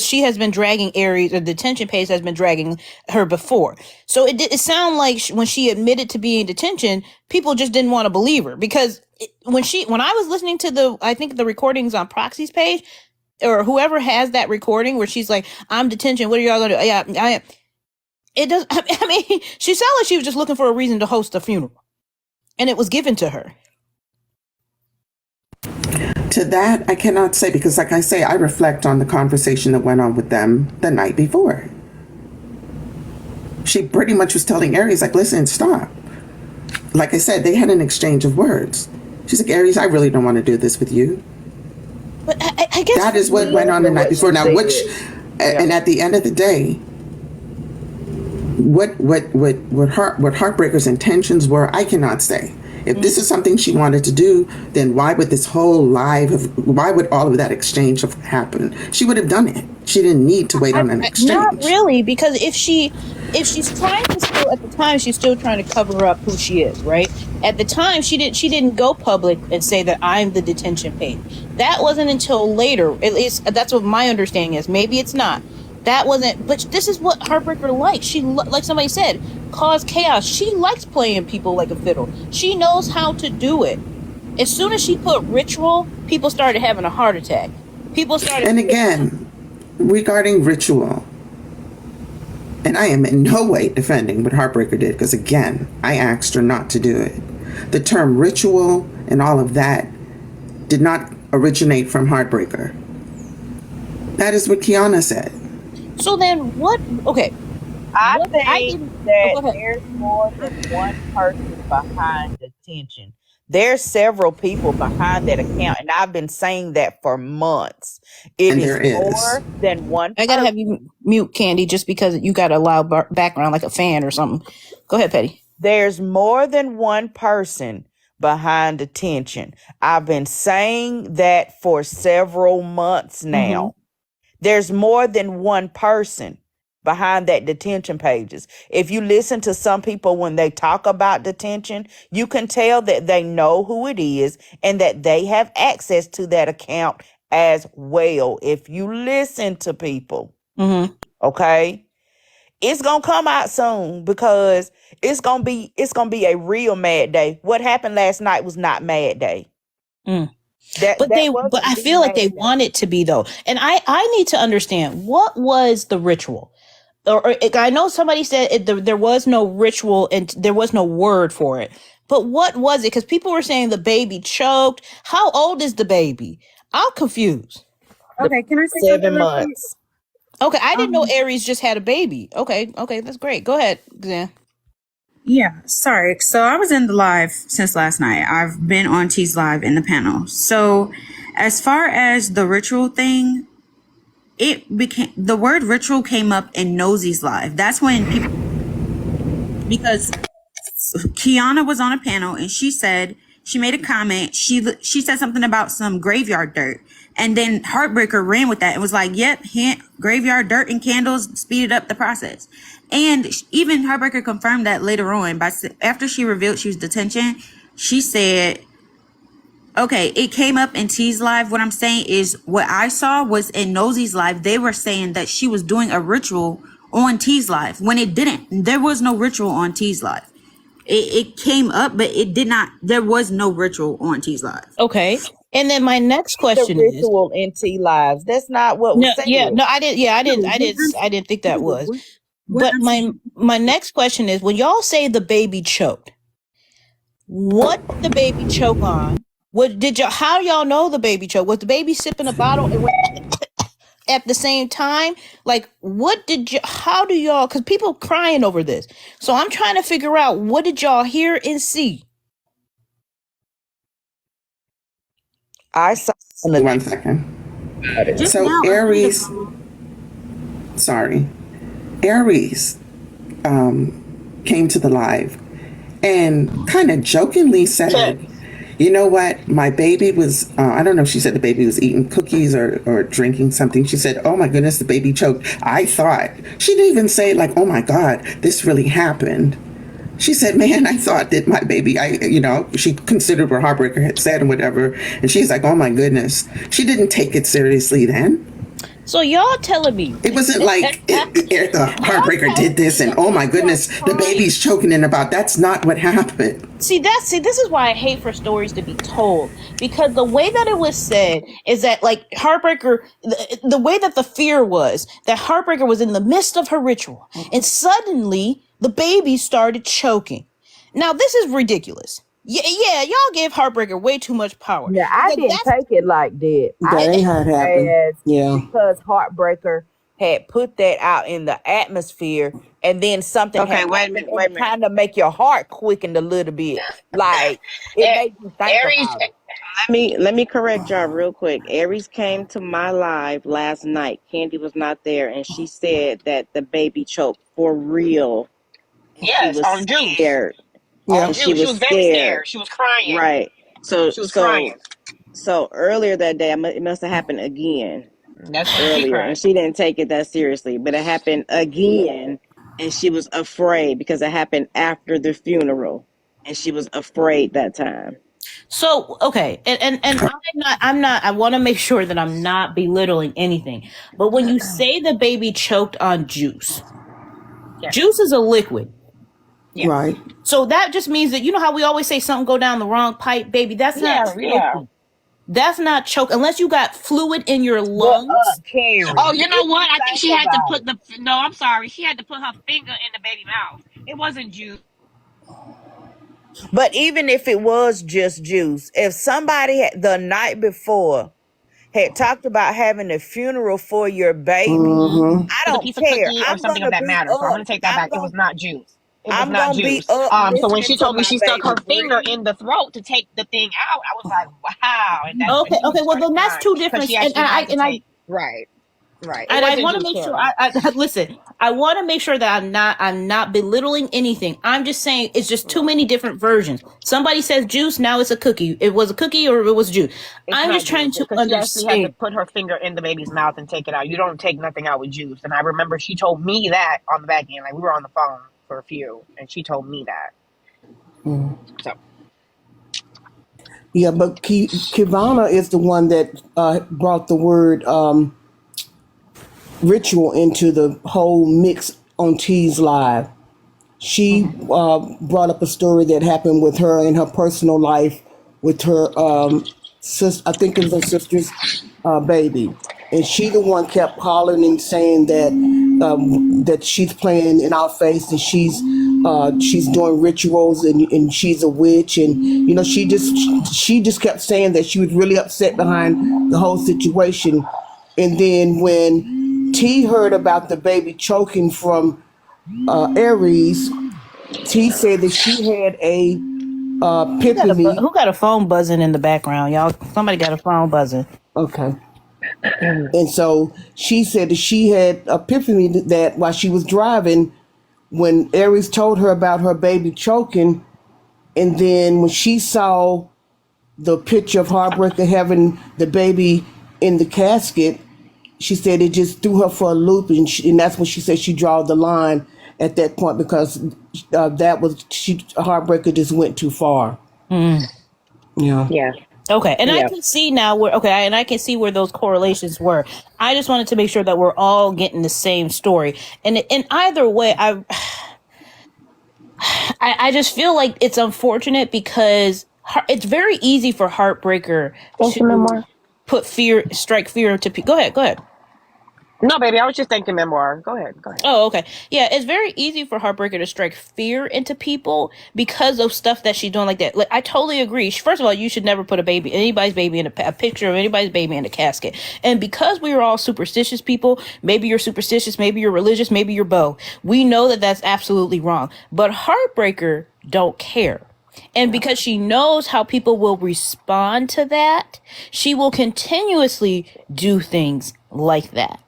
she has been dragging Aries, or detention pace has been dragging her before. So it sounded like when she admitted to being in detention, people just didn't want to believe her, because when I was listening to I think the recordings on Proxy's page, or whoever has that recording where she's like, I'm detention, what are y'all gonna do? Yeah, it does. I mean, she sounded like she was just looking for a reason to host a funeral, and it was given to her. To that, I cannot say, because like I say, I reflect on the conversation that went on with them the night before. She pretty much was telling Aries, like, listen, stop. Like I said, they had an exchange of words. She's like, Aries, I really don't want to do this with you. But I guess that is what went on the night before. Now, and at the end of the day, what Heartbreaker's intentions were, I cannot say. If this is something she wanted to do, then why would this whole why would all of that exchange have happened? She would have done it. She didn't need to wait on an exchange. Not really, because if she's trying to still, at the time, she's still trying to cover up who she is, right? At the time, she didn't go public and say that I'm the detention page. That wasn't until later. At least that's what my understanding is. Maybe it's not. That wasn't, but this is what Heartbreaker likes. She, like somebody said, cause chaos. She likes playing people like a fiddle. She knows how to do it. As soon as she put ritual, people started having a heart attack. People started. And again, regarding ritual, and I am in no way defending what Heartbreaker did, because again, I asked her not to do it. The term ritual and all of that did not originate from Heartbreaker. That is what Kiana said. So then what? Okay. I think that there's more than one person behind detention. There's several people behind that account, and I've been saying that for months. It is more than one person. I gotta have you mute, Candy, just because you got a loud background like a fan or something. Go ahead, Petty. There's more than one person behind detention. I've been saying that for several months now. Mm-hmm. There's more than one person behind that detention pages. If you listen to some people when they talk about detention, you can tell that they know who it is and that they have access to that account as well. If you listen to people, okay, it's gonna come out soon, because it's gonna be a real mad day. What happened last night was not Mad Day. But I feel like they want it to be, though. And I need to understand, what was the ritual? Or I know somebody said there was no ritual and there was no word for it. But what was it? Because people were saying the baby choked. How old is the baby? I'm confused. Okay, can I say something 7 real quick? months. Okay, I didn't know Um, Aries just had a baby. Okay, that's great. Go ahead, Xan. yeah, sorry. So I was in the live since last night. I've been on T's live in the panel. So as far as the ritual thing, it became the word ritual came up in Nosey's live. That's when people, because Kiana was on a panel and she made a comment. She said something about some graveyard dirt, and then Heartbreaker ran with that and was like, "Yep, graveyard dirt and candles speeded up the process." And even Heartbreaker confirmed that later on, after she revealed she was detention. She said, "Okay, it came up in T's live. What I'm saying is, what I saw was in Nosey's live. They were saying that she was doing a ritual on T's live when it didn't. There was no ritual on T's live. It came up, but it did not. There was no ritual on T's live." Okay, and then my next The question is ritual in T lives. That's not what no, was said. yeah, no, I didn't. Yeah, I No, didn't. I didn't think that was. But I'm my saying, my next question is, when y'all say the baby choked, what did the baby choke on? What did y'all? How y'all know the baby choked? Was the baby sipping a bottle and went at the same time? Like, what did you? How do y'all? Because people crying over this, so I'm trying to figure out, what did y'all hear and see? I saw on the 1 second. just So now, Aries, sorry, Aries came to the live and kind of jokingly said, "You know what? My baby was, I don't know if she said the baby was eating cookies or drinking something." She said, "Oh my goodness, the baby choked. I thought," she didn't even say like, "Oh my God, this really happened." She said, "Man, I thought that my baby," she considered what Heartbreaker had said and whatever. And she's like, "Oh my goodness." She didn't take it seriously then. So y'all telling me It wasn't like the Heartbreaker did this and, "Oh my goodness, the baby's choking in about." That's not what happened. See, this is why I hate for stories to be told, because the way that it was said is that, like, Heartbreaker, the way that the fear was that Heartbreaker was in the midst of her ritual and suddenly the baby started choking. Now, this is ridiculous. Yeah, y'all gave Heartbreaker way too much power. Yeah, I didn't take it like that. That ain't how it happened. As Yeah. because Heartbreaker had put that out in the atmosphere, and then something Okay, happened, wait a minute, and wait a it minute. kind of make your heart quicken a little bit. Like, it A- made you think Aries, about it. Let me correct y'all real quick. Aries came to my live last night. Candy was not there, and she said that the baby choked for real. And she yes, was on Juice. scared. Yeah. On And she Juice. She was was very scared. scared. She was crying. Right. So She was crying. earlier that day, it must have happened again That's when she earlier, cried. and she didn't take it that seriously. But it happened again, and she was afraid because it happened after the funeral, and she was afraid that time. So, okay, and I'm not, I want to make sure that I'm not belittling anything, but when you say the baby choked on juice, Yes. juice is a liquid. Yes. Right. So that just means that, you know how we always say something go down the wrong pipe, baby? That's not Yeah. choking. That's not choke unless you got fluid in your But lungs. Carrie, Oh, you know if what? you I think she think had to about put it, no, I'm sorry. She had to put her finger in the baby mouth. It wasn't Juice. but even if it was just juice, if somebody had, the night before had talked about having a funeral for your baby, Mm-hmm. I Was a don't piece of care. cookie or something of that matter. So I'm gonna take that back. It was not Juice. It was I'm not gonna be Juice. up So when listening she to told me my she stuck her baby finger breathe. in the throat to take the thing out, I was like, wow. And that's when Okay, Juice well started then that's crying two because different, she and actually had to I take right. It and I wasn't want to Juice, make sure Carrie. I listen. I want to make sure that I'm not belittling anything. I'm just saying it's just too many different versions. Somebody says juice, now it's a cookie. It was a cookie or it was juice. It's I'm not just trying Juice to because she actually had to understand. put her finger in the baby's mouth and take it out. You don't take nothing out with Juice. And I remember she told me that on the back end. Like we were on the phone for a few, and she told me that. Mm. So Yeah, but Kivana is the one that brought the word ritual into the whole mix on T's Live. She brought up a story that happened with her in her personal life with her sis. I think it was her sister's baby, and she the one kept calling and saying that that she's playing in our face and she's she's doing rituals and she's a witch, and you know she just kept saying that she was really upset behind the whole situation. And then when T heard about the baby choking from Aries, T said that she had a epiphany. Who got a phone buzzing in the background, y'all? Somebody got a phone buzzing. Okay. And so she said that she had epiphany that while she was driving, when Aries told her about her baby choking, and then when she saw the picture of Heartbreaker having the baby in the casket, she said it just threw her for a loop, and that's when she said she drew the line at that point, because Heartbreaker just went too far. Mm. Yeah. Okay, and I can see now and I can see where those correlations were. I just wanted to make sure that we're all getting the same story. And in either way, I just feel like it's unfortunate because it's very easy for Heartbreaker to strike fear into people. Go ahead. No, baby, I was just thinking memoir. Go ahead. Oh, okay. Yeah, it's very easy for Heartbreaker to strike fear into people because of stuff that she's doing like that. Like, I totally agree. First of all, you should never put anybody's baby in a picture of anybody's baby in a casket. And because we are all superstitious people, maybe you're superstitious, maybe you're religious, maybe you're both. We know that that's absolutely wrong. But Heartbreaker don't care. And because she knows how people will respond to that, she will continuously do things like that.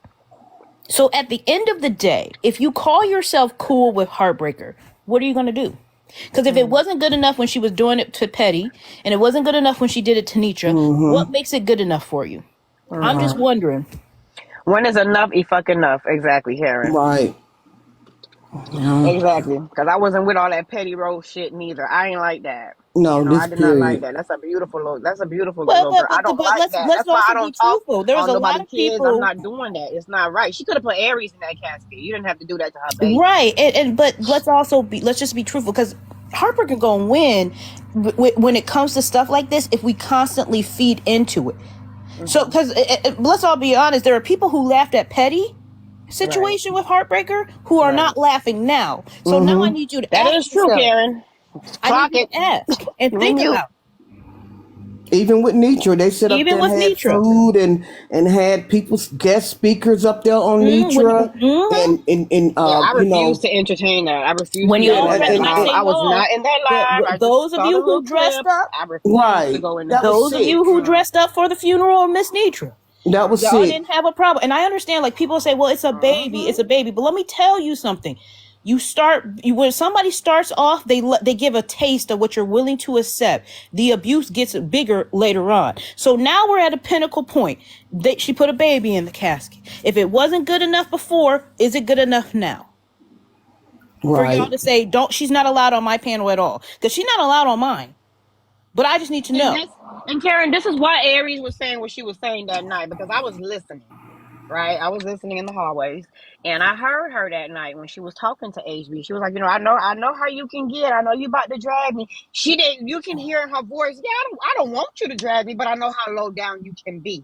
So at the end of the day, if you call yourself cool with Heartbreaker, what are you going to do? Because if it wasn't good enough when she was doing it to Petty, and it wasn't good enough when she did it to Nitra, what makes it good enough for you? I'm just wondering. When is enough fucking enough? Exactly, Karen. Right. Yeah. Exactly. Because I wasn't with all that Petty Rose shit neither. I ain't like that. No, I did not like that. That's a beautiful look. That's a beautiful little girl. I don't like that. Let's That's why I also be don't talk truthful. There's on a lot nobody of kids. people. I'm not doing that. It's not right. She could have put Aries in that casket. You didn't have to do that to her baby. Right. But let's just be truthful, because Heartbreaker gonna win when it comes to stuff like this if we constantly feed into it. So, because let's all be honest, there are people who laughed at Petty situation with Heartbreaker who are not laughing now. So now I need you to That ask is true, yourself. Karen. I need you to ask and think about. Even with Nitra, they set up Even there and with had Nitra. food and had people's guest speakers up there on Nitra. I refuse to entertain that. I refuse When to you go in that. when I say I was y'all, not in that live. I just those of saw you the little who dressed clips. up, I refuse to go in there. those of you who dressed up for the funeral of Miss Nitra, that was y'all sick. didn't have a problem. And I understand, like, people say, well, it's a baby, but let me tell you something. When somebody starts off, they give a taste of what you're willing to accept. The abuse gets bigger later on. So now we're at a pinnacle point. She put a baby in the casket. If it wasn't good enough before, is it good enough now? For y'all to say, she's not allowed on my panel at all. Because she's not allowed on mine. But I just need to know. And Karen, this is why Aries was saying what she was saying that night, because I was listening. Right, I was listening in the hallways, and I heard her that night when she was talking to HB. She was like, I know how you can get. I know you about to drag me. She didn't. You can hear in her voice. Yeah, I don't want you to drag me, but I know how low down you can be.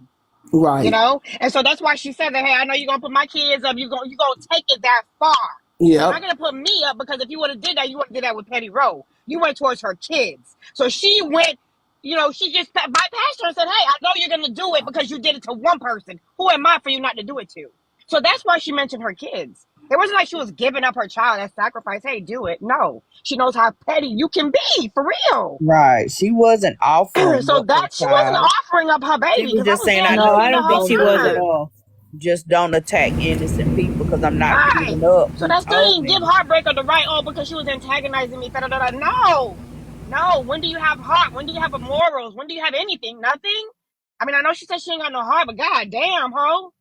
Right. You know, and so that's why she said that. Hey, I know you're gonna put my kids up. You gonna take it that far. Yeah. You're not gonna put me up, because if you would have did that, you would have did that with Petty Rowe. You went towards her kids, so she went. She just bypassed her and said, hey, I know you're going to do it because you did it to one person. Who am I for you not to do it to? So that's why she mentioned her kids. It wasn't like she was giving up her child as sacrifice. Hey, do it. No. She knows how petty you can be, for real. Right. She wasn't offering So up that her she wasn't child. offering up her baby. She was just saying, I don't think she was at all. Just don't attack innocent people because I'm not giving up. So that still didn't give Heartbreaker the right, because she was antagonizing me. No. When do you have heart? When do you have morals? When do you have anything? Nothing? I mean, I know she said she ain't got no heart, but god damn, ho.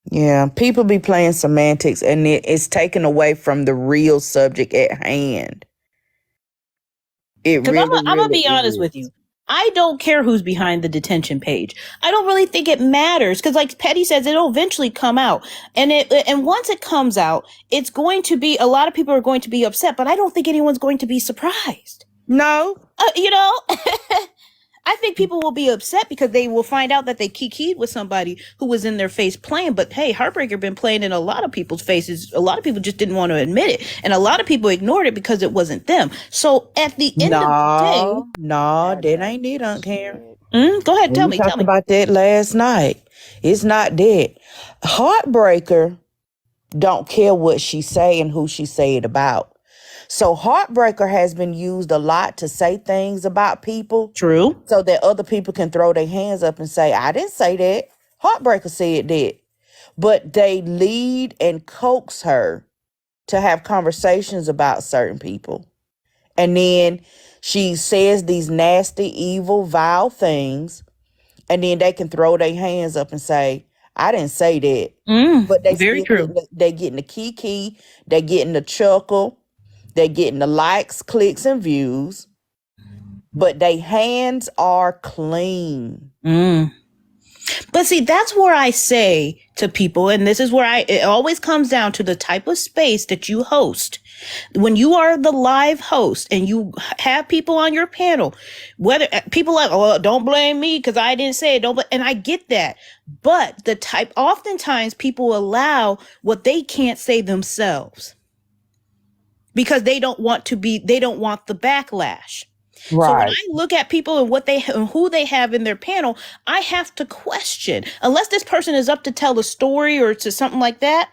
Yeah, people be playing semantics and it's taken away from the real subject at hand. It really, I'm gonna be honest with you. I don't care who's behind the detention page. I don't really think it matters because, like Petty says, it'll eventually come out, and once it comes out, it's going to be a lot of people are going to be upset, but I don't think anyone's going to be surprised. No, I I think people will be upset because they will find out that they kikied with somebody who was in their face playing. But hey, Heartbreaker been playing in a lot of people's faces. A lot of people just didn't want to admit it, and a lot of people ignored it because it wasn't them. So at the end of the No, that ain't it, Aunt Karen. day, go ahead, And tell we me. talked about that last night. It's not that. Heartbreaker don't care what she say and who she say it about. So Heartbreaker has been used a lot to say things about people. True. So that other people can throw their hands up and say, I didn't say that. Heartbreaker said that. But they lead and coax her to have conversations about certain people. And then she says these nasty, evil, vile things. And then they can throw their hands up and say, I didn't say that. But they Very still true. they getting the kiki, they getting the chuckle, they getting the likes, clicks, and views. But they hands are clean. But see, that's where I say to people, and this is where it always comes down to the type of space that you host. When you are the live host and you have people on your panel, whether people like, oh, don't blame me because I didn't say it, and I get that. But oftentimes people allow what they can't say themselves because they don't want the backlash. Right. So when I look at people and who they have in their panel, I have to question, unless this person is up to tell a story or to something like that,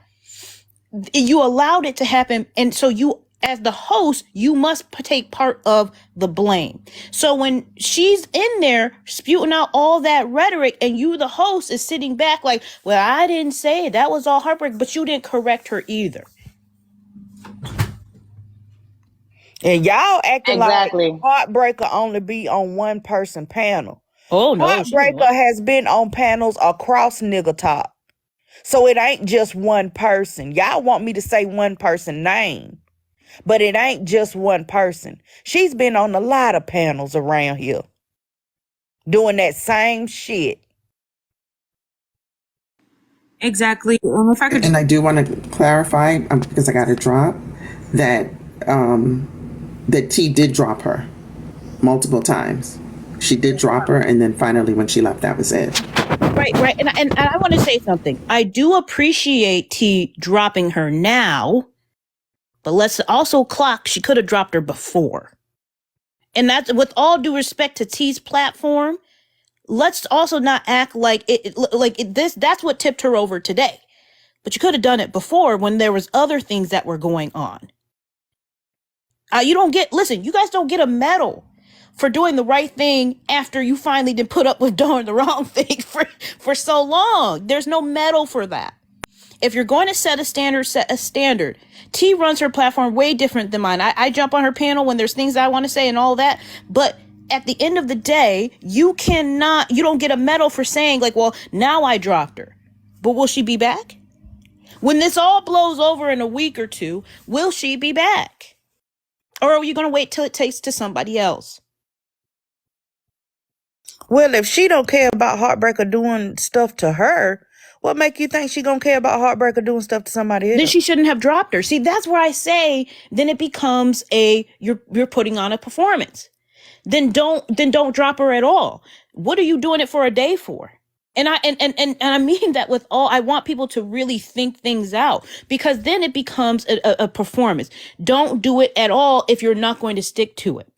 you allowed it to happen. And so you, as the host, you must take part of the blame. So when she's in there spewing out all that rhetoric and you, the host, is sitting back like, well, I didn't say it. That was all heartbreak, but you didn't correct her either. And y'all acting Exactly. like Heartbreaker only be on one person panel. Oh no. Heartbreaker has been on panels across Nigga Talk. So it ain't just one person. Y'all want me to say one person name, but it ain't just one person. She's been on a lot of panels around here doing that same shit. Exactly. If I could And I do want to clarify, because I got to drop, that that T did drop her multiple times. She did drop her, and then finally when she left, that was it. Right. And I want to say something. I do appreciate T dropping her now, but let's also clock she could have dropped her before. And that's with all due respect to T's platform. Let's also not act like that's what tipped her over today. But you could have done it before when there was other things that were going on. You guys don't get a medal for doing the right thing after you finally did put up with doing the wrong thing for so long. There's no medal for that. If you're going to set a standard. T runs her platform way different than mine. I jump on her panel when there's things I want to say and all that. But at the end of the day, you don't get a medal for saying like, well, now I dropped her. But will she be back? When this all blows over in a week or two, will she be back? Or are you going to wait till it takes to somebody else? Well, if she don't care about Heartbreaker doing stuff to her, what make you think she gonna care about Heartbreaker doing stuff to somebody else? Then she shouldn't have dropped her. See, that's where I say, then it becomes you're putting on a performance. Then don't drop her at all. What are you doing it for a day for? And I mean that with all, I want people to really think things out, because then it becomes a performance. Don't do it at all if you're not going to stick to it.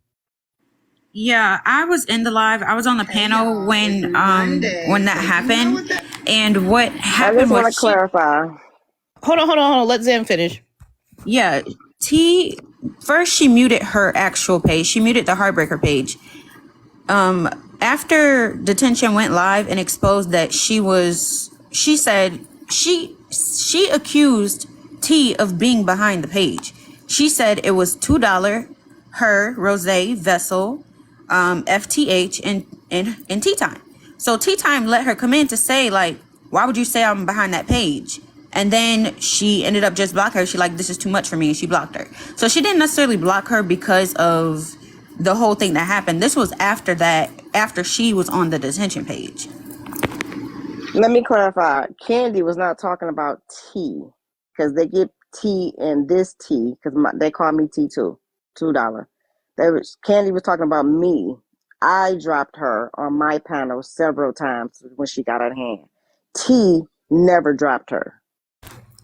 Yeah, I was in the live. I was on the panel when that happened, and what happened I just want was to clarify. Hold on. Let Zam finish. Yeah, T first she muted her actual page. She muted the Heartbreaker page. After Detention went live and exposed that she said she accused T of being behind the page. She said it was $2, her, Rose, Vessel, FTH, and Tea Time. So Tea Time let her come in to say, like, why would you say I'm behind that page? And then she ended up just blocking her. She like, this is too much for me, and she blocked her. So she didn't necessarily block her because of the whole thing that happened. This was after she was on the Detention page. Let me clarify. Candy was not talking about T, because they get T and this T, because they call me T too. $2. Candy was talking about me. I dropped her on my panel several times when she got out of hand. T never dropped her.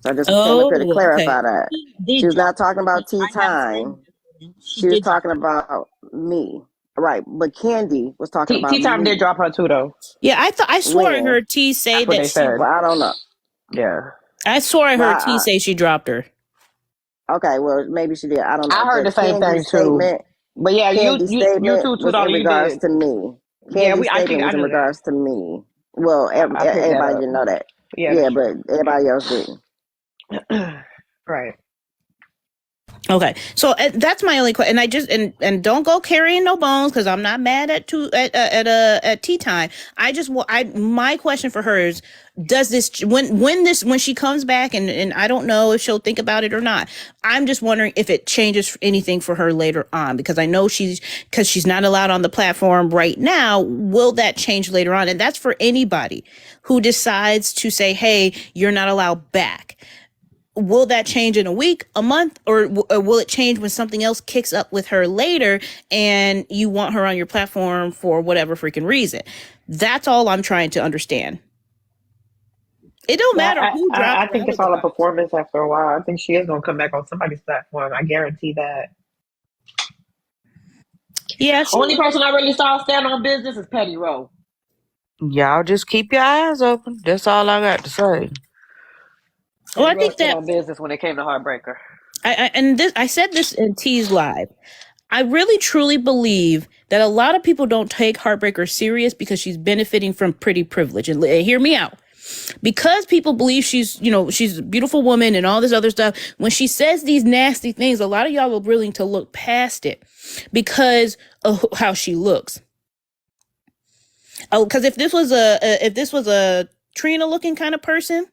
So I just came up here to Oh, okay. clarify that. He She did was not drop talking her. about T I have a friend Time. she She was did drop talking about me. Right. But Candy was talking about Tea Time did me. drop her too, though. Yeah, I swore I When? heard T say That's what that they she. said. Well, I don't know. Yeah. I swore I heard But T say she dropped her. okay, well, maybe she did. I don't I know. heard the But same thing Candy's too. statement, But yeah, you Candy's too, statement was $2. in You regards did. to me. Yeah, Candy's I statement was in knew that. regards to me. Well, I picked that everybody up. didn't know that. Yeah, Yeah, that's but true. everybody else didn't. Right. Okay, so that's my only question, and I just and don't go carrying no bones because I'm not mad at tea time. My question for her is, does this when she comes back and I don't know if she'll think about it or not. I'm just wondering if it changes anything for her later on because I know because she's not allowed on the platform right now. Will that change later on? And that's for anybody who decides to say, "Hey, you're not allowed back." Will that change in a week, a month, or will it change when something else kicks up with her later and you want her on your platform for whatever freaking reason? That's all I'm trying to understand. It don't Yeah, matter who dropped I her. think it's all a performance after a while. I think she is gonna come back on somebody's platform. I guarantee that. Yeah. Only person I really saw stand on business is Petty Rowe. Y'all just keep your eyes open. That's all I got to say. Well, I Petty Rowe think stood that on business when it came to Heartbreaker. I said this in T's live. I really truly believe that a lot of people don't take Heartbreaker serious because she's benefiting from pretty privilege. And hear me out. Because people believe she's a beautiful woman and all this other stuff, when she says these nasty things, a lot of y'all are willing to look past it because of how she looks. Oh, because if this was a Trina looking kind of person,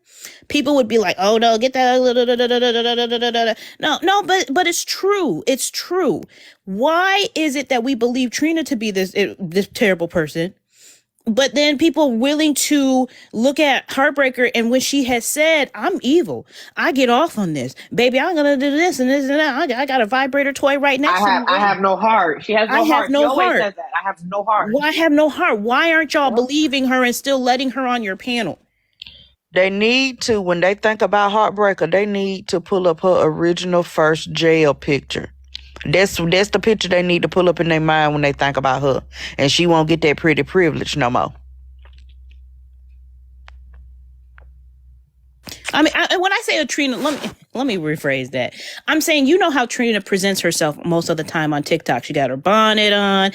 people would be like, "Oh no, get that." No, but it's true. It's true. Why is it that we believe Trina to be this terrible person? But then people willing to look at Heartbreaker, and when she has said, "I'm evil, I get off on this, baby, I'm gonna do this and this and that. I got a vibrator toy right next to me. I have no heart. She has no I have heart. She no always heart. says that. I have no heart. Why have no heart? Why aren't y'all believing her and still letting her on your panel?" They need to, when they think about Heartbreaker, they need to pull up her original first jail picture. That's the picture they need to pull up in their mind when they think about her. And she won't get that pretty privilege no more. I mean, when I say a Trina, let me rephrase that. I'm saying, how Trina presents herself most of the time on TikTok. She got her bonnet on.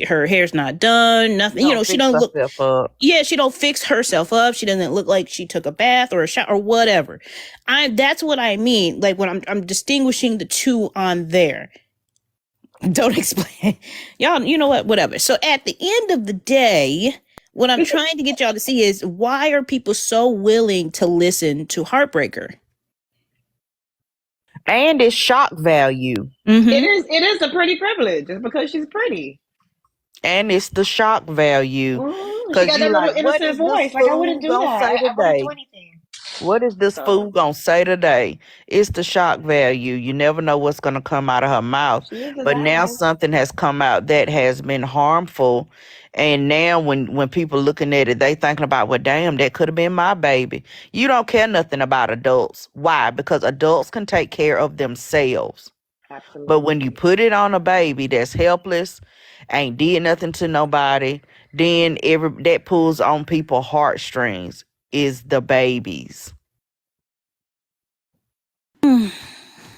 Her hair's not done. Nothing. She don't look. Up. Yeah, she don't fix herself up. She doesn't look like she took a bath or a shower or whatever. That's what I mean. Like when I'm distinguishing the two on there. Don't explain. Y'all, you know what? Whatever. So at the end of the day, what I'm trying to get y'all to see is, why are people so willing to listen to Heartbreaker? And it's shock value. Mm-hmm. It is a pretty privilege. It's because she's pretty. And it's the shock value. She got that little innocent voice. Like, I wouldn't do that. I wouldn't do anything. What is this fool gonna say today? It's the shock value. You never know what's gonna come out of her mouth. But now something has come out that has been harmful. And now when people looking at it, they thinking about, well, damn, that could have been my baby. You don't care nothing about adults. Why? Because adults can take care of themselves. Absolutely. But when you put it on a baby that's helpless, ain't did nothing to nobody, then that pulls on people's heartstrings is the babies.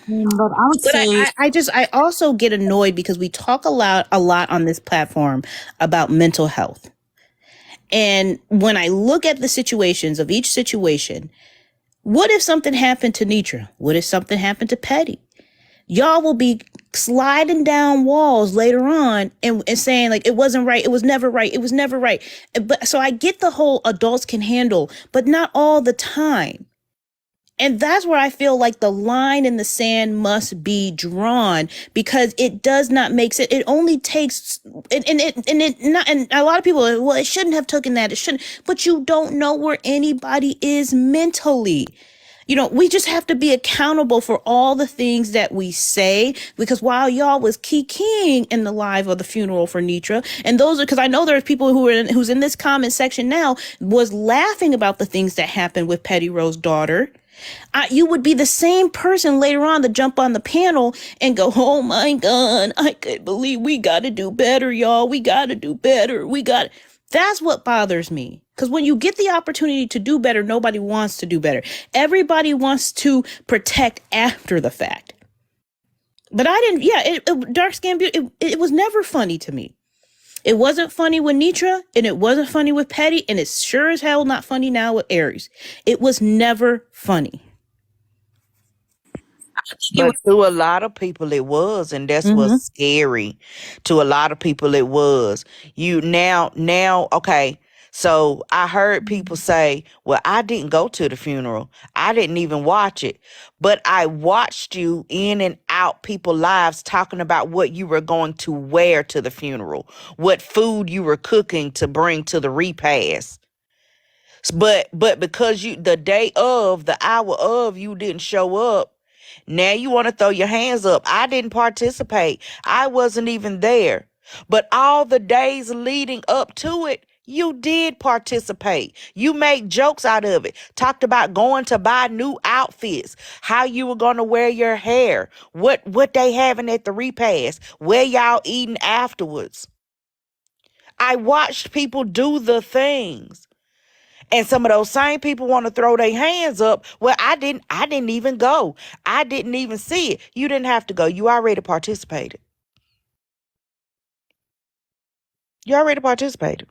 But I would say, I also get annoyed because we talk a lot on this platform about mental health. And when I look at the situations of each situation, what if something happened to Nitra? What if something happened to Petty? Y'all will be sliding down walls later on and saying, like, it wasn't right. It was never right. It was never right. But so I get the whole adults can handle, but not all the time. And that's where I feel like the line in the sand must be drawn, because it does not make sense. It only takes, and a lot of people are, well, it shouldn't have taken that. It shouldn't, but you don't know where anybody is mentally. We just have to be accountable for all the things that we say, because while y'all was kikiing in the live of the funeral for Nitra, and those are, because I know there's people who's in this comment section now was laughing about the things that happened with Petty Rose's daughter. You would be the same person later on to jump on the panel and go, oh my God, I can't believe we got to do better, y'all. We got to do better. That's what bothers me. Because when you get the opportunity to do better, nobody wants to do better. Everybody wants to protect after the fact. But I didn't, dark skin beauty, it was never funny to me. It wasn't funny with Nitra, and it wasn't funny with Petty, and it's sure as hell not funny now with Aries. It was never funny. But to a lot of people it was, and that's what's scary. To a lot of people it was. Okay. So I heard people say, well, I didn't go to the funeral. I didn't even watch it. But I watched you in and out people's lives talking about what you were going to wear to the funeral, what food you were cooking to bring to the repast. But because the day of, the hour of, you didn't show up, now you want to throw your hands up. I didn't participate. I wasn't even there. But all the days leading up to it, you did participate. You made jokes out of it. Talked about going to buy new outfits, how you were going to wear your hair, what they having at the repast, where y'all eating afterwards. I watched people do the things. And some of those same people want to throw their hands up. Well, I didn't even go. I didn't even see it. You didn't have to go. You already participated. You already participated.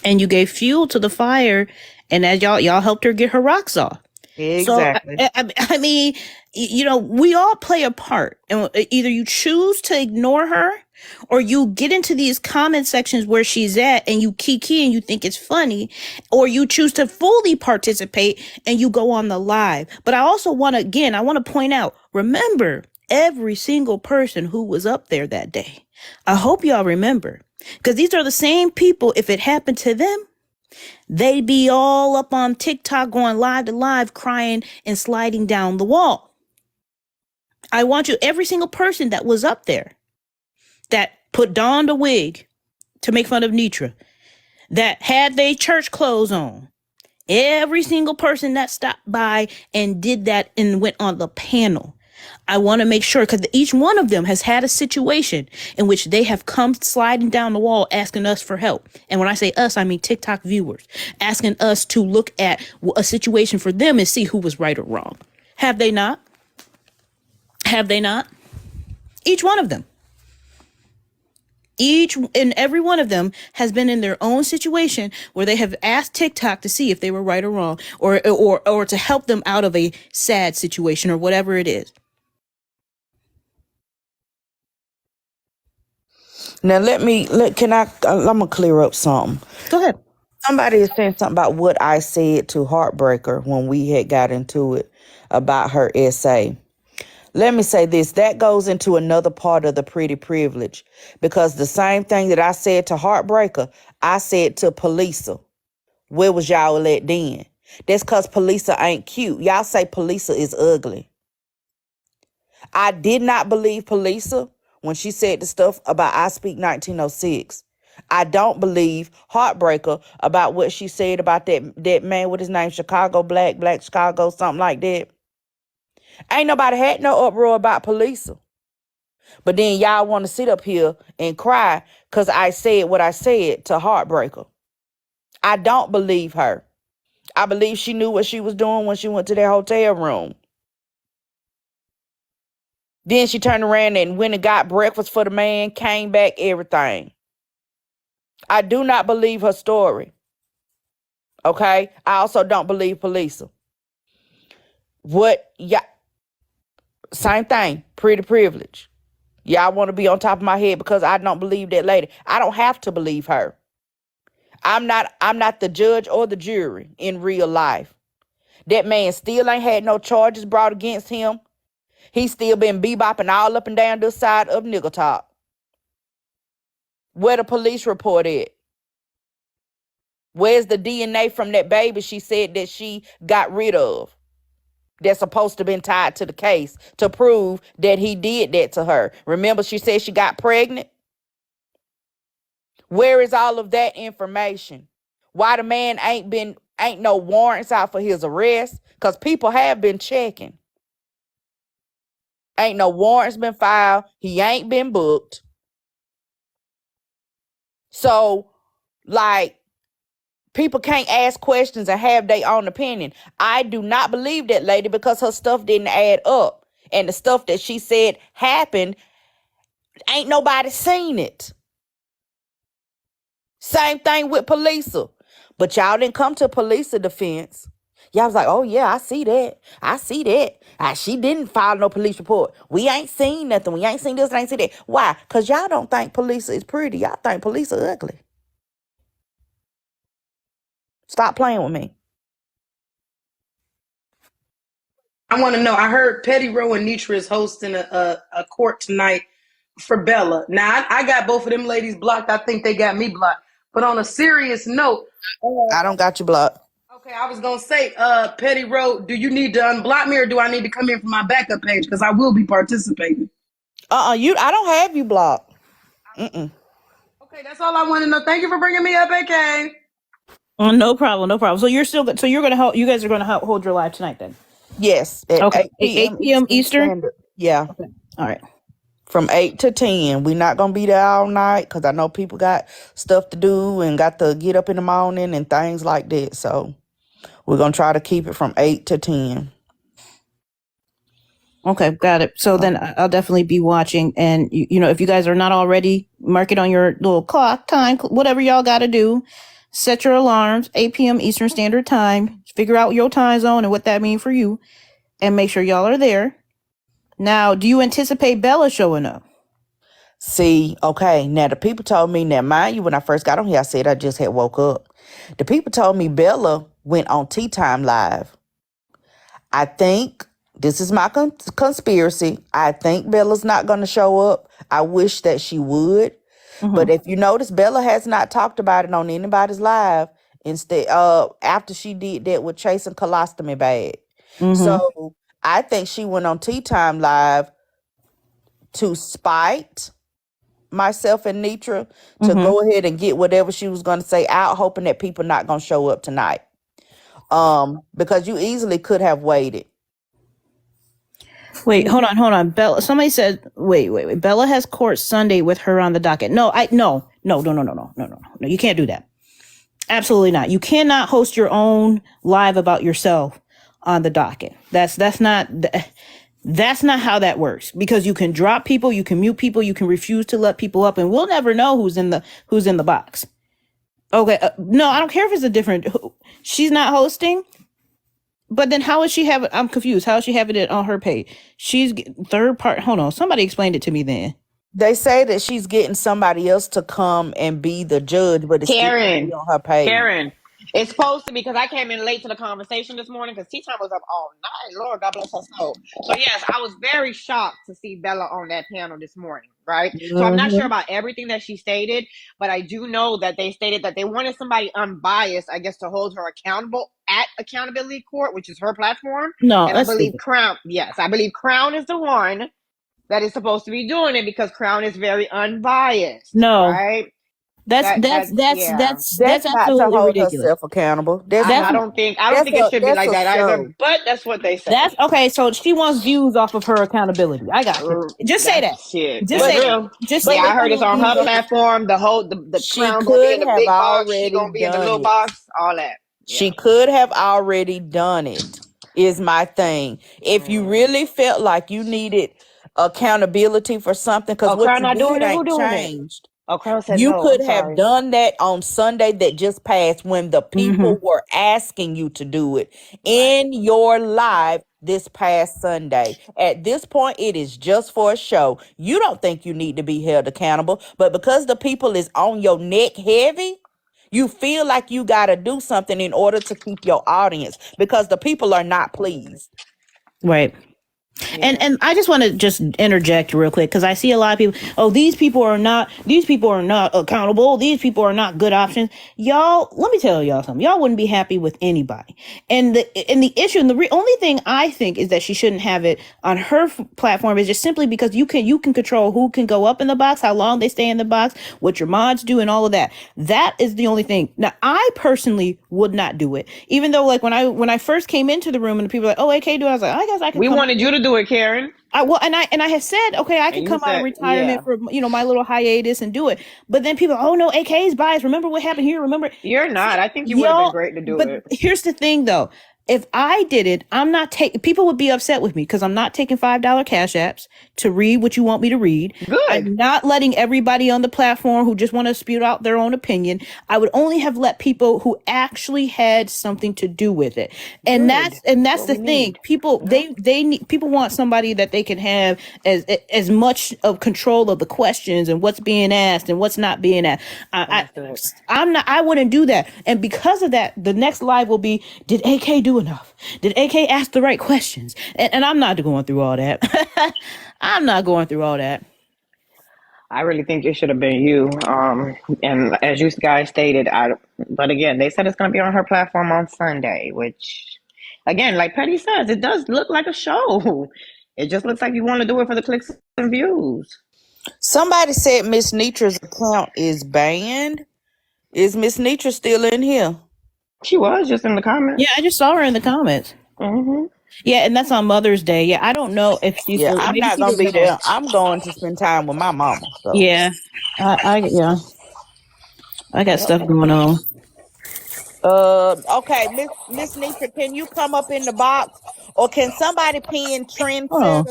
And you gave fuel to the fire, and as y'all helped her get her rocks off. Exactly. So I mean, we all play a part, and either you choose to ignore her, or you get into these comment sections where she's at and you kiki and you think it's funny, or you choose to fully participate and you go on the live. But I also want to point out, remember every single person who was up there that day. I hope y'all remember, because these are the same people, if it happened to them, they'd be all up on TikTok going live to live, crying and sliding down the wall. I want you, every single person that was up there, that donned a wig to make fun of Nitra, that had their church clothes on, every single person that stopped by and did that and went on the panel. I want to make sure, because each one of them has had a situation in which they have come sliding down the wall asking us for help. And when I say us, I mean TikTok viewers, asking us to look at a situation for them and see who was right or wrong. Have they not? Have they not? Each one of them. Each and every one of them has been in their own situation where they have asked TikTok to see if they were right or wrong, or to help them out of a sad situation or whatever it is. Now I'm gonna clear up something. Go ahead. Somebody is saying something about what I said to Heartbreaker when we had got into it about her essay. Let me say this, that goes into another part of the pretty privilege, because the same thing that I said to Heartbreaker, I said to Polisa. Where was y'all at then? That's because Polisa ain't cute. Y'all say Polisa is ugly. I did not believe Polisa when she said the stuff about I Speak 1906. I don't believe Heartbreaker about what she said about that man with his name, Chicago Black Chicago, something like that. Ain't nobody had no uproar about Polisa. But then y'all want to sit up here and cry because I said what I said to Heartbreaker. I don't believe her. I believe she knew what she was doing when she went to that hotel room. Then she turned around and went and got breakfast for the man, came back, everything. I do not believe her story. Okay? I also don't believe Polisa. Same thing, pretty privilege. Y'all want to be on top of my head because I don't believe that lady. I don't have to believe her. I'm not the judge or the jury in real life. That man still ain't had no charges brought against him. He's still been bebopping all up and down this side of Nigger Talk. Where the police report at? Where's the DNA from that baby she said that she got rid of? That's supposed to have been tied to the case to prove that he did that to her. Remember, she said she got pregnant? Where is all of that information? Why the man ain't no warrants out for his arrest? Because people have been checking. Ain't no warrants been filed. He ain't been booked. So, like, people can't ask questions and have their own opinion. I do not believe that lady because her stuff didn't add up. And the stuff that she said happened, ain't nobody seen it. Same thing with Polisa. But y'all didn't come to Polisa defense. Y'all was like, oh yeah, I see that. I see that. She didn't file no police report. We ain't seen nothing. We ain't seen this, ain't seen that. Why? Because y'all don't think Polisa is pretty. Y'all think Polisa ugly. Stop playing with me. I want to know. I heard Petty Row and Nitra is hosting a court tonight for Bella. Now, I got both of them ladies blocked. I think they got me blocked. But on a serious note, I don't got you blocked. okay, I was going to say, Petty Row, do you need to unblock me or do I need to come in from my backup page? Because I will be participating. I don't have you blocked. Mm-mm. Okay, that's all I want to know. Thank you for bringing me up, AK. No problem, no problem. So you're still good. So you guys are gonna hold your live tonight then? Yes, at Okay, 8 8 p.m. Eastern. Standard. Yeah. Okay. All right. From 8 to 10. We're not going to be there all night because I know people got stuff to do and got to get up in the morning and things like that. So we're going to try to keep it from 8 to 10. Okay, got it. So then I'll definitely be watching. And, you know, if you guys are not already, mark it on your little clock time, whatever y'all got to do. Set your alarms, 8 p.m. Eastern Standard Time. Figure out your time zone and what that means for you. And make sure y'all are there. Now, do you anticipate Bella showing up? See, okay, now the people told me, now mind you, when I first got on here, I said I just had woke up. The people told me Bella went on Tea Time Live. I think, this is my conspiracy, I think Bella's not going to show up. I wish that she would. Mm-hmm. But if you notice, Bella has not talked about it on anybody's live instead after she did that with Chasing Colostomy Bag. Mm-hmm. So I think she went on Tea Time Live to spite myself and Nitra to go ahead and get whatever she was going to say out, hoping that people not going to show up tonight. Because you easily could have waited. Wait, hold on. Bella, somebody said, wait. Bella has court Sunday with her on the docket. No. You can't do that. Absolutely not. You cannot host your own live about yourself on the docket. That's not how that works, because you can drop people, you can mute people, you can refuse to let people up, and we'll never know who's in the box. Okay, no, I don't care if it's a different. She's not hosting, but then how is she having? I'm confused. How is she having it on her page? She's third part. Hold on, somebody explained it to me. Then they say that she's getting somebody else to come and be the judge, but it's Karen, still on her page. Karen, it's supposed to be, because I came in late to the conversation this morning because Tea Time was up all night. Lord, God bless her soul. So yes, I was very shocked to see Bella on that panel this morning, right? So I'm not sure about everything that she stated, but I do know that they stated that they wanted somebody unbiased, I guess, to hold her accountable at Accountability Court, which is her platform. No, and I believe Crown. Yes, I believe Crown is the one that is supposed to be doing it because Crown is very unbiased. No, right? That's not to absolutely hold ridiculous. herself accountable. I don't think it should be like that either. But that's what they say. That's okay. So she wants views off of her accountability. I got you. Just say that. Shit. Just say that. Just say I heard it's on her platform. The Crown gonna be in the big box. She gonna be in the little box. All that. Yeah. She could have already done it. Is my thing. If you really felt like you needed accountability for something, because what you did ain't changed. Crown said you no, could I'm have sorry. done that on Sunday that just passed when the people were asking you to do it in your live this past Sunday. At this point, it is just for a show. You don't think you need to be held accountable, but because the people is on your neck heavy, you feel like you got to do something in order to keep your audience, because the people are not pleased. Right. And I just want to just interject real quick because I see a lot of people. Oh, these people are not accountable. These people are not good options. Y'all, let me tell y'all something. Y'all wouldn't be happy with anybody. And the issue and the only thing I think is that she shouldn't have it on her platform is just simply because you can control who can go up in the box, how long they stay in the box, what your mods do, and all of that. That is the only thing. Now, I personally would not do it, even though like when I first came into the room and people were like, oh, AK do it, I was like, I guess I can. We wanted you to do it, Karen. I had said, okay, I can And you come out of said, retirement yeah. for my little hiatus and do it. But then people, oh no, AK is biased. Remember what happened here? Remember, You're not. I think you would have been great to do but it. here's the thing though. If I did it, I'm not taking, people would be upset with me because I'm not taking $5 cash apps to read what you want me to read. Good. I'm not letting everybody on the platform who just want to spew out their own opinion. I would only have let people who actually had something to do with it. And that's the thing. People, they need, people want somebody that they can have as much of control of the questions and what's being asked and what's not being asked. I wouldn't do that. And because of that, the next live will be, did AK do enough? Did AK ask the right questions? And I'm not going through all that. I'm not going through all that. I really think it should have been you. And as you guys stated, but again, they said it's going to be on her platform on Sunday, which, again, like Petty says, it does look like a show. It just looks like you want to do it for the clicks and views. Somebody said Miss Nitra's account is banned. Is Miss Nitra still in here? She was just in the comments. Yeah, I just saw her in the comments. Mm-hmm. Yeah, and that's on Mother's Day. Yeah, I don't know if she's. Yeah, I'm not gonna be there. I'm going to spend time with my mama. So. Yeah, I got stuff going on. Okay, Miss Nitra, can you come up in the box, or can somebody pin Trendsetter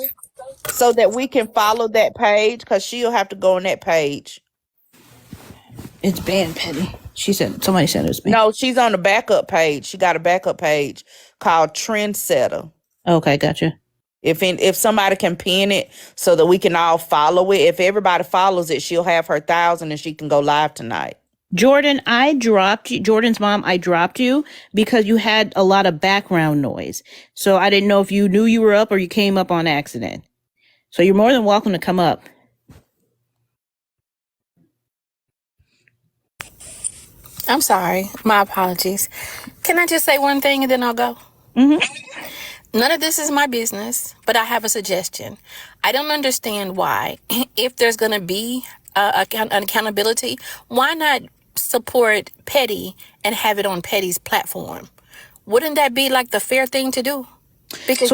so that we can follow that page? Because she'll have to go on that page. It's banned, Petty. Somebody said it was banned. No, she's on the backup page. She got a backup page called Trendsetter. Okay, gotcha. If somebody can pin it so that we can all follow it, if everybody follows it, she'll have her 1,000 and she can go live tonight. Jordan, I dropped you. Jordan's mom, I dropped you because you had a lot of background noise. So I didn't know if you knew you were up or you came up on accident. So you're more than welcome to come up. I'm sorry. My apologies. Can I just say one thing and then I'll go? Mm-hmm. None of this is my business, but I have a suggestion. I don't understand why, if there's going to be an accountability, why not support Petty and have it on Petty's platform? Wouldn't that be like the fair thing to do? Because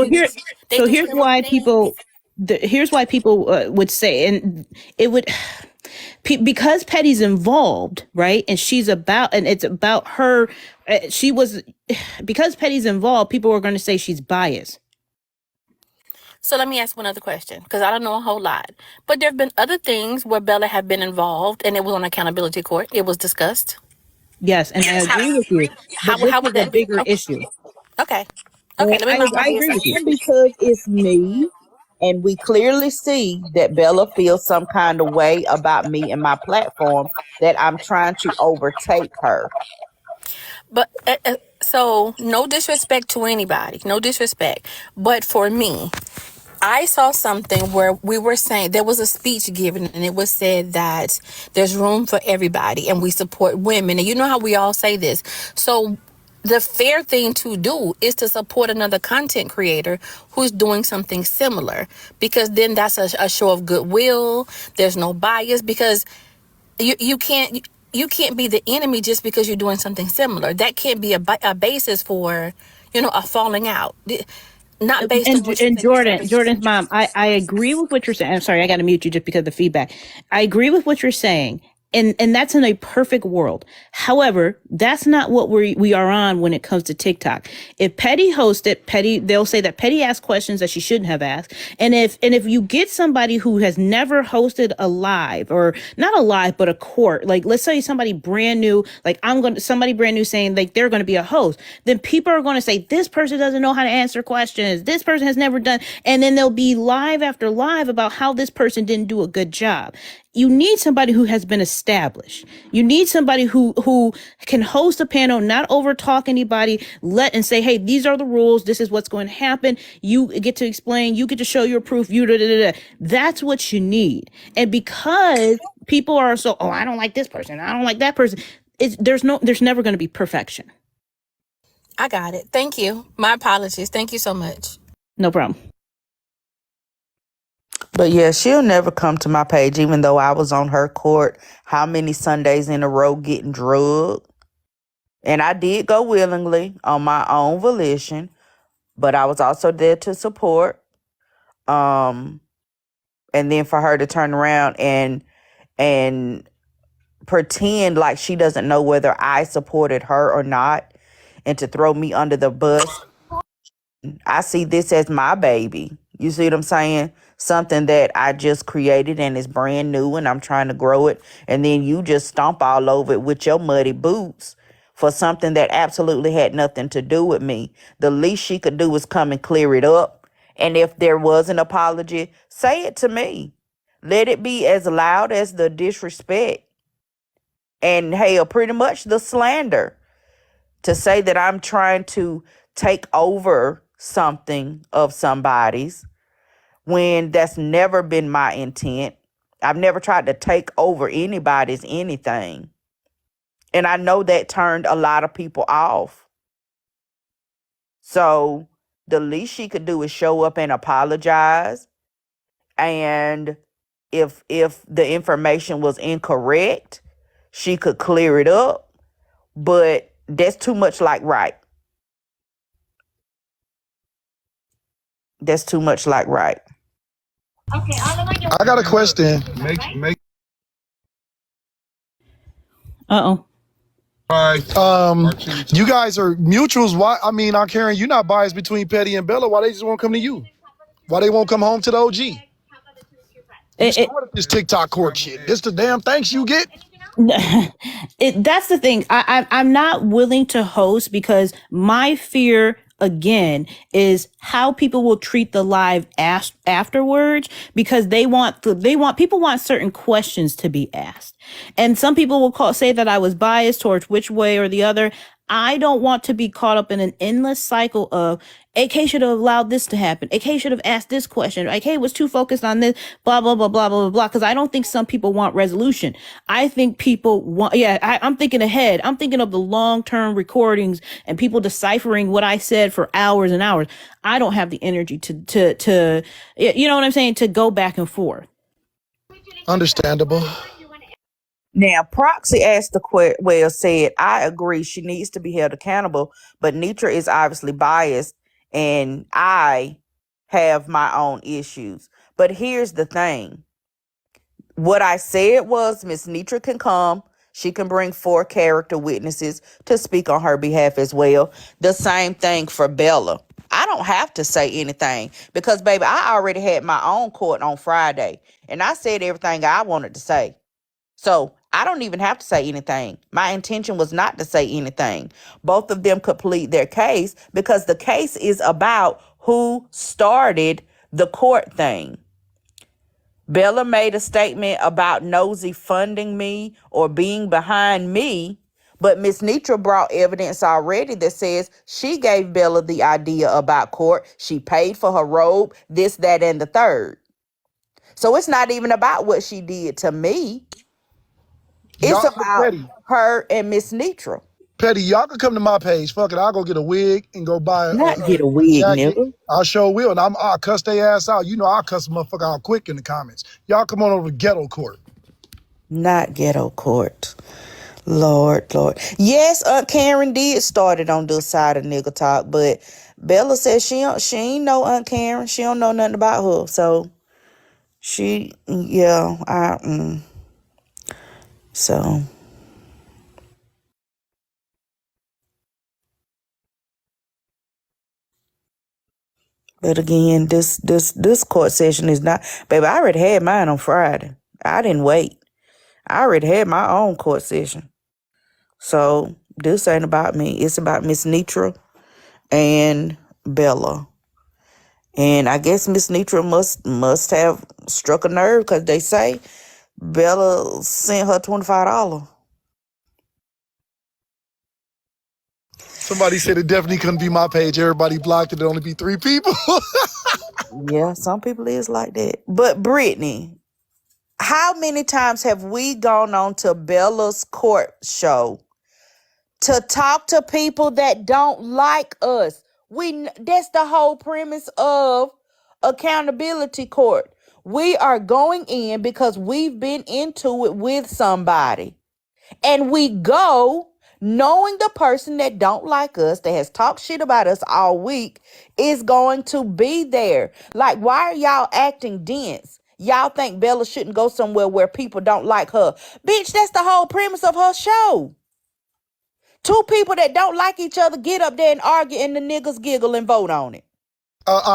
here's why people would say, and it would, because Petty's involved, right? And it's about her. Because Petty's involved, people are going to say she's biased. So let me ask one other question, because I don't know a whole lot. But there have been other things where Bella have been involved, and it was on accountability court. It was discussed. Yes, and I agree with you. How would that a bigger issue? Okay. Okay. Let me I agree with you. Because it's me, and we clearly see that Bella feels some kind of way about me and my platform, that I'm trying to overtake her. But so no disrespect to anybody, no disrespect. But for me, I saw something where we were saying there was a speech given and it was said that there's room for everybody and we support women. And you know how we all say this. So the fair thing to do is to support another content creator who's doing something similar, because then that's a show of goodwill. There's no bias, because you can't be the enemy just because you're doing something similar. That can't be a basis for, a falling out. Not based on what and Jordan's mom, I agree with what you're saying. I'm sorry, I got to mute you just because of the feedback. I agree with what you're saying. And that's in a perfect world. However, that's not what we are on when it comes to TikTok. If Petty hosted, they'll say that Petty asked questions that she shouldn't have asked. And if you get somebody who has never hosted a live, or not a live, but a court, like let's say somebody brand new, like somebody brand new saying like they're going to be a host, then people are going to say this person doesn't know how to answer questions. This person has never done, and then there'll be live after live about how this person didn't do a good job. you need somebody who has been established. You need somebody who can host a panel, not over talk anybody, and say, hey, these are the rules. This is what's going to happen. You get to explain. You get to show your proof. That's what you need. And because people are so, oh, I don't like this person, I don't like that person. There's never going to be perfection. I got it. Thank you. My apologies. Thank you so much. No problem. But yeah, she'll never come to my page, even though I was on her court how many Sundays in a row getting drugged. And I did go willingly on my own volition, but I was also there to support. And then for her to turn around and pretend like she doesn't know whether I supported her or not, and to throw me under the bus. I see this as my baby. You see what I'm saying? Something that I just created and is brand new and I'm trying to grow it. And then you just stomp all over it with your muddy boots for something that absolutely had nothing to do with me. The least she could do was come and clear it up. And if there was an apology, say it to me. Let it be as loud as the disrespect. And hell, pretty much the slander. To say that I'm trying to take over something of somebody's when that's never been my intent. I've never tried to take over anybody's anything. And I know that turned a lot of people off. So the least she could do is show up and apologize. And if the information was incorrect, she could clear it up. But that's too much like right. That's too much like right. Okay, I got a question. Uh-oh. You guys are mutuals. Why? I mean, Karen, you're not biased between Petty and Bella. Why they just won't come to you? Why they won't come home to the OG? You started this TikTok court shit. This the damn thanks you get? That's the thing. I'm not willing to host because my fear again is how people will treat the live afterwards, because people want certain questions to be asked, and some people will say that I was biased towards which way or the other. I don't want to be caught up in an endless cycle of AK should have allowed this to happen. AK should have asked this question. AK was too focused on this, blah, blah, blah, blah, blah, blah, because I don't think some people want resolution. I think people want, I'm thinking ahead. I'm thinking of the long-term recordings and people deciphering what I said for hours and hours. I don't have the energy to you know what I'm saying, to go back and forth. Understandable. Now, Proxy asked said, I agree she needs to be held accountable, but Nitra is obviously biased and I have my own issues. But here's the thing. What I said was Miss Nitra can come. She can bring 4 character witnesses to speak on her behalf as well. The same thing for Bella. I don't have to say anything because, baby, I already had my own court on Friday and I said everything I wanted to say. So I don't even have to say anything. My intention was not to say anything. Both of them could plead their case because the case is about who started the court thing. Bella made a statement about Nosy funding me or being behind me, but Miss Nitra brought evidence already that says she gave Bella the idea about court. She paid for her robe, this, that, and the third. So it's not even about what she did to me. It's about her and Miss Nitra. Petty, y'all can come to my page. Fuck it, I'll go get a wig and go buy get a wig, jacket. nigga. I sure will, and I'll cuss their ass out. You know I'll cuss a motherfucker out quick in the comments. Y'all come on over to Ghetto Court. Not Ghetto Court. Lord. Yes, Karen did start it on this side of nigga talk, but Bella says she ain't know Aunt Karen. She don't know nothing about her. So so but again, this court session is not, baby, I already had mine on Friday. I didn't wait. I already had my own court session. So this ain't about me. It's about Miss Nitra and Bella. And I guess Miss Nitra must have struck a nerve because they say Bella sent her $25. Somebody said it definitely couldn't be my page. Everybody blocked it. It'd only be 3 people. Yeah, some people is like that. But Brittany, how many times have we gone on to Bella's court show to talk to people that don't like us? That's the whole premise of accountability court. We are going in because we've been into it with somebody. And we go knowing the person that don't like us, that has talked shit about us all week, is going to be there. Like, why are y'all acting dense? Y'all think Bella shouldn't go somewhere where people don't like her. Bitch, that's the whole premise of her show. Two people that don't like each other get up there and argue and the niggas giggle and vote on it.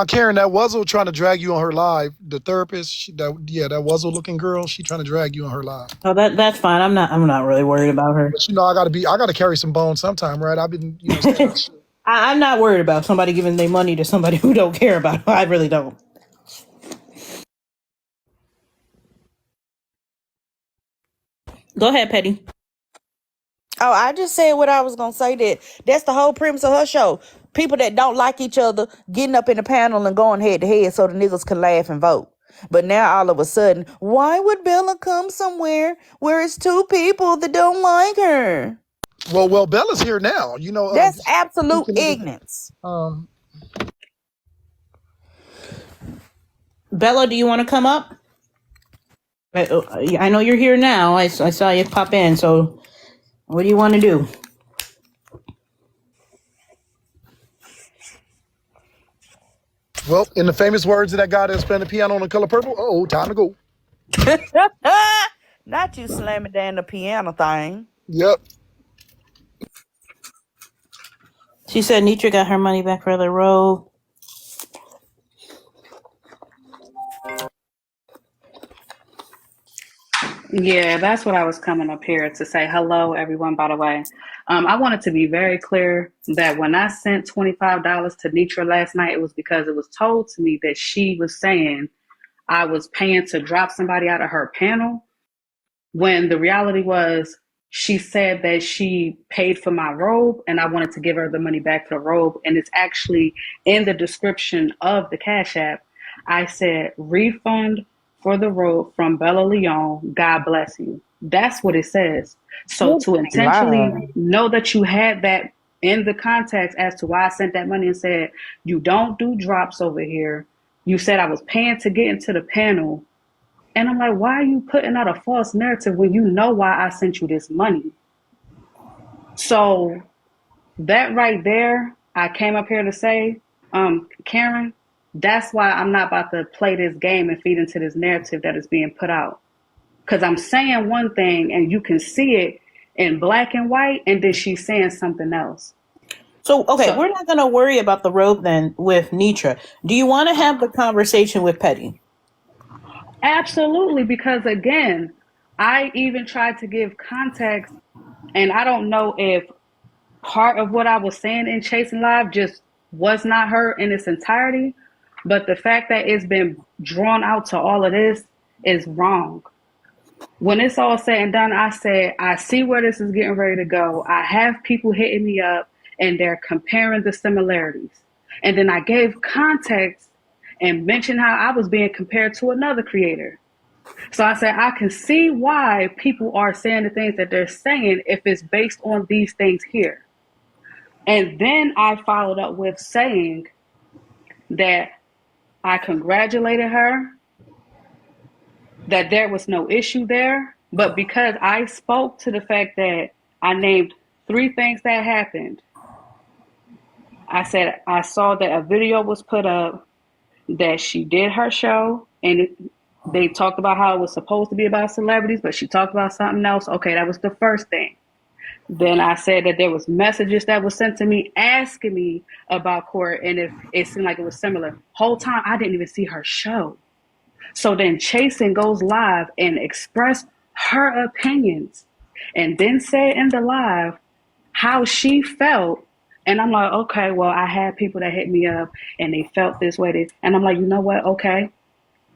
Karen, that Wuzzle trying to drag you on her live. The therapist, that Wuzzle looking girl, she trying to drag you on her live. Oh, that's fine. I'm not really worried about her. But I gotta carry some bones sometime, right? I've been, I'm not worried about somebody giving their money to somebody who don't care about her. I really don't. Go ahead, Petty. Oh, I just said what I was going to say. That's the whole premise of her show. People that don't like each other getting up in the panel and going head to head so the niggas can laugh and vote. But now all of a sudden, why would Bella come somewhere where it's two people that don't like her? Well, Bella's here now. That's absolute ignorance. Bella, do you want to come up? I know you're here now. I saw you pop in. So what do you want to do? Well, in the famous words of that guy that's playing the piano on The Color Purple, time to go. Not you slamming down the piano thing. Yep. She said Nitra got her money back for the robe. Yeah, that's what I was coming up here to say. Hello, everyone, by the way. I wanted to be very clear that when I sent $25 to Nitra last night, it was because it was told to me that she was saying I was paying to drop somebody out of her panel, when the reality was she said that she paid for my robe and I wanted to give her the money back for the robe. And it's actually in the description of the Cash App. I said, refund for the robe from Bella Leon. God bless you. That's what it says. So to intentionally know that you had that in the context as to why I sent that money and said, you don't do drops over here. You said I was paying to get into the panel. And I'm like, why are you putting out a false narrative when you know why I sent you this money? So that right there, I came up here to say, Karen, that's why I'm not about to play this game and feed into this narrative that is being put out. Because I'm saying one thing and you can see it in black and white, and then she's saying something else. So we're not going to worry about the robe then with Nitra. Do you want to have the conversation with Petty? Absolutely, because again, I even tried to give context, and I don't know if part of what I was saying in Chasing Live just was not heard in its entirety, but the fact that it's been drawn out to all of this is wrong. When it's all said and done, I said, I see where this is getting ready to go. I have people hitting me up and they're comparing the similarities. And then I gave context and mentioned how I was being compared to another creator. So I said, I can see why people are saying the things that they're saying if it's based on these things here. And then I followed up with saying that I congratulated her, that there was no issue there. But because I spoke to the fact that I named 3 things that happened, I said I saw that a video was put up that she did her show, and they talked about how it was supposed to be about celebrities, but she talked about something else. Okay, that was the first thing. Then I said that there was messages that were sent to me asking me about court, and if it seemed like it was similar. Whole time I didn't even see her show. So then Chasing goes live and expressed her opinions, and then said in the live how she felt. And I'm like, okay, well, I had people that hit me up and they felt this way. And I'm like, you know what? Okay,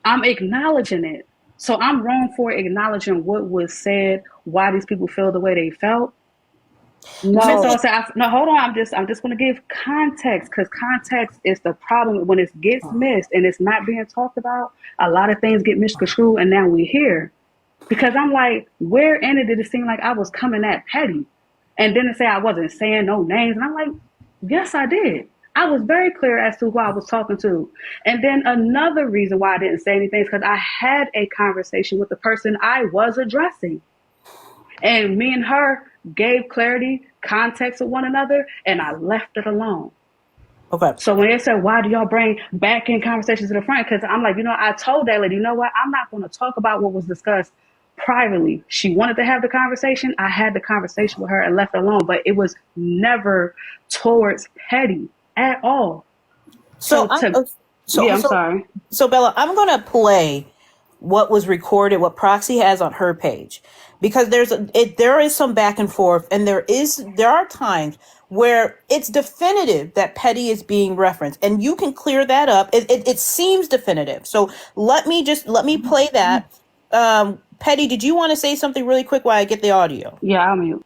I'm acknowledging it. So I'm wrong for acknowledging what was said, why these people feel the way they felt. No. No, hold on. I'm just going to give context, because context is the problem when it gets missed and it's not being talked about. A lot of things get misconstrued, and now we're here. Because I'm like, where in it did it seem like I was coming at petty? And then to say I wasn't saying no names, and I'm like, yes, I did. I was very clear as to who I was talking to. And then another reason why I didn't say anything is because I had a conversation with the person I was addressing. And me and her gave clarity, context with one another, and I left it alone. Okay. So when they said, why do y'all bring back in conversations to the front? Because I'm like, I told that lady, you know what? I'm not going to talk about what was discussed privately. She wanted to have the conversation. I had the conversation with her and left it alone. But it was never towards petty at all. I'm sorry. So Bella, I'm going to play what was recorded, what Proxy has on her page, because there is some back and forth, and there are times where it's definitive that petty is being referenced, and you can clear that up. It seems definitive. So let me play that. Petty, did you want to say something really quick while I get the audio? Yeah, I'll mute.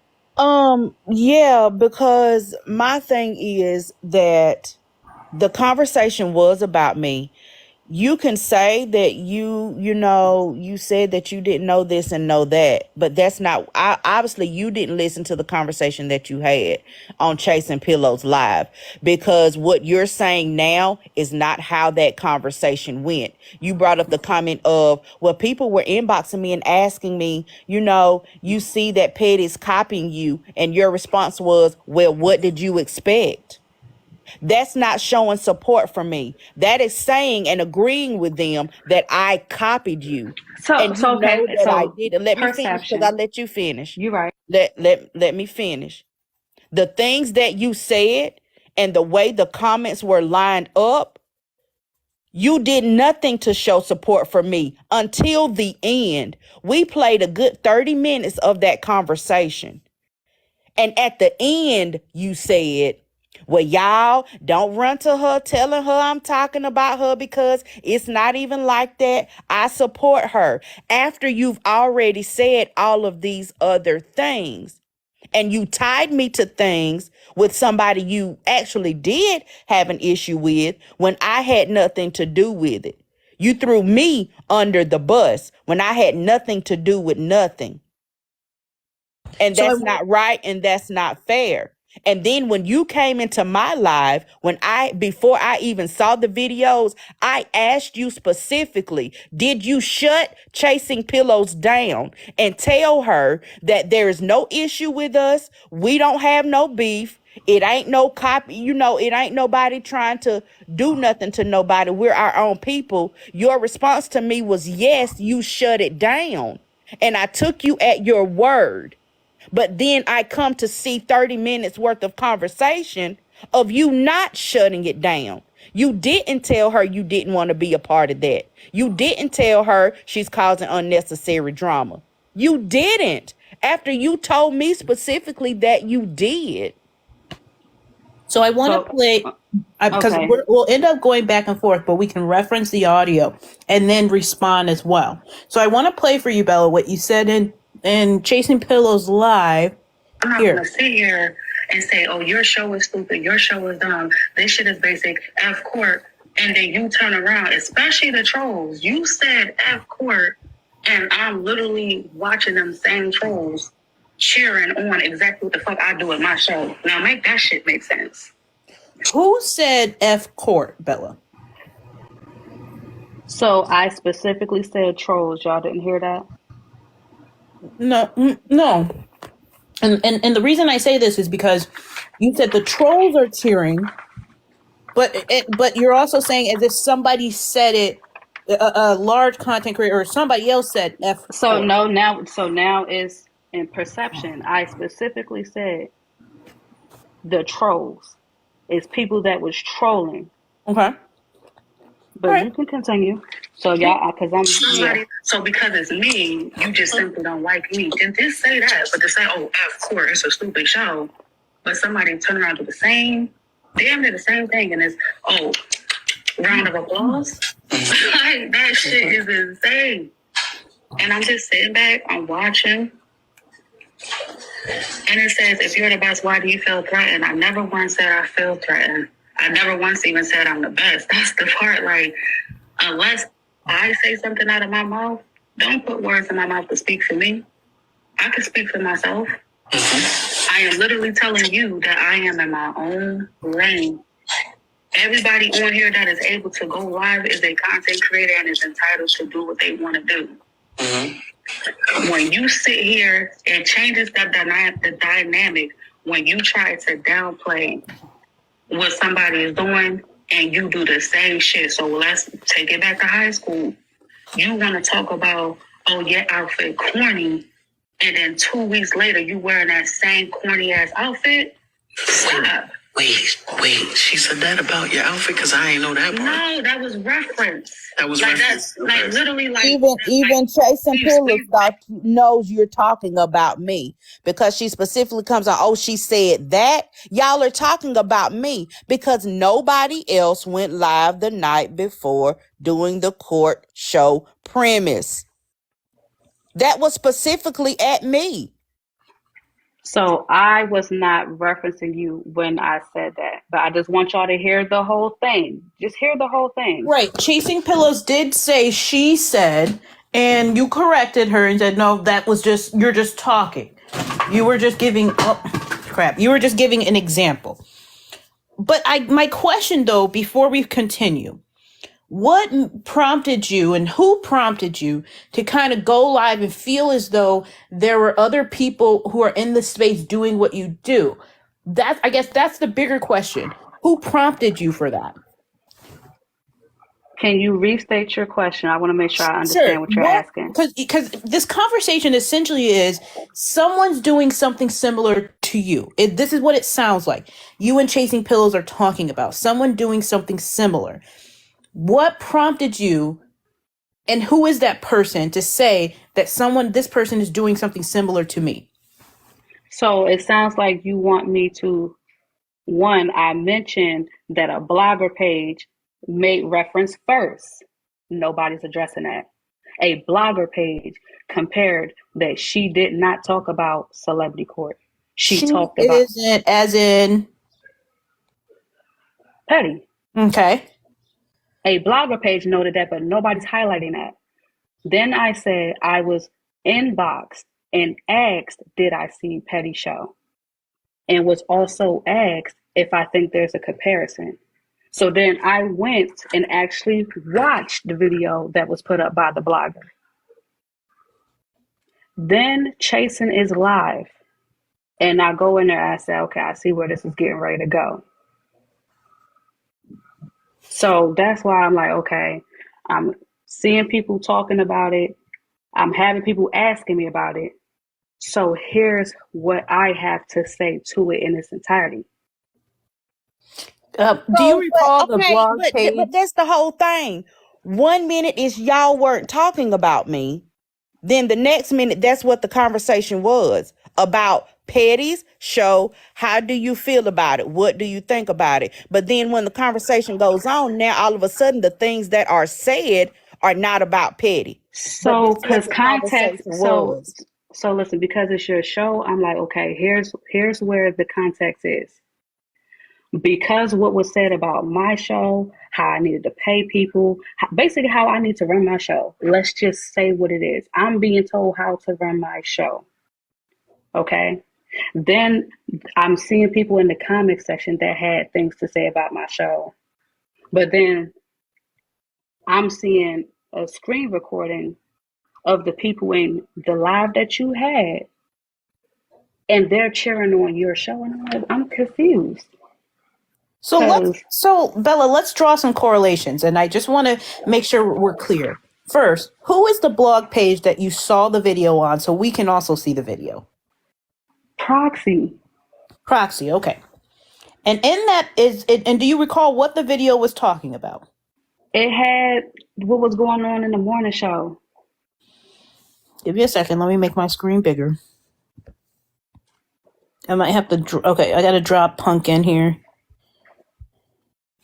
Yeah, because my thing is that the conversation was about me. You can say that you said that you didn't know this and know that, but that's not, obviously you didn't listen to the conversation that you had on Chasing Pillows Live, because what you're saying now is not how that conversation went. You brought up the comment of, well, people were inboxing me and asking me, you see that Petty's copying you, and your response was, well, what did you expect? That's not showing support for me. That is saying and agreeing with them that I copied you. I did. Let me finish, because I let you finish. You're right. Let me finish. The things that you said and the way the comments were lined up, you did nothing to show support for me until the end. We played a good 30 minutes of that conversation. And at the end, you said, well, y'all don't run to her telling her I'm talking about her, because it's not even like that. I support her. After you've already said all of these other things, and you tied me to things with somebody you actually did have an issue with when I had nothing to do with it. You threw me under the bus when I had nothing to do with nothing. And that's not right, and that's not fair. And then when you came into my live, before I even saw the videos, I asked you specifically, did you shut Chasing Pillows down and tell her that there is no issue with us? We don't have no beef. It ain't no copy, it ain't nobody trying to do nothing to nobody. We're our own people. Your response to me was, yes, you shut it down. And I took you at your word. But then I come to see 30 minutes worth of conversation of you not shutting it down. You didn't tell her you didn't want to be a part of that. You didn't tell her she's causing unnecessary drama. You didn't. After you told me specifically that you did. So I want to play, because we'll end up going back and forth, but we can reference the audio and then respond as well. So I want to play for you, Bella, what you said in Chasing Pillows Live. I'm not going to sit here and say, oh, your show is stupid, your show is dumb, this shit is basic, F court, and then you turn around, especially the trolls. You said F court, and I'm literally watching them same trolls cheering on exactly what the fuck I do at my show. Now make that shit make sense. Who said F court, Bella? So I specifically said trolls. Y'all didn't hear that? No. And the reason I say this is because you said the trolls are cheering, but you're also saying as if somebody said it, a large content creator or somebody else said F. So now it's in perception. I specifically said the trolls. It's people that was trolling. Okay. But you can continue. So y'all, So because it's me, you just simply don't like me. And just say that, but to say, oh, F court, it's a stupid show. But somebody turn around to the same, damn near the same thing, and it's, oh, round of applause. Like, that shit is insane. And I'm just sitting back, I'm watching, and it says, if you're the best, why do you feel threatened? I never once said I feel threatened. I never once even said I'm the best. That's the part, like, unless I say something out of my mouth, don't put words in my mouth to speak for me. I can speak for myself. I am literally telling you that I am in my own lane. Everybody on here that is able to go live is a content creator and is entitled to do what they want to do. When you sit here, it changes the dynamic when you try to downplay what somebody is doing and you do the same shit. So let's take it back to high school. You want to talk about, oh, your outfit corny, and then 2 weeks later you wearing that same corny ass outfit? Stop. Wait, she said that about your outfit? Because I ain't know that part. No, that was reference. That was like reference. That's like literally like Even Chasing Pillars knows you're talking about me because she specifically comes on, oh, she said that. Y'all are talking about me because nobody else went live the night before doing the court show premise. That was specifically at me. So I was not referencing you when I said that, but I just want y'all to hear the whole thing. Just hear the whole thing. Right. Chasing Pillows did say she said, and you corrected her and said, no, that was just, you're just talking. You were just giving, you were just giving an example. But my question though, before we continue, what prompted you and who prompted you to kind of go live and feel as though there were other people who are in the space doing what you do? I guess that's the bigger question. Who prompted you for that? Can you restate your question? I want to make sure I understand what you're asking. Because this conversation essentially is someone's doing something similar to you. This is what it sounds like. You and Chasing Pillows are talking about someone doing something similar. What prompted you, and who is that person to say that this person is doing something similar to me? So it sounds like you want me to, one, I mentioned that a blogger page made reference first. Nobody's addressing that. A blogger page compared that she did not talk about Celebrity Court. She talked about... It isn't as in... Petty. Okay. A blogger page noted that, but nobody's highlighting that. Then I said I was inboxed and asked, did I see Petty show? And was also asked if I think there's a comparison. So then I went and actually watched the video that was put up by the blogger. Then Chasing is live. And I go in there, I say, okay, I see where this is getting ready to go. So that's why I'm like, okay, I'm seeing people talking about it. I'm having people asking me about it. So here's what I have to say to it in its entirety. Do you recall the blog page? But that's the whole thing. 1 minute is y'all weren't talking about me. Then the next minute, that's what the conversation was about. Petty's show. How do you feel about it? What do you think about it? But then when the conversation goes on, now all of a sudden the things that are said are not about Petty. So because context, so listen, because it's your show, I'm like, okay, here's where the context is. Because what was said about my show, how I needed to pay people, basically how I need to run my show. Let's just say what it is. I'm being told how to run my show. Okay. Then I'm seeing people in the comment section that had things to say about my show. But then I'm seeing a screen recording of the people in the live that you had, and they're cheering on your show. And I'm confused. So Bella, let's draw some correlations. And I just want to make sure we're clear. First, who is the blog page that you saw the video on so we can also see the video? Proxy, okay. And in that and do you recall what the video was talking about? It had what was going on in the morning show. Give me a second. Let me make my screen bigger. I might have to, I got to drop Punk in here.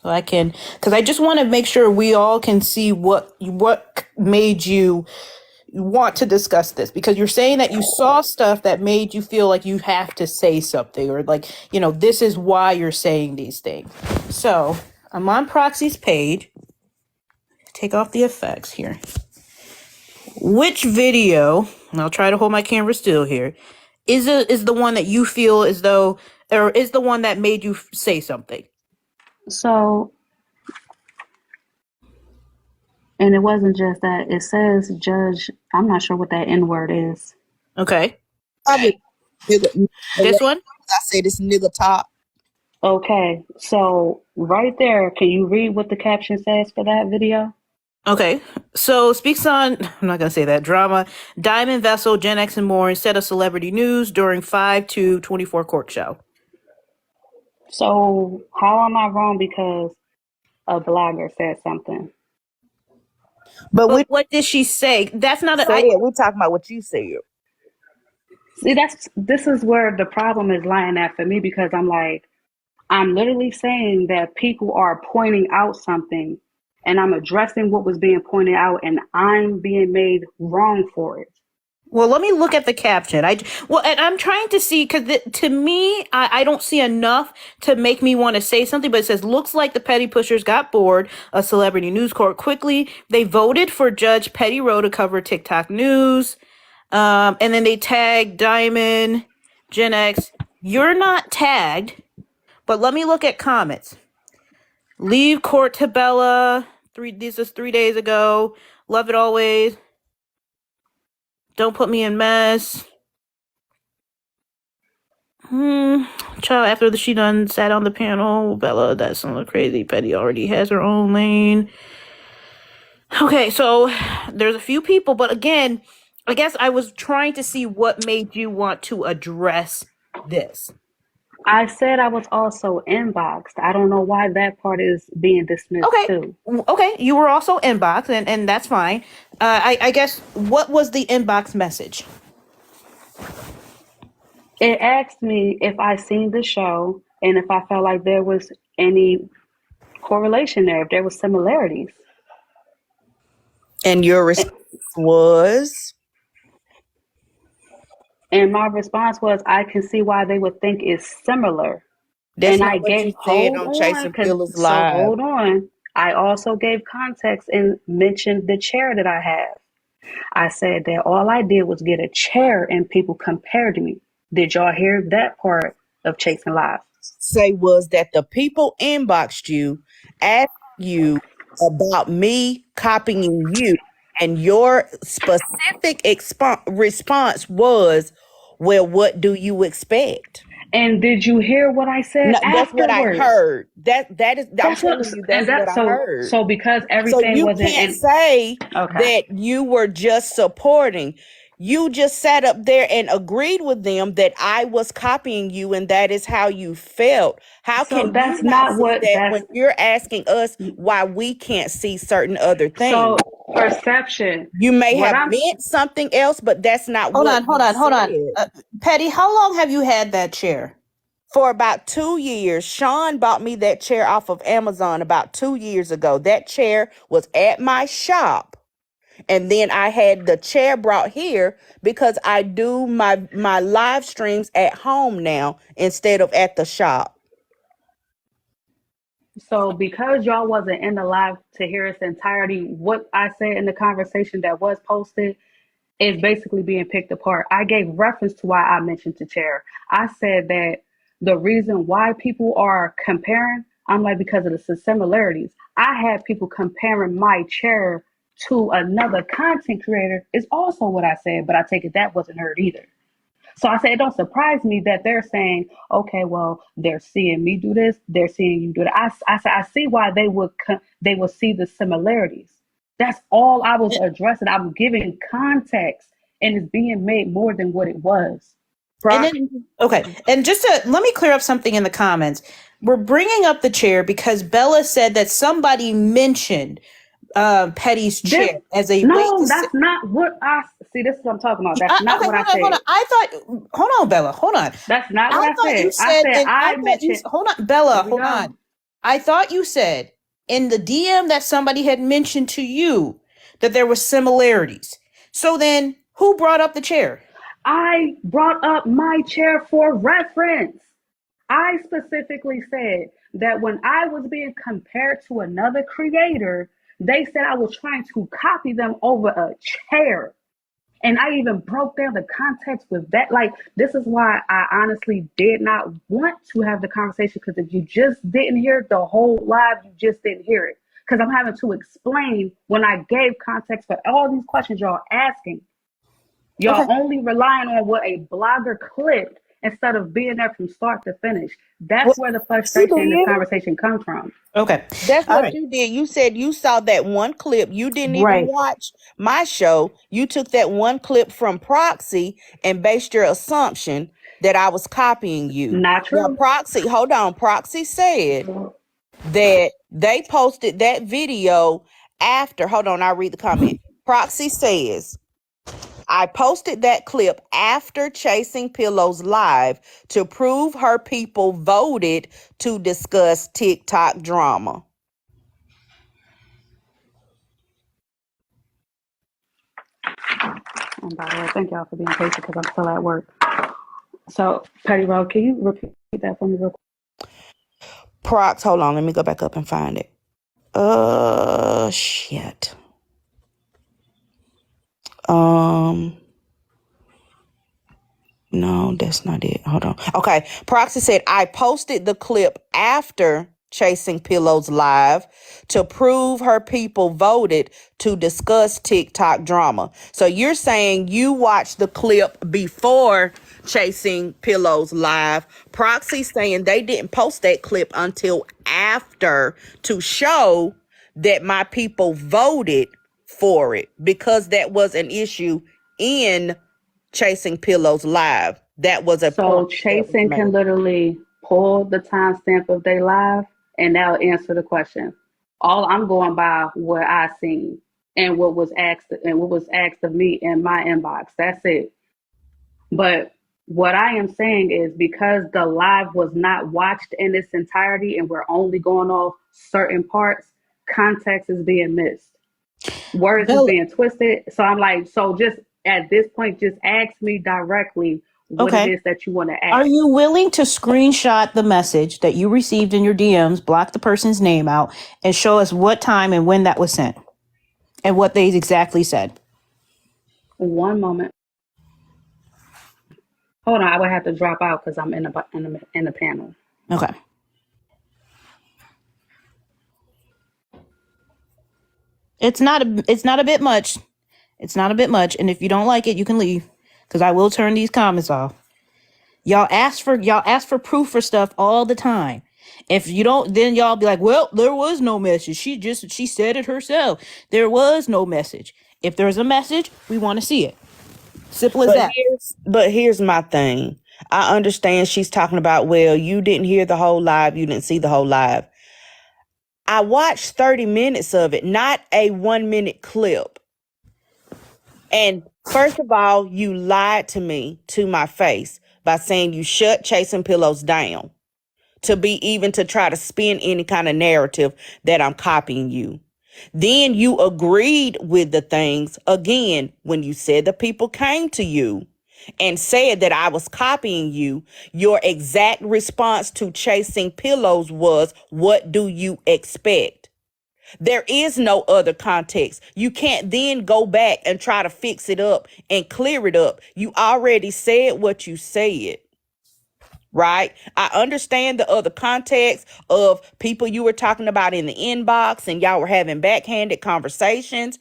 So I can, because I just want to make sure we all can see what made you, want to discuss this because you're saying that you saw stuff that made you feel like you have to say something or like, this is why you're saying these things. So I'm on Proxy's page. Take off the effects here. Which video, and I'll try to hold my camera still here, is the one that you feel as though, or is the one that made you say something? So, and it wasn't just that. It says judge. I'm not sure what that N word is. Okay. Probably nigga, This one? I say this nigga top. Okay, so right there, can you read what the caption says for that video? Okay, so speaks on, I'm not going to say that, drama, Diamond Vessel, Gen X and more instead of celebrity news during 5/2/24 court show. So how am I wrong because a blogger said something? But what did she say? That's not we're talking about what you said. See, this is where the problem is lying at for me because I'm literally saying that people are pointing out something and I'm addressing what was being pointed out and I'm being made wrong for it. Well, let me look at the caption. And I'm trying to see, because to me, I don't see enough to make me want to say something, but it says, looks like the Petty Pushers got bored of celebrity news court quickly. They voted for Judge Petty Rowe to cover TikTok news. And then they tagged Diamond, Gen X. You're not tagged, but let me look at comments. Leave court to Bella. This is 3 days ago. Love it always. Don't put me in mess. Child, after she done sat on the panel, Bella, that's something crazy. Petty already has her own lane. Okay, so there's a few people, but again, I guess I was trying to see what made you want to address this. I said I was also inboxed. I don't know why that part is being dismissed too. Okay, you were also inboxed, and that's fine. I guess, what was the inbox message? It asked me if I seen the show and if I felt like there was any correlation there, if there was similarities. And your response was? And my response was, I can see why they would think it's similar. That's and not I what gave you said on Chasing Feelers Live. So hold on. I also gave context and mentioned the chair that I have. I said that all I did was get a chair and people compared me. Did y'all hear that part of Chasing Live? Say was that the people inboxed you, asked you about me copying you, and your specific response was, well, what do you expect? And did you hear what I said? No, that's what I heard. I'm telling you, that's what I heard. So because everything you wasn't can't say that you were just supporting. You just sat up there and agreed with them that I was copying you, and that is how you felt. How can that's you not not see what that that's when you're asking us why we can't see certain other things? so perception. You may What have meant something else, but that's not Hold what on. Petty, how long have you had that chair? For about 2 years. Sean bought me that chair off of Amazon about 2 years ago. That chair was at my shop. And then I had the chair brought here because I do my live streams at home now instead of at the shop. So because y'all wasn't in the live to hear its entirety, what I said in the conversation that was posted is basically being picked apart. I gave reference to why I mentioned the chair. I said that the reason why people are comparing, I'm like, because of the similarities. I had people comparing my chair to another content creator is also what I said, but I take it that wasn't heard either. So I said, it don't surprise me that they're saying, okay, well, they're seeing me do this, they're seeing you do that. I said, I see why they would see the similarities. That's all I was addressing. I'm giving context, and it's being made more than what it was. And just let me clear up something in the comments. We're bringing up the chair because Bella said that somebody mentioned Petty's chair as a no, that's not what I see. This is what I'm talking about. That's not what I said. Hold on, Bella. Hold on. That's not what I said. I mentioned. Hold on, Bella. Hold on. I thought you said in the DM that somebody had mentioned to you that there were similarities. So then who brought up the chair? I brought up my chair for reference. I specifically said that when I was being compared to another creator, they said I was trying to copy them over a chair. And I even broke down the context with that. Like, this is why I honestly did not want to have the conversation, because if you just didn't hear the whole live, you just didn't hear it. Because I'm having to explain when I gave context for all these questions y'all asking. Y'all only relying on what a blogger clipped instead of being there from start to finish. That's where the frustration in this conversation comes from. Okay. That's All what right. you did. You said you saw that one clip. You didn't even Right. watch my show. You took that one clip from Proxy and based your assumption that I was copying you. Not Now, true. Proxy, hold on. Proxy said that they posted that video after. Hold on, I'll read the comment. Proxy says, I posted that clip after Chasing Pillows live to prove her people voted to discuss TikTok drama. And by the way, thank y'all for being patient because I'm still at work. So, Petty Road, can you repeat that for me real quick? Prox, hold on, let me go back up and find it. Shit. No, that's not it. Hold on. Okay. Proxy said, I posted the clip after Chasing Pillows live to prove her people voted to discuss TikTok drama. So you're saying you watched the clip before Chasing Pillows live. Proxy saying they didn't post that clip until after to show that my people voted for it because that was an issue in Chasing Pillows live. That was a So point that was Chasing made. can literally pull the timestamp of their live and that'll answer the question. All I'm going by what I seen and what was asked of me in my inbox. That's it. But what I am saying is because the live was not watched in its entirety and we're only going off certain parts, context is being missed. Words is being twisted. So I'm like, so just at this point, just ask me directly what it Okay. is that you want to Are ask. you willing to screenshot the message that you received in your DMs, block the person's name out, and show us what time and when that was sent and what they exactly said? One moment. Hold on, I would have to drop out because I'm in the panel. Okay. It's not a bit much. It's not a bit much. And if you don't like it, you can leave because I will turn these comments off. Y'all ask for proof for stuff all the time. If you don't, then y'all be like, well, there was no message. She said it herself. There was no message. If there's a message, we want to see it. Simple as that. But here's my thing. I understand she's talking about, well, you didn't hear the whole live, you didn't see the whole live. I watched 30 minutes of it, not a 1 minute clip. And first of all, you lied to me to my face by saying you shut Chasing Pillows down to try to spin any kind of narrative that I'm copying you. Then you agreed with the things again when you said the people came to you and said that I was copying you. Your exact response to Chasing Pillows was, what do you expect? There is no other context. You can't then go back and try to fix it up and clear it up. You already said what you said. Right? I understand the other context of people you were talking about in the inbox and y'all were having backhanded conversations.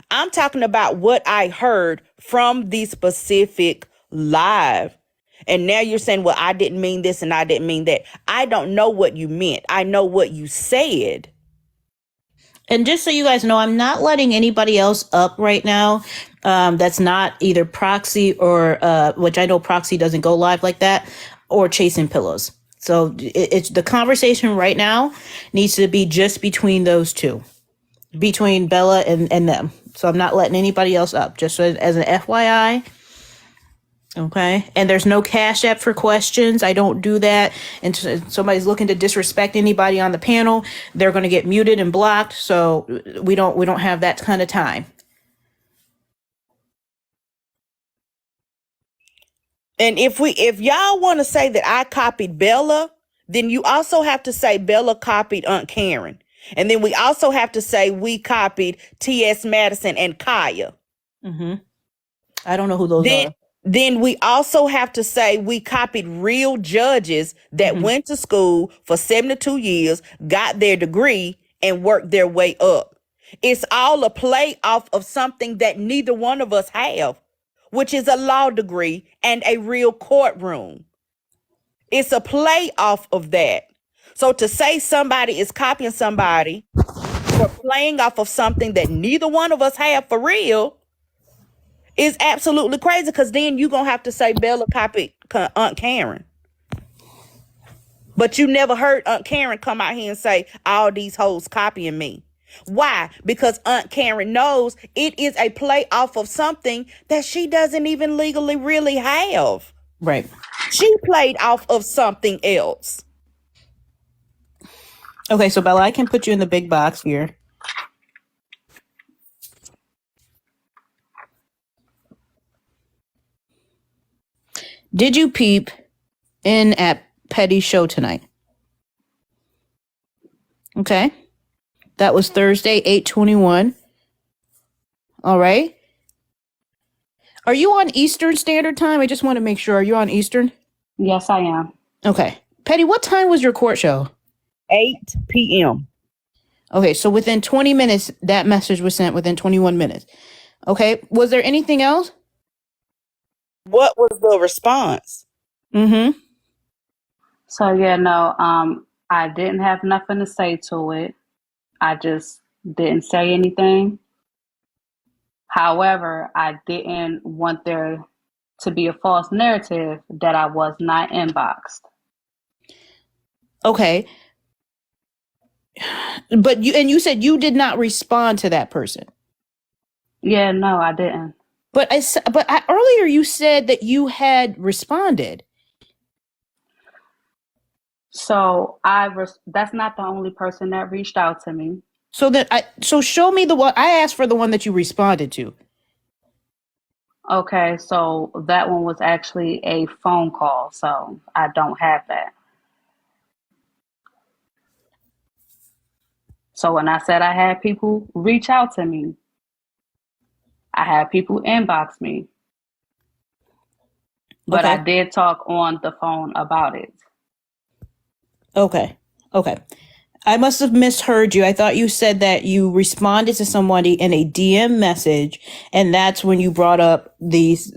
I'm talking about what I heard from the specific live. And now you're saying, well, I didn't mean this and I didn't mean that. I don't know what you meant. I know what you said. And just so you guys know, I'm not letting anybody else up right now. That's not either Proxy or which I know Proxy doesn't go live like that, or Chasing Pillows. So it's the conversation right now needs to be just between those two, between Bella and them. So I'm not letting anybody else up, just as an FYI. Okay. And there's no Cash App for questions. I don't do that. And somebody's looking to disrespect anybody on the panel, they're going to get muted and blocked. So we don't have that kind of time. And if y'all want to say that I copied Bella, then you also have to say Bella copied Aunt Karen. And then we also have to say we copied T.S. Madison and Kaya. Mm-hmm. I don't know who those are. Then we also have to say we copied real judges that went to school for 72 years, got their degree, and worked their way up. It's all a play off of something that neither one of us have, which is a law degree and a real courtroom. It's a play off of that. So to say somebody is copying somebody for playing off of something that neither one of us have for real is absolutely crazy, because then you're going to have to say Bella copied Aunt Karen. But you never heard Aunt Karen come out here and say, all these hoes copying me. Why? Because Aunt Karen knows it is a play off of something that she doesn't even legally really have. Right. She played off of something else. Okay, so Bella, I can put you in the big box here. Did you peep in at Petty's show tonight? Okay. That was Thursday, 8/21. All right. Are you on Eastern Standard Time? I just want to make sure. Are you on Eastern? Yes, I am. Okay. Petty, what time was your court show? 8 p.m. Okay, so within 20 minutes, that message was sent within 21 minutes. Okay. Was there anything else? What was the response? Mm-hmm. So yeah, no, I didn't have nothing to say to it. I just didn't say anything. However, I didn't want there to be a false narrative that I was not inboxed. Okay. But you said you did not respond to that person. Yeah, no, I didn't. But earlier you said that you had responded. So that's not the only person that reached out to me. So show me the one. I asked for the one that you responded to. Okay, so that one was actually a phone call, so I don't have that. So when I said I had people reach out to me, I had people inbox me. But Okay. I did talk on the phone about it. Okay. I must have misheard you. I thought you said that you responded to somebody in a DM message, and that's when you brought up these,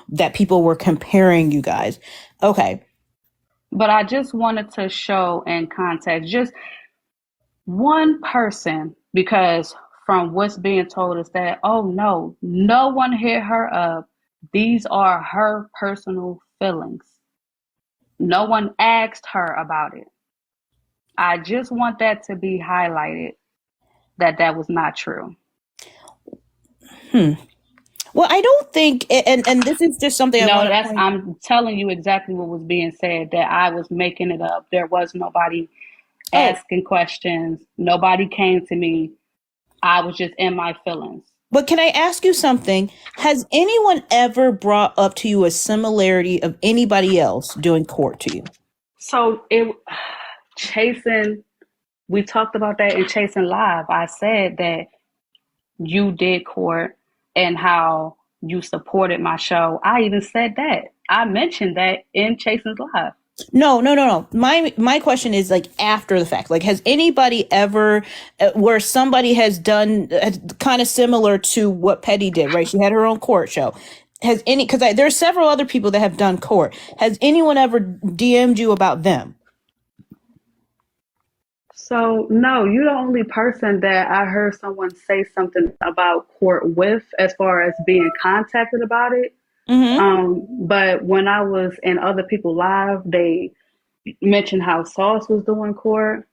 that people were comparing you guys. Okay. But I just wanted to show in context just one person, because from what's being told is that, oh no one hit her up. These are her personal feelings. No one asked her about it. I just want that to be highlighted, that was not true. Well, I don't think, and this is just something I'm telling you exactly what was being said, that I was making it up. There was nobody asking questions. Nobody came to me. I was just in my feelings. But can I ask you something? Has anyone ever brought up to you a similarity of anybody else doing court to you? So we talked about that in Chasing Live. I said that you did court and how you supported my show. I even said that. I mentioned that in Chasing Live. No. My question is like after the fact. Like, has anybody ever where somebody has done kind of similar to what Petty did, right? She had her own court show. Because there's several other people that have done court. Has anyone ever DM'd you about them? So no, you're the only person that I heard someone say something about court with, as far as being contacted about it. Mm-hmm. But when I was in other people live, they mentioned how Sauce was doing court.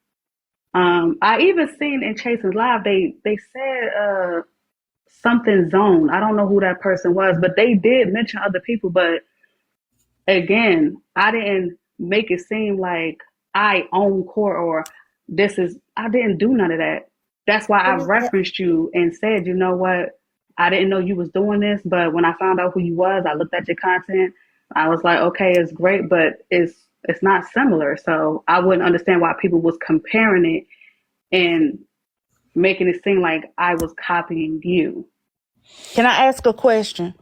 I even seen in Chasing Live, they said something Zone. I don't know who that person was, but they did mention other people. But again, I didn't make it seem like I own court or I didn't do none of that. That's why I referenced you and said, you know what? I didn't know you was doing this, but when I found out who you was, I looked at your content. I was like, okay, it's great, but it's not similar. So I wouldn't understand why people was comparing it and making it seem like I was copying you. Can I ask a question?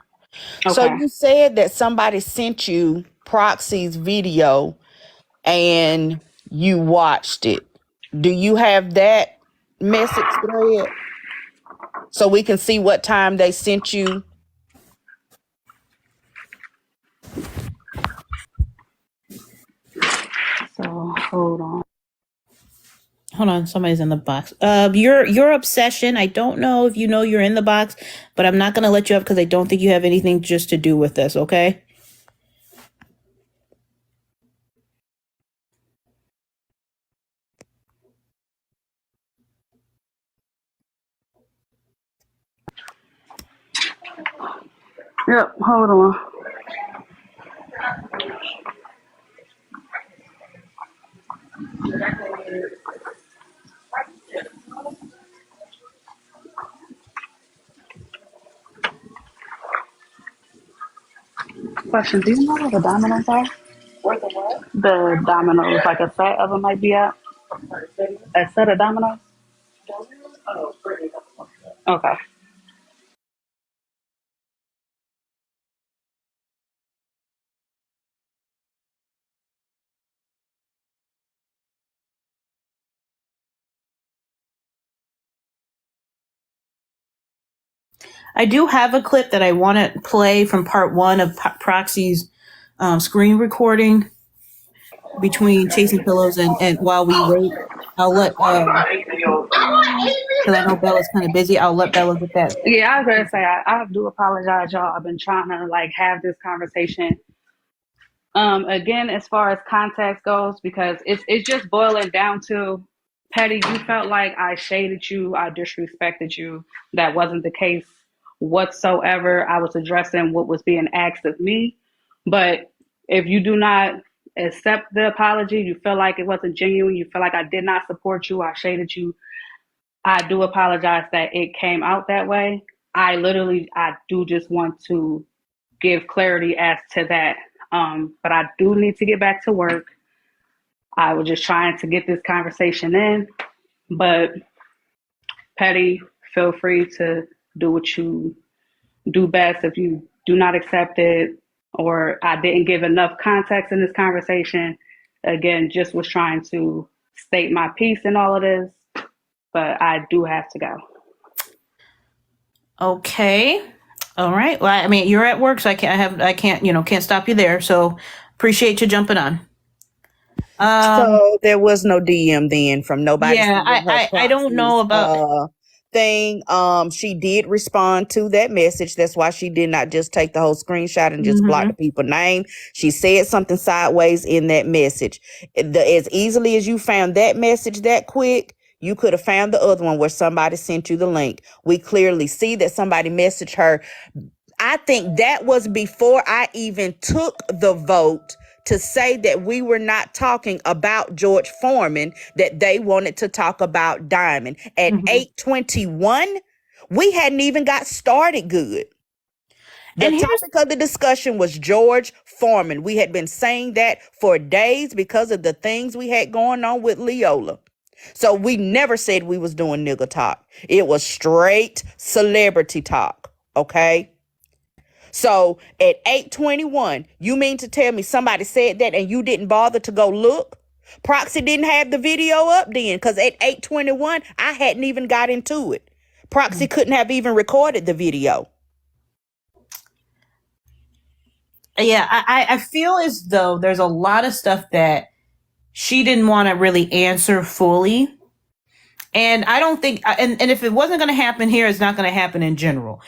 So Okay. you said that somebody sent you Proxy's video and you watched it. Do you have that message thread so we can see what time they sent you? So hold on. Hold on, somebody's in the box. Your obsession. I don't know if you know you're in the box, but I'm not gonna let you up because I don't think you have anything just to do with this. Okay. Yep, hold on. Question, do you know where the dominoes are? Where the what? The dominoes, like a set of them might be at. A set of dominoes? Okay. I do have a clip that I want to play from part 1 of Proxy's screen recording between Chasing Pillows and While We Wait. I'll let, because I know Bella's kind of busy, I'll let Bella get that. Yeah, I was gonna say I do apologize, y'all. I've been trying to like have this conversation. Again, as far as context goes, because it's just boiling down to Petty, you felt like I shaded you, I disrespected you. That wasn't the case whatsoever. I was addressing what was being asked of me. But if you do not accept the apology, you feel like it wasn't genuine, you feel like I did not support you, I shaded you, I do apologize that it came out that way. I do just want to give clarity as to that. But I do need to get back to work. I was just trying to get this conversation in. But Petty, feel free to do what you do best. If you do not accept it or I didn't give enough context in this conversation, again, just was trying to state my piece in all of this. But I do have to go. Okay. All right. Well, I mean, you're at work, so I can't stop you there. So appreciate you jumping on. So there was no DM then from nobody. Yeah, I don't know about thing. She did respond to that message. That's why she did not just take the whole screenshot and just block the people's name. She said something sideways in that message. As easily as you found that message that quick, you could have found the other one where somebody sent you the link. We clearly see that somebody messaged her. I think that was before I even took the vote to say that we were not talking about George Foreman, that they wanted to talk about Diamond. At 8:21, we hadn't even got started good. The topic of the discussion was George Foreman. We had been saying that for days because of the things we had going on with Leola. So we never said we was doing nigga talk. It was straight celebrity talk, okay? So at 8:21, you mean to tell me somebody said that and you didn't bother to go look? Proxy didn't have the video up then because at 8:21, I hadn't even got into it. Proxy couldn't have even recorded the video. Yeah, I feel as though there's a lot of stuff that she didn't want to really answer fully. And I don't think, and if it wasn't going to happen here, it's not going to happen in general.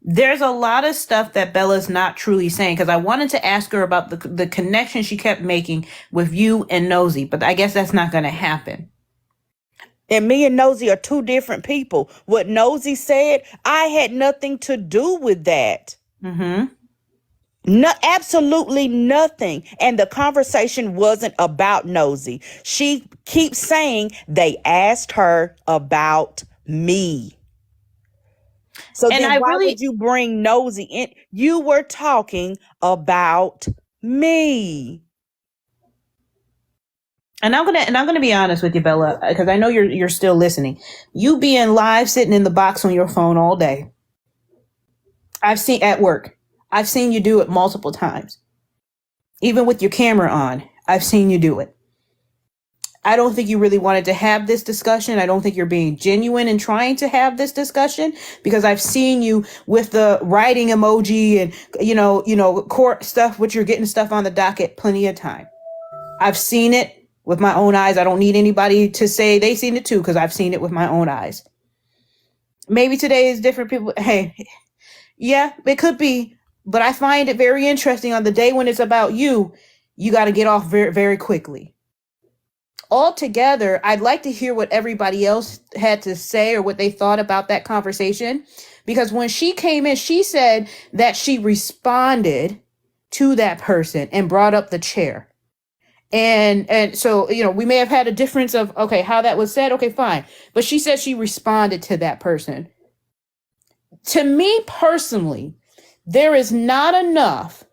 There's a lot of stuff that Bella's not truly saying, because I wanted to ask her about the connection she kept making with you and Nosy, but I guess that's not going to happen. And me and Nosy are two different people. What Nosy said, I had nothing to do with that. No, absolutely nothing. And the conversation wasn't about Nosy. She keeps saying they asked her about me. So And then I why really, would you bring nosy in? You were talking about me. and I'm gonna be honest with you, Bella, because I know you're still listening. You being live, sitting in the box on your phone all day. I've seen at work. I've seen you do it multiple times. Even with your camera on, I've seen you do it. I don't think you really wanted to have this discussion. I don't think you're being genuine in trying to have this discussion, because I've seen you with the writing emoji and court stuff, which you're getting stuff on the docket plenty of time. I've seen it with my own eyes. I don't need anybody to say they've seen it too, because I've seen it with my own eyes. Maybe today is different. People, hey, yeah, it could be, but I find it very interesting on the day when it's about you, you got to get off very, very quickly. Altogether, I'd like to hear what everybody else had to say or what they thought about that conversation, because when she came in, she said that she responded to that person and brought up the chair. And so, we may have had a difference of, okay, how that was said. Okay, fine. But she said she responded to that person. To me personally, there is not enough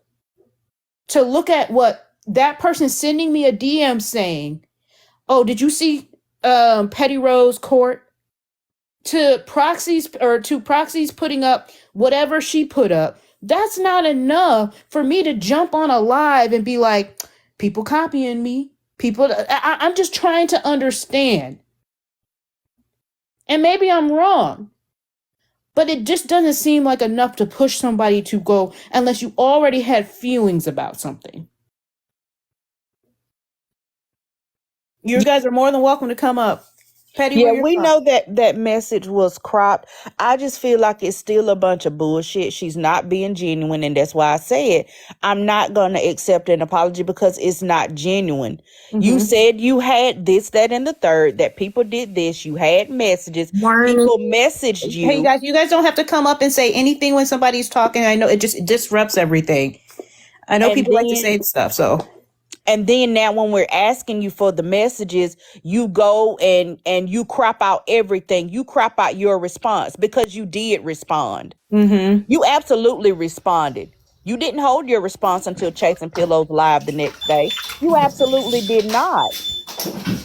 to look at what that person sending me a DM saying, oh, did you see Petty Rose Court? To proxies putting up whatever she put up. That's not enough for me to jump on a live and be like, people copying me. I'm just trying to understand. And maybe I'm wrong, but it just doesn't seem like enough to push somebody to go unless you already had feelings about something. You guys are more than welcome to come up. Petty, Yeah, where you're we from. know that message was cropped. I just feel like it's still a bunch of bullshit. She's not being genuine, and that's why I said I'm not going to accept an apology, because it's not genuine. You said you had this, that, and the third, that people did this. You had messages. People messaged Hey, you. you guys don't have to come up and say anything when somebody's talking. I know it disrupts everything. I know And people like to then say stuff, so. And then now when we're asking you for the messages, you go and you crop out everything. You crop out your response, because you did respond. You absolutely responded. You didn't hold your response until Chasing Pillows live the next day. You absolutely did not.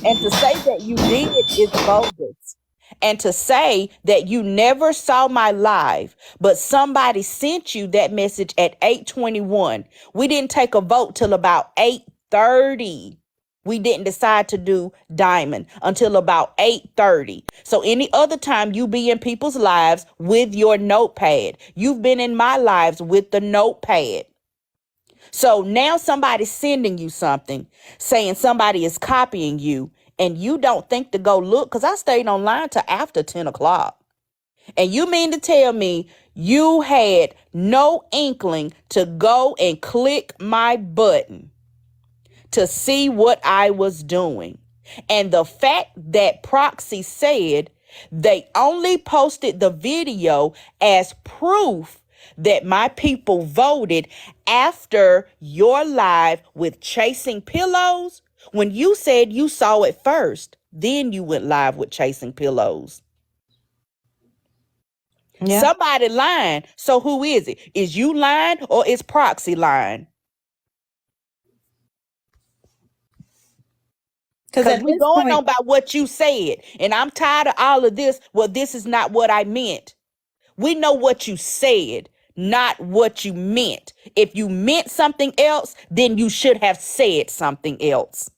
And to say that you did is bogus. And to say that you never saw my live, but somebody sent you that message at 8:21. We didn't take a vote till about 8:30. We didn't decide to do Diamond until about 8:30. So any other time you be in people's lives with your notepad. You've been in my lives with the notepad. So now somebody's sending you something, saying somebody is copying you, and you don't think to go look, because I stayed online till after 10 o'clock. And you mean to tell me you had no inkling to go and click my button to see what I was doing? And the fact that Proxy said they only posted the video as proof that my people voted after your live with Chasing Pillows, when you said you saw it first, then you went live with Chasing Pillows. Yeah. Somebody lying. So who is it? Is you lying or is Proxy lying? Because we're going on by what you said. And I'm tired of all of this. Well, this is not what I meant. We know what you said, not what you meant. If you meant something else, then you should have said something else.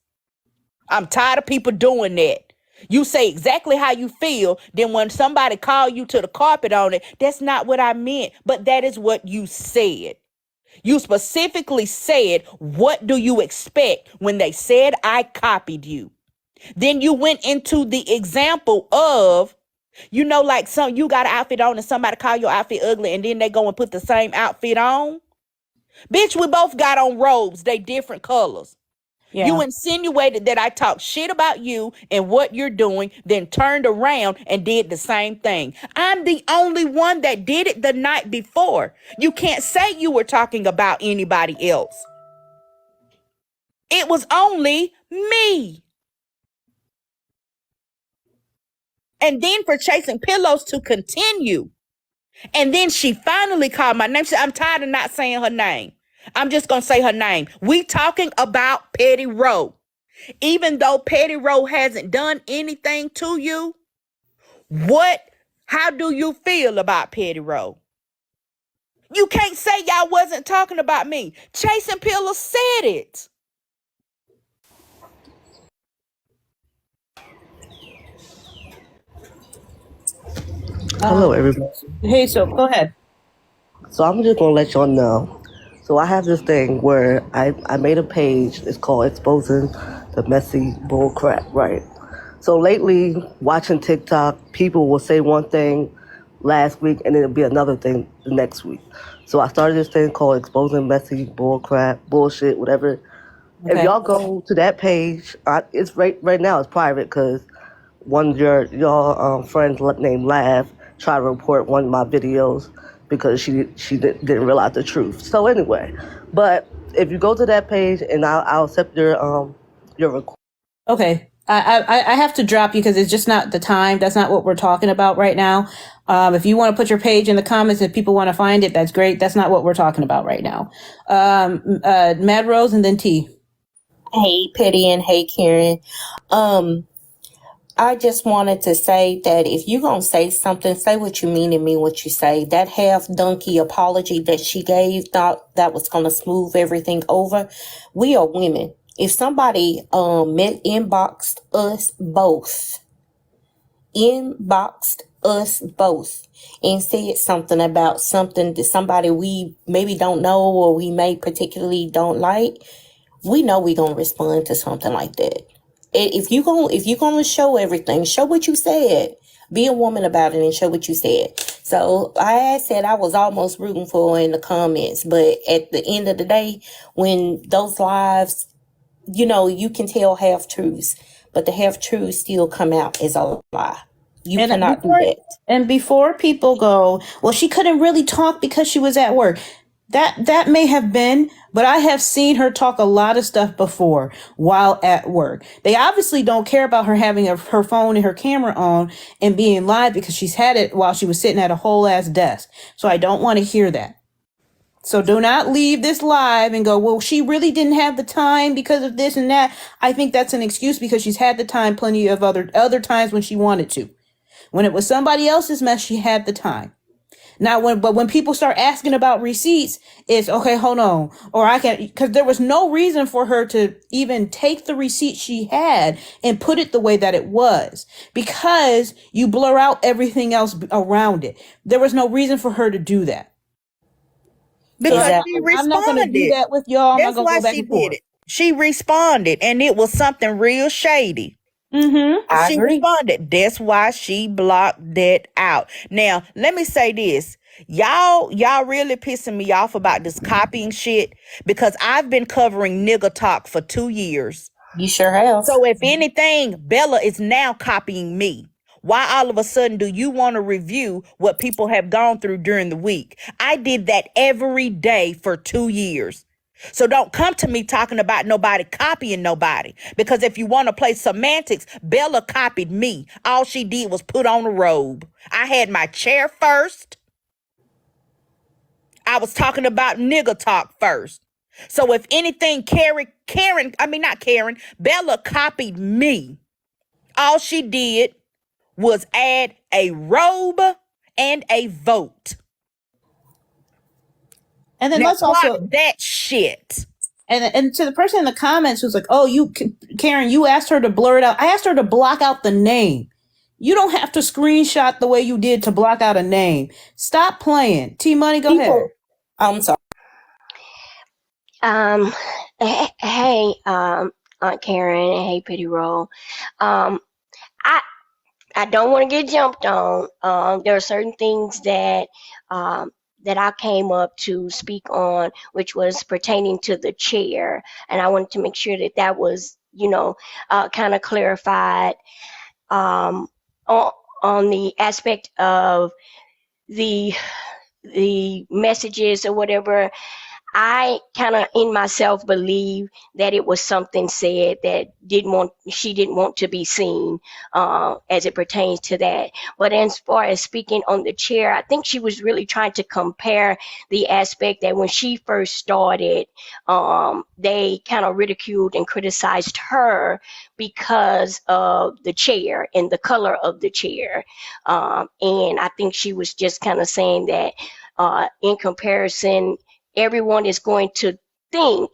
I'm tired of people doing that. You say exactly how you feel. Then when somebody call you to the carpet on it, that's not what I meant. But that is what you said. You specifically said, what do you expect when they said I copied you? Then you went into the example of, like you got an outfit on and somebody call your outfit ugly and then they go and put the same outfit on. Bitch, we both got on robes. They different colors. Yeah. You insinuated that I talked shit about you and what you're doing, then turned around and did the same thing. I'm the only one that did it the night before. You can't say you were talking about anybody else. It was only me. And then for Chasing Pillows to continue And then she finally called my name. She said, I'm tired of not saying her name. I'm just going to say her name. We talking about Petty Rowe. Even though Petty Rowe hasn't done anything to you, how do you feel about Petty Rowe? You can't say y'all wasn't talking about me. Chase and Pillar said it. Hello, everybody. Hey, so go ahead. So I'm just gonna let y'all know. So I have this thing where I made a page. It's called Exposing the Messy Bull Crap, right? So lately, watching TikTok, people will say one thing last week and then it'll be another thing the next week. So I started this thing called Exposing Messy Bull Crap, bullshit, whatever. Okay. If y'all go to that page, it's right now it's private because one of your friends named Lav tried to report one of my videos because she didn't realize the truth. So anyway, but if you go to that page and I'll accept your request. Okay. I have to drop you because it's just not the time. That's not what we're talking about right now. If you want to put your page in the comments, if people want to find it, that's great. That's not what we're talking about right now. Mad Rose and then T. Hey, Petty, and hey, Karen. I just wanted to say that if you're going to say something, say what you mean and mean what you say. That half-donkey apology that she gave, thought that was going to smooth everything over. We are women. If somebody inboxed us both and said something about something that somebody we maybe don't know or we may particularly don't like, we know we're going to respond to something like that. If you're gonna show everything, show what you said. Be a woman about it and show what you said. So I said I was almost rooting for her in the comments, but at the end of the day, when those lives, you can tell half truths, but the half truths still come out as a lie. You cannot do that. And before people go, well, she couldn't really talk because she was at work. That may have been, but I have seen her talk a lot of stuff before while at work. They obviously don't care about her having her phone and her camera on and being live because she's had it while she was sitting at a whole ass desk. So I don't want to hear that. So do not leave this live and go, well, she really didn't have the time because of this and that. I think that's an excuse because she's had the time plenty of other times when she wanted to. When it was somebody else's mess, she had the time. Now, when people start asking about receipts, it's okay, hold on. Or because there was no reason for her to even take the receipt she had and put it the way that it was because you blur out everything else around it. There was no reason for her to do that. Because exactly. she responded. I'm not going to do that with y'all. That's I'm not going to go back and forth. She responded and it was something real shady. I she agree. responded. That's why she blocked that out. Now, let me say this. Y'all really pissing me off about this copying shit because I've been covering nigga talk for 2 years. You sure have. So if anything, Bella is now copying me. Why all of a sudden do you want to review what people have gone through during the week? I did that every day for 2 years. So don't come to me talking about nobody copying nobody. Because if you want to play semantics, Bella copied me. All she did was put on a robe. I had my chair first. I was talking about nigga talk first. So if anything, Bella copied me. All she did was add a robe and a vote. And then now, let's also that shit. And to the person in the comments who's like, "Oh, Karen, you asked her to blur it out." I asked her to block out the name. You don't have to screenshot the way you did to block out a name. Stop playing. T Money, go ahead. I'm sorry. Hey, Aunt Karen, and hey, Petty Roll. I don't want to get jumped on. There are certain things that I came up to speak on, which was pertaining to the chair, and I wanted to make sure that was, kind of clarified on the aspect of the messages or whatever. I kind of in myself believe that it was something said that she didn't want to be seen as it pertains to that. But as far as speaking on the chair, I think she was really trying to compare the aspect that when she first started, they kind of ridiculed and criticized her because of the chair and the color of the chair. And I think she was just kind of saying that in comparison, everyone is going to think,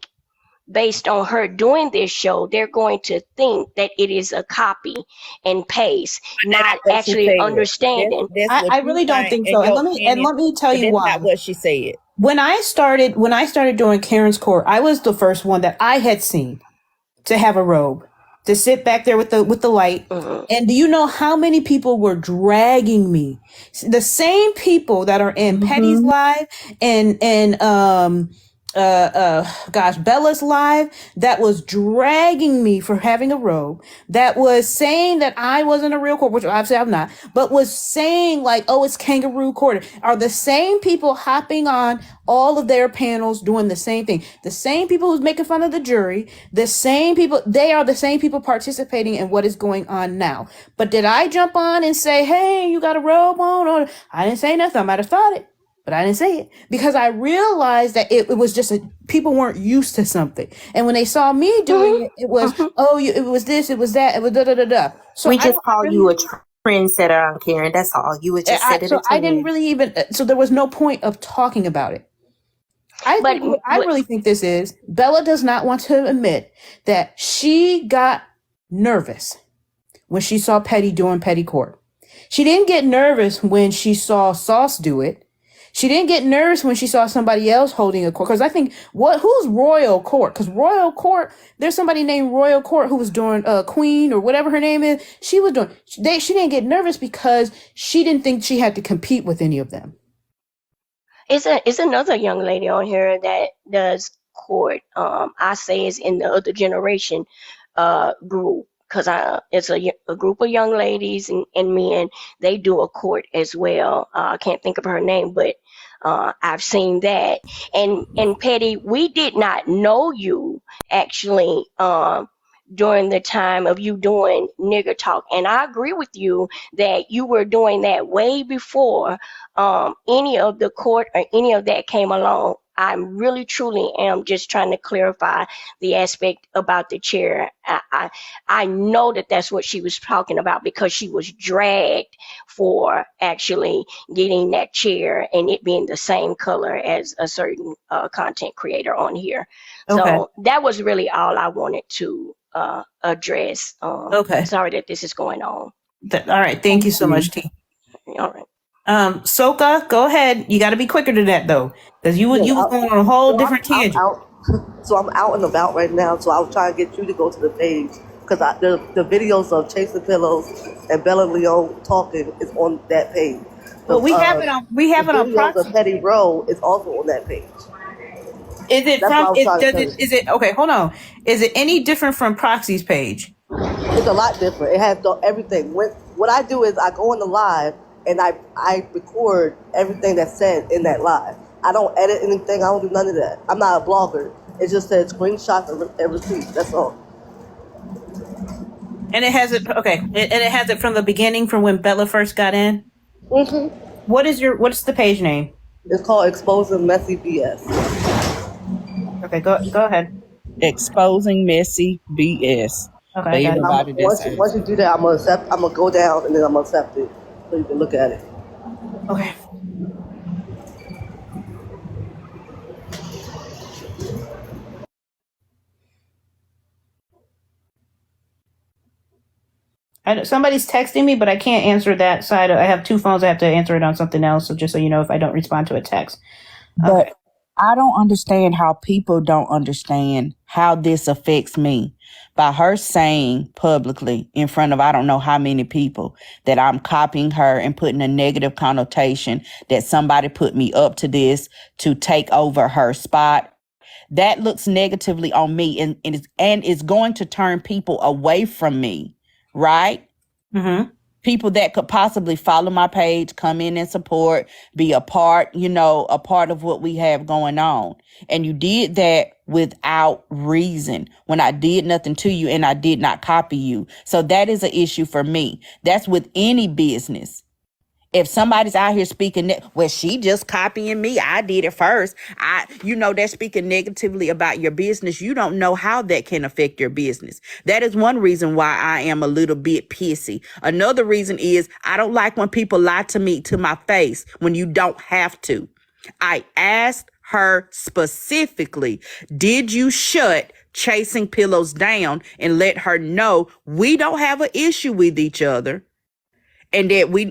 based on her doing this show, they're going to think that it is a copy and paste, not What she actually said. understanding. That's what I you really don't think think so. in And your let opinion, me tell but you that's why. not what she said. When I started doing Karen's Court, I was the first one that I had seen to have a robe, to sit back there with the light. And do you know how many people were dragging me? The same people that are in Petty's live and Bella's live, that was dragging me for having a robe, that was saying that I wasn't a real court, which obviously I'm not, but was saying like, oh, it's kangaroo court, are the same people hopping on all of their panels doing the same thing. The same people who's making fun of the jury, the same people, they are the same people participating in what is going on now. But did I jump on and say, hey, you got a robe on? Or I didn't say nothing. I might have thought it, but I didn't say it because I realized that it was just people weren't used to something. And when they saw me doing it, it was, it was this, it was that, it was da da da da. So We just call you a trendsetter on Karen. That's all. You would just set it. So I didn't really even, so there was no point of talking about it. I really think this is, Bella does not want to admit that she got nervous when she saw Petty doing Petty Court. She didn't get nervous when she saw Sauce do it. She didn't get nervous when she saw somebody else holding a court. Because I think, who's Royal Court? Because Royal Court, there's somebody named Royal Court who was doing Queen or whatever her name is. She was doing, she didn't get nervous because she didn't think she had to compete with any of them. It's another young lady on here that does court. I say is in the other generation group, because it's a group of young ladies and men. They do a court as well. I can't think of her name, but I've seen that. And Petty, we did not know you actually during the time of you doing Nigger Talk. And I agree with you that you were doing that way before any of the court or any of that came along. I really truly am just trying to clarify the aspect about the chair. I know that that's what she was talking about, because she was dragged for actually getting that chair and it being the same color as a certain content creator on here. Okay. So that was really all I wanted to address. Okay. Sorry that this is going on. All right. Thank you so much, T. All right. Soka, go ahead. You got to be quicker than that though, because you was going on a whole different tangent. I'm out and about right now, so I was trying to get you to go to the page because the videos of Chasing Pillows and Bella Leone talking is on that page. Well, we have it on. We have it on Proxy. The Petty Row is also on that page. Is it from? Is it okay? Hold on. Is it any different from Proxy's page? It's a lot different. It has everything. What I do is I go on the live and I record everything that's said in that live. I don't edit anything. I don't do none of that. I'm not a blogger. It just says screenshots and receipts. That's all. And it has it. Okay. And it has it from the beginning, from when Bella first got in. Mm-hmm. What's the page name? It's called Exposing Messy BS. Okay. Go ahead. Exposing Messy BS. Okay. Once you do that, I'm gonna go down and then I'm gonna accept it so you can look at it. Okay. Somebody's texting me, but I can't answer that side. I have two phones. I have to answer it on something else. So just so you know, if I don't respond to a text. But I don't understand how people don't understand how this affects me. By her saying publicly in front of I don't know how many people that I'm copying her and putting a negative connotation that somebody put me up to this to take over her spot, that looks negatively on me and is going to turn people away from me, right? Mm-hmm. people that could possibly follow my page, come in and support, be a part, a part of what we have going on. And you did that without reason when I did nothing to you and I did not copy you. So that is an issue for me. That's with any business. If somebody's out here speaking, well, she just copying me. I did it first. They're speaking negatively about your business. You don't know how that can affect your business. That is one reason why I am a little bit pissy. Another reason is I don't like when people lie to me to my face when you don't have to. I asked her specifically, did you shut Chasing Pillows down and let her know we don't have an issue with each other? And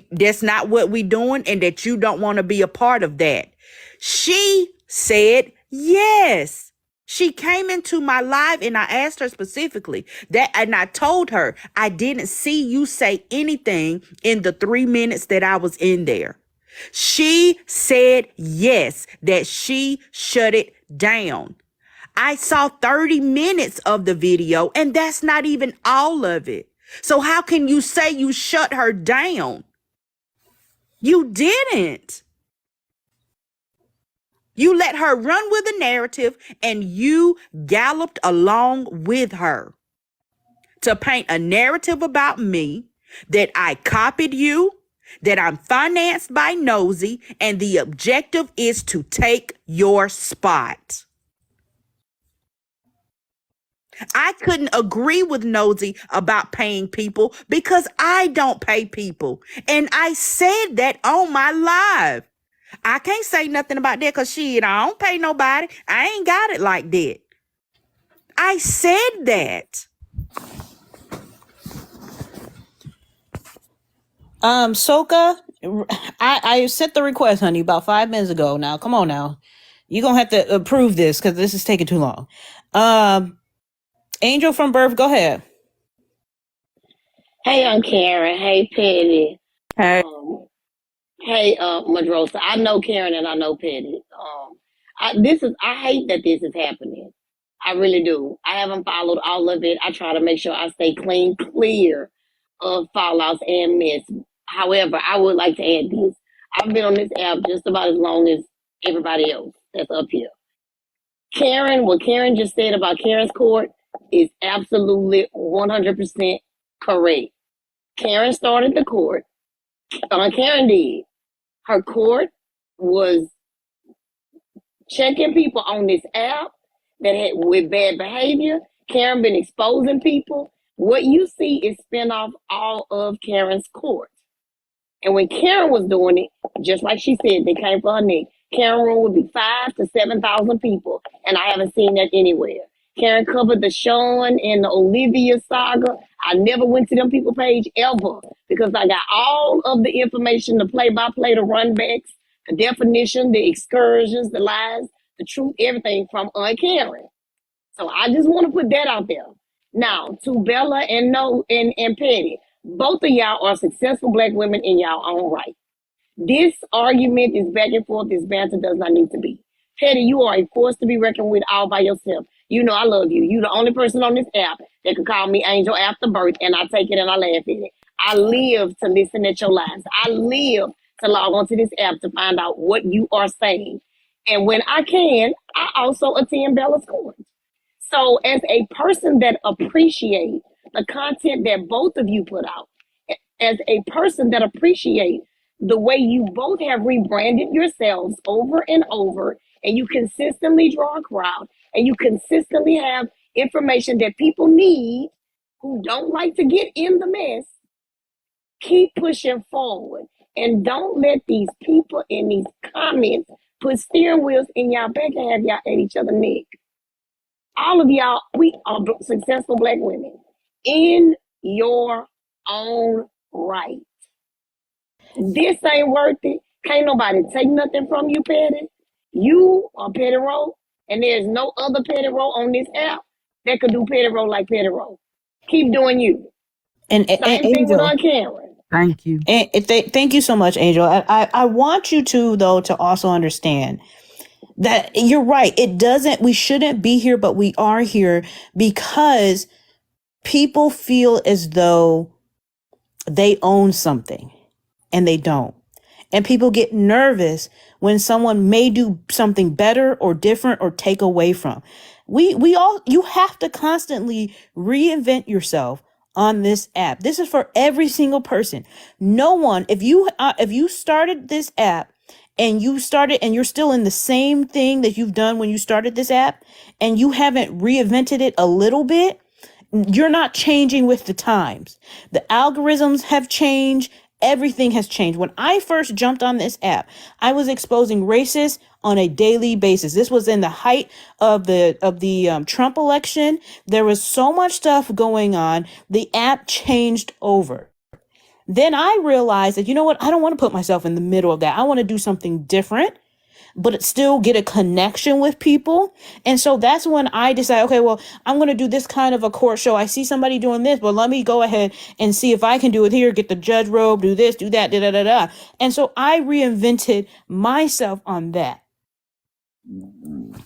that's not what we doing, and that you don't want to be a part of that. She said yes. She came into my live and I asked her specifically that, and I told her I didn't see you say anything in the 3 minutes that I was in there. She said yes, that she shut it down. I saw 30 minutes of the video, and that's not even all of it. So how can you say you shut her down? You didn't. You let her run with the narrative and you galloped along with her to paint a narrative about me, that I copied you, that I'm financed by Nosy, and the objective is to take your spot. I couldn't agree with Nosy about paying people because I don't pay people. And I said that on my live. I can't say nothing about that because I don't pay nobody. I ain't got it like that. I said that. Soka, I sent the request, honey, about 5 minutes ago. Now, come on now. You're going to have to approve this because this is taking too long. Angel from Birth, go ahead. Hey, I'm Karen. Hey, Petty. Hey. Hey, Madrosa. I know Karen and I know Petty. I hate that this is happening. I really do. I haven't followed all of it. I try to make sure I stay clear of fallouts and mess. However, I would like to add this. I've been on this app just about as long as everybody else that's up here. What Karen just said about Karen's court is absolutely 100% correct. Karen started the court. Karen did. Her court was checking people on this app that had with bad behavior. Karen been exposing people. What you see is spin off all of Karen's court. And when Karen was doing it, just like she said, they came for her neck. Karen room would be 5,000 to 7,000 people, and I haven't seen that anywhere. Karen covered the Sean and the Olivia saga. I never went to them people page ever because I got all of the information, the play-by-play, the runbacks, the definition, the excursions, the lies, the truth, everything from Aunt Karen. So I just want to put that out there. Now, to Bella and Petty, both of y'all are successful Black women in y'all own right. This argument, this back and forth, this banter does not need to be. Petty, you are a force to be reckoned with all by yourself. You know I love you. You're the only person on this app that can call me Angel after birth, and I take it and I laugh at it. I live to listen at your lies. I live to log onto this app to find out what you are saying. And when I can, I also attend Bella's court. So as a person that appreciates the content that both of you put out, as a person that appreciates the way you both have rebranded yourselves over and over, and you consistently draw a crowd, and you consistently have information that people need who don't like to get in the mess, keep pushing forward. And don't let these people in these comments put steering wheels in y'all back and have y'all at each other's neck. All of y'all, we are successful Black women in your own right. This ain't worth it. Can't nobody take nothing from you, Petty. You are Petty Row, and there's no other Petty Row on this app that could do Petty Row like Petty Row. Keep doing you. And Same thing with Angel, Aunt Karen. Thank you. and thank you so much, Angel. I want you to, though, to also understand that you're right. We shouldn't be here, but we are here because people feel as though they own something and they don't. And people get nervous when someone may do something better or different or take away from. You have to constantly reinvent yourself on this app. This is for every single person. No one, if you started this app and you're still in the same thing that you've done when you started this app and you haven't reinvented it a little bit, you're not changing with the times. The algorithms have changed. Everything has changed. When I first jumped on this app, I was exposing racists on a daily basis. This was in the height of the Trump election. There was so much stuff going on. The app changed over. Then I realized that, you know what? I don't want to put myself in the middle of that. I want to do something different, but still get a connection with people. And so that's when I decided, okay, well, I'm going to do this kind of a court show. I see somebody doing this, but let me go ahead and see if I can do it here, get the judge robe, do this, do that, da, da, da, da. And so I reinvented myself on that.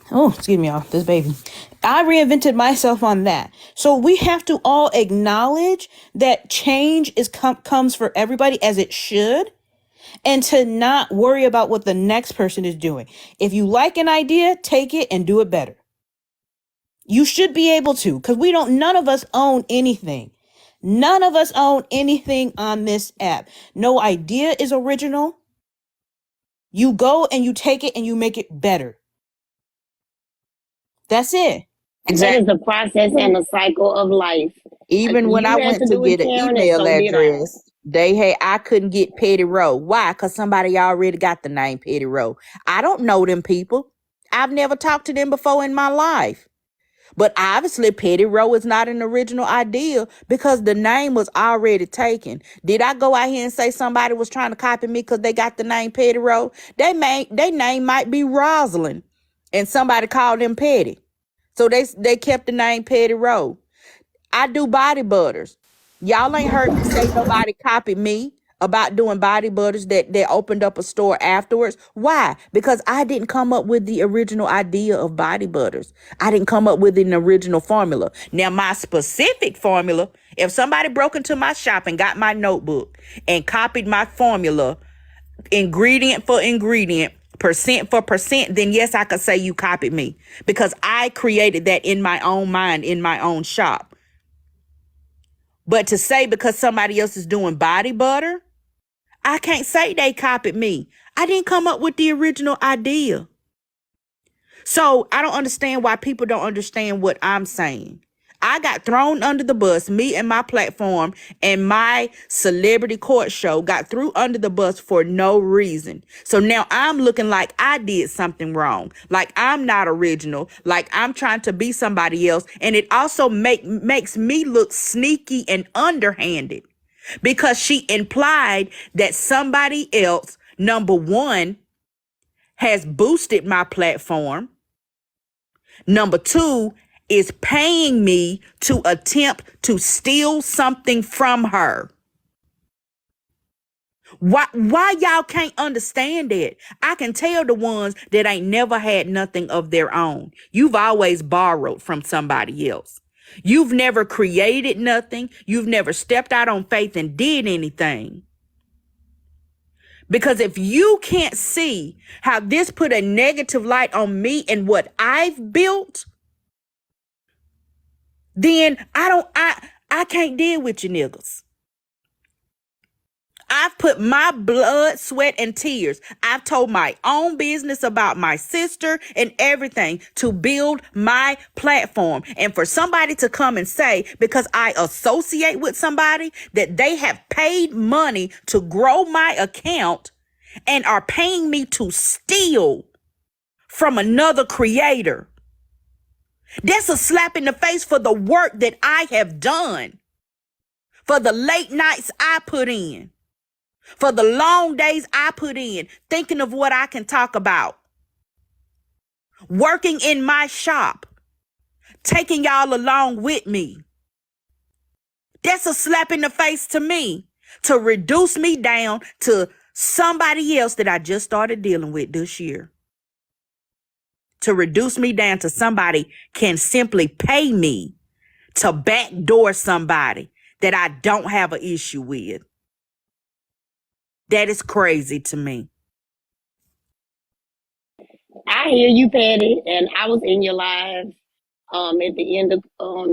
Oh, excuse me, y'all, this baby. I reinvented myself on that. So we have to all acknowledge that change comes for everybody, as it should. And to not worry about what the next person is doing. If you like an idea, take it and do it better. You should be able to, because none of us own anything. None of us own anything on this app. No idea is original. You go and you take it and you make it better. That's it. That is a process and a cycle of life. Even when I went to get an email address, I couldn't get Petty Row. Why? Because somebody already got the name Petty Row. I don't know them people. I've never talked to them before in my life. But obviously, Petty Row is not an original idea because the name was already taken. Did I go out here and say somebody was trying to copy me because they got the name Petty Row? Their name might be Rosalind, and somebody called them Petty. So they kept the name Petty Row. I do body butters. Y'all ain't heard me say nobody copied me about doing body butters that opened up a store afterwards. Why? Because I didn't come up with the original idea of body butters. I didn't come up with an original formula. Now, my specific formula, if somebody broke into my shop and got my notebook and copied my formula, ingredient for ingredient, percent for percent, then yes, I could say you copied me because I created that in my own mind, in my own shop. But to say because somebody else is doing body butter, I can't say they copied me. I didn't come up with the original idea. So I don't understand why people don't understand what I'm saying. I got thrown under the bus. Me and my platform and my celebrity court show got thrown under the bus for no reason. So now I'm looking like I did something wrong, like I'm not original, like I'm trying to be somebody else. And it also makes me look sneaky and underhanded because she implied that somebody else, number one, has boosted my platform. Number two, is paying me to attempt to steal something from her. Why y'all can't understand it? I can tell the ones that ain't never had nothing of their own. You've always borrowed from somebody else. You've never created nothing. You've never stepped out on faith and did anything. Because if you can't see how this put a negative light on me and what I've built, then I can't deal with you niggas. I've put my blood, sweat, and tears. I've told my own business about my sister and everything to build my platform. And for somebody to come and say, because I associate with somebody, that they have paid money to grow my account and are paying me to steal from another creator. That's a slap in the face for the work that I have done, for the late nights I put in, for the long days I put in, thinking of what I can talk about, working in my shop, taking y'all along with me. That's a slap in the face to me, to reduce me down to somebody else that I just started dealing with this year. To reduce me down to somebody can simply pay me to backdoor somebody that I don't have an issue with. That is crazy to me. I hear you, Patty, and I was in your live at the end of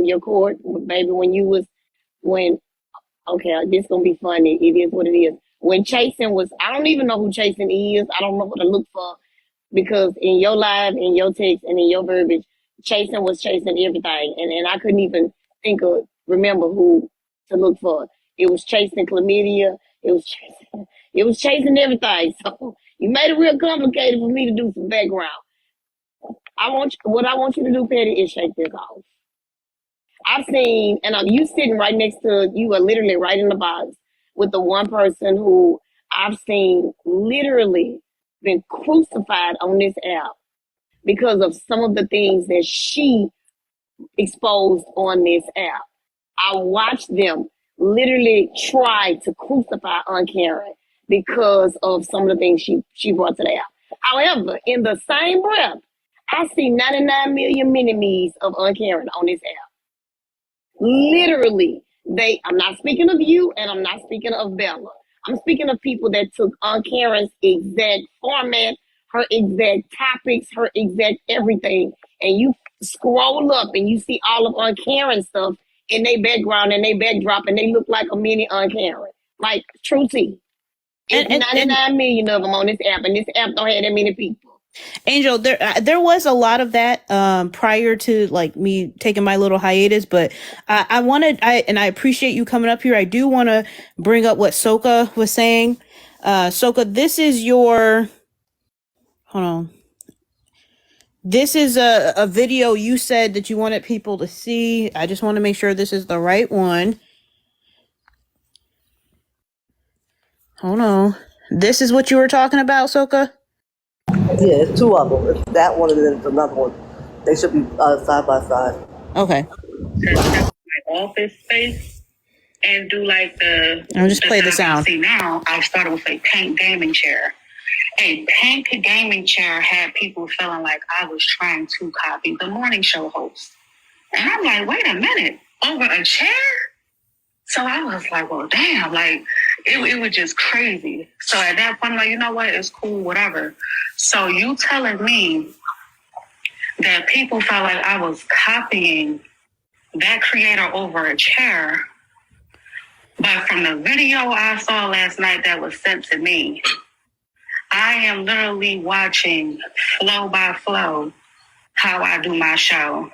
your court, baby, when okay, this gonna be funny. It is what it is. When Chasen was, I don't even know who Chasen is. I don't know what to look for because in your live, in your text, and in your verbiage, Chasen was chasing everything, and I couldn't even remember who to look for. It was chasing chlamydia. It was chasing everything. So you made it real complicated for me to do some background. What I want you to do, Patty, is shake this off. I've seen, and you sitting right next to, you are literally right in the box with the one person who I've seen literally been crucified on this app because of some of the things that she exposed on this app. I watched them literally try to crucify Aunt Karen because of some of the things she brought to the app. However, in the same breath, I see 99 million mini-me's of Aunt Karen on this app. Literally, I'm not speaking of you and I'm not speaking of Bella. I'm speaking of people that took Aunt Karen's exact format, her exact topics, her exact everything. And you scroll up and you see all of Aunt Karen's stuff in their background and their backdrop and they look like a mini Aunt Karen. Like, true tea. It's 99 million of them on this app and this app don't have that many people. Angel, there was a lot of that prior to like me taking my little hiatus, but I appreciate you coming up here. I do want to bring up what Soka was saying. Soka, this is your, hold on. This is a video you said that you wanted people to see. I just want to make sure this is the right one. Hold on. This is what you were talking about, Soka? Yeah, it's two of them. It's that one and then another one. They should be side by side. Okay. Office space and do like the. I'll just play the sound. See now, I started with a pink gaming chair. A pink gaming chair had people feeling like I was trying to copy the morning show host, and I'm like, wait a minute, over a chair? So I was like, well, damn, like it was just crazy. So at that point, I'm like, you know what, it's cool, whatever. So you telling me that people felt like I was copying that creator over a chair, but from the video I saw last night that was sent to me, I am literally watching flow by flow how I do my show,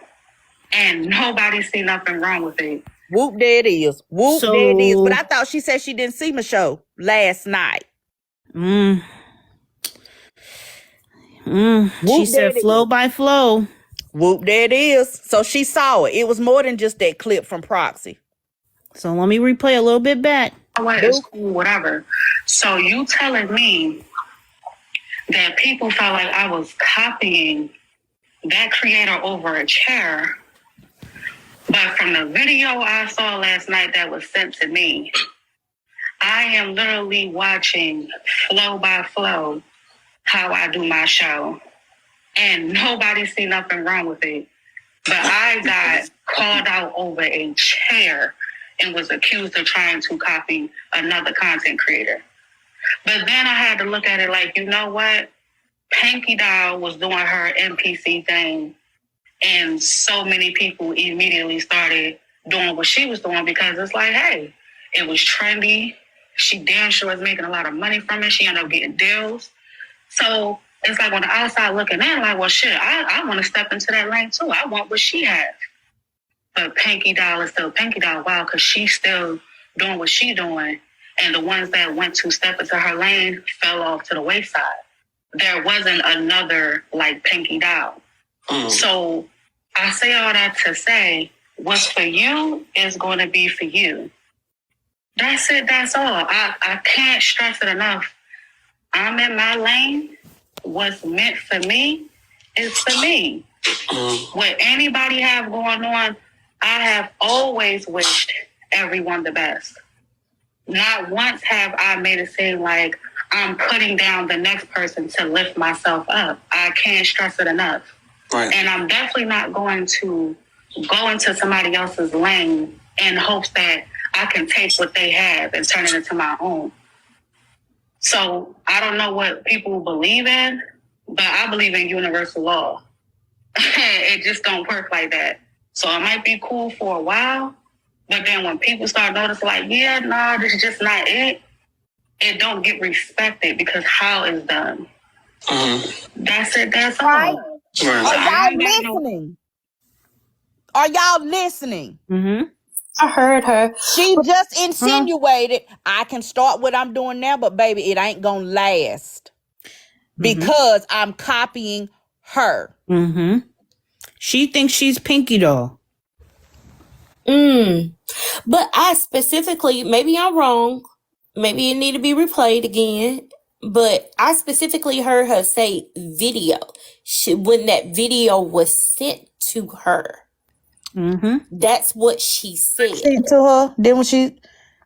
and nobody see nothing wrong with it. Whoop, there it is. Whoop, there it is. But I thought she said she didn't see my show last night. She said flow by flow. Whoop, there it is. So she saw it. It was more than just that clip from Proxy. So let me replay a little bit back. It's cool, whatever. So you telling me that people felt like I was copying that creator over a chair, but from the video I saw last night that was sent to me, I am literally watching flow by flow how I do my show, and nobody see nothing wrong with it. But I got called out over a chair and was accused of trying to copy another content creator. But then I had to look at it like, you know what? Pinky Doll was doing her NPC thing, and so many people immediately started doing what she was doing because it's like, hey, it was trendy. She damn sure was making a lot of money from it. She ended up getting deals. So it's like on the outside looking in, like, well, shit, I want to step into that lane too. I want what she has. But Pinky Doll is still Pinky Doll. Wow, because she's still doing what she's doing. And the ones that went to step into her lane fell off to the wayside. There wasn't another like Pinky Doll. So I say all that to say, what's for you is going to be for you. That's it. That's all. I can't stress it enough. I'm in my lane. What's meant for me is for me. What anybody have going on, I have always wished everyone the best. Not once have I made it seem like I'm putting down the next person to lift myself up. I can't stress it enough. Right. And I'm definitely not going to go into somebody else's lane in hopes that I can take what they have and turn it into my own. So I don't know what people believe in, but I believe in universal law. It just don't work like that. So it might be cool for a while, but then when people start noticing, like, yeah, nah, this is just not it, it don't get respected because how it's done. That's it. That's all. Right. So Are I y'all ain't got no. listening? Are y'all listening? Mm-hmm. I heard her. She just insinuated I can start what I'm doing now, but baby, it ain't gonna last because I'm copying her. Mm-hmm. She thinks she's Pinky Doll. But I specifically, maybe I'm wrong. Maybe it need to be replayed again. But I specifically heard her say video. When that video was sent to her. Mm-hmm. That's what she said. Sent to her. Then when she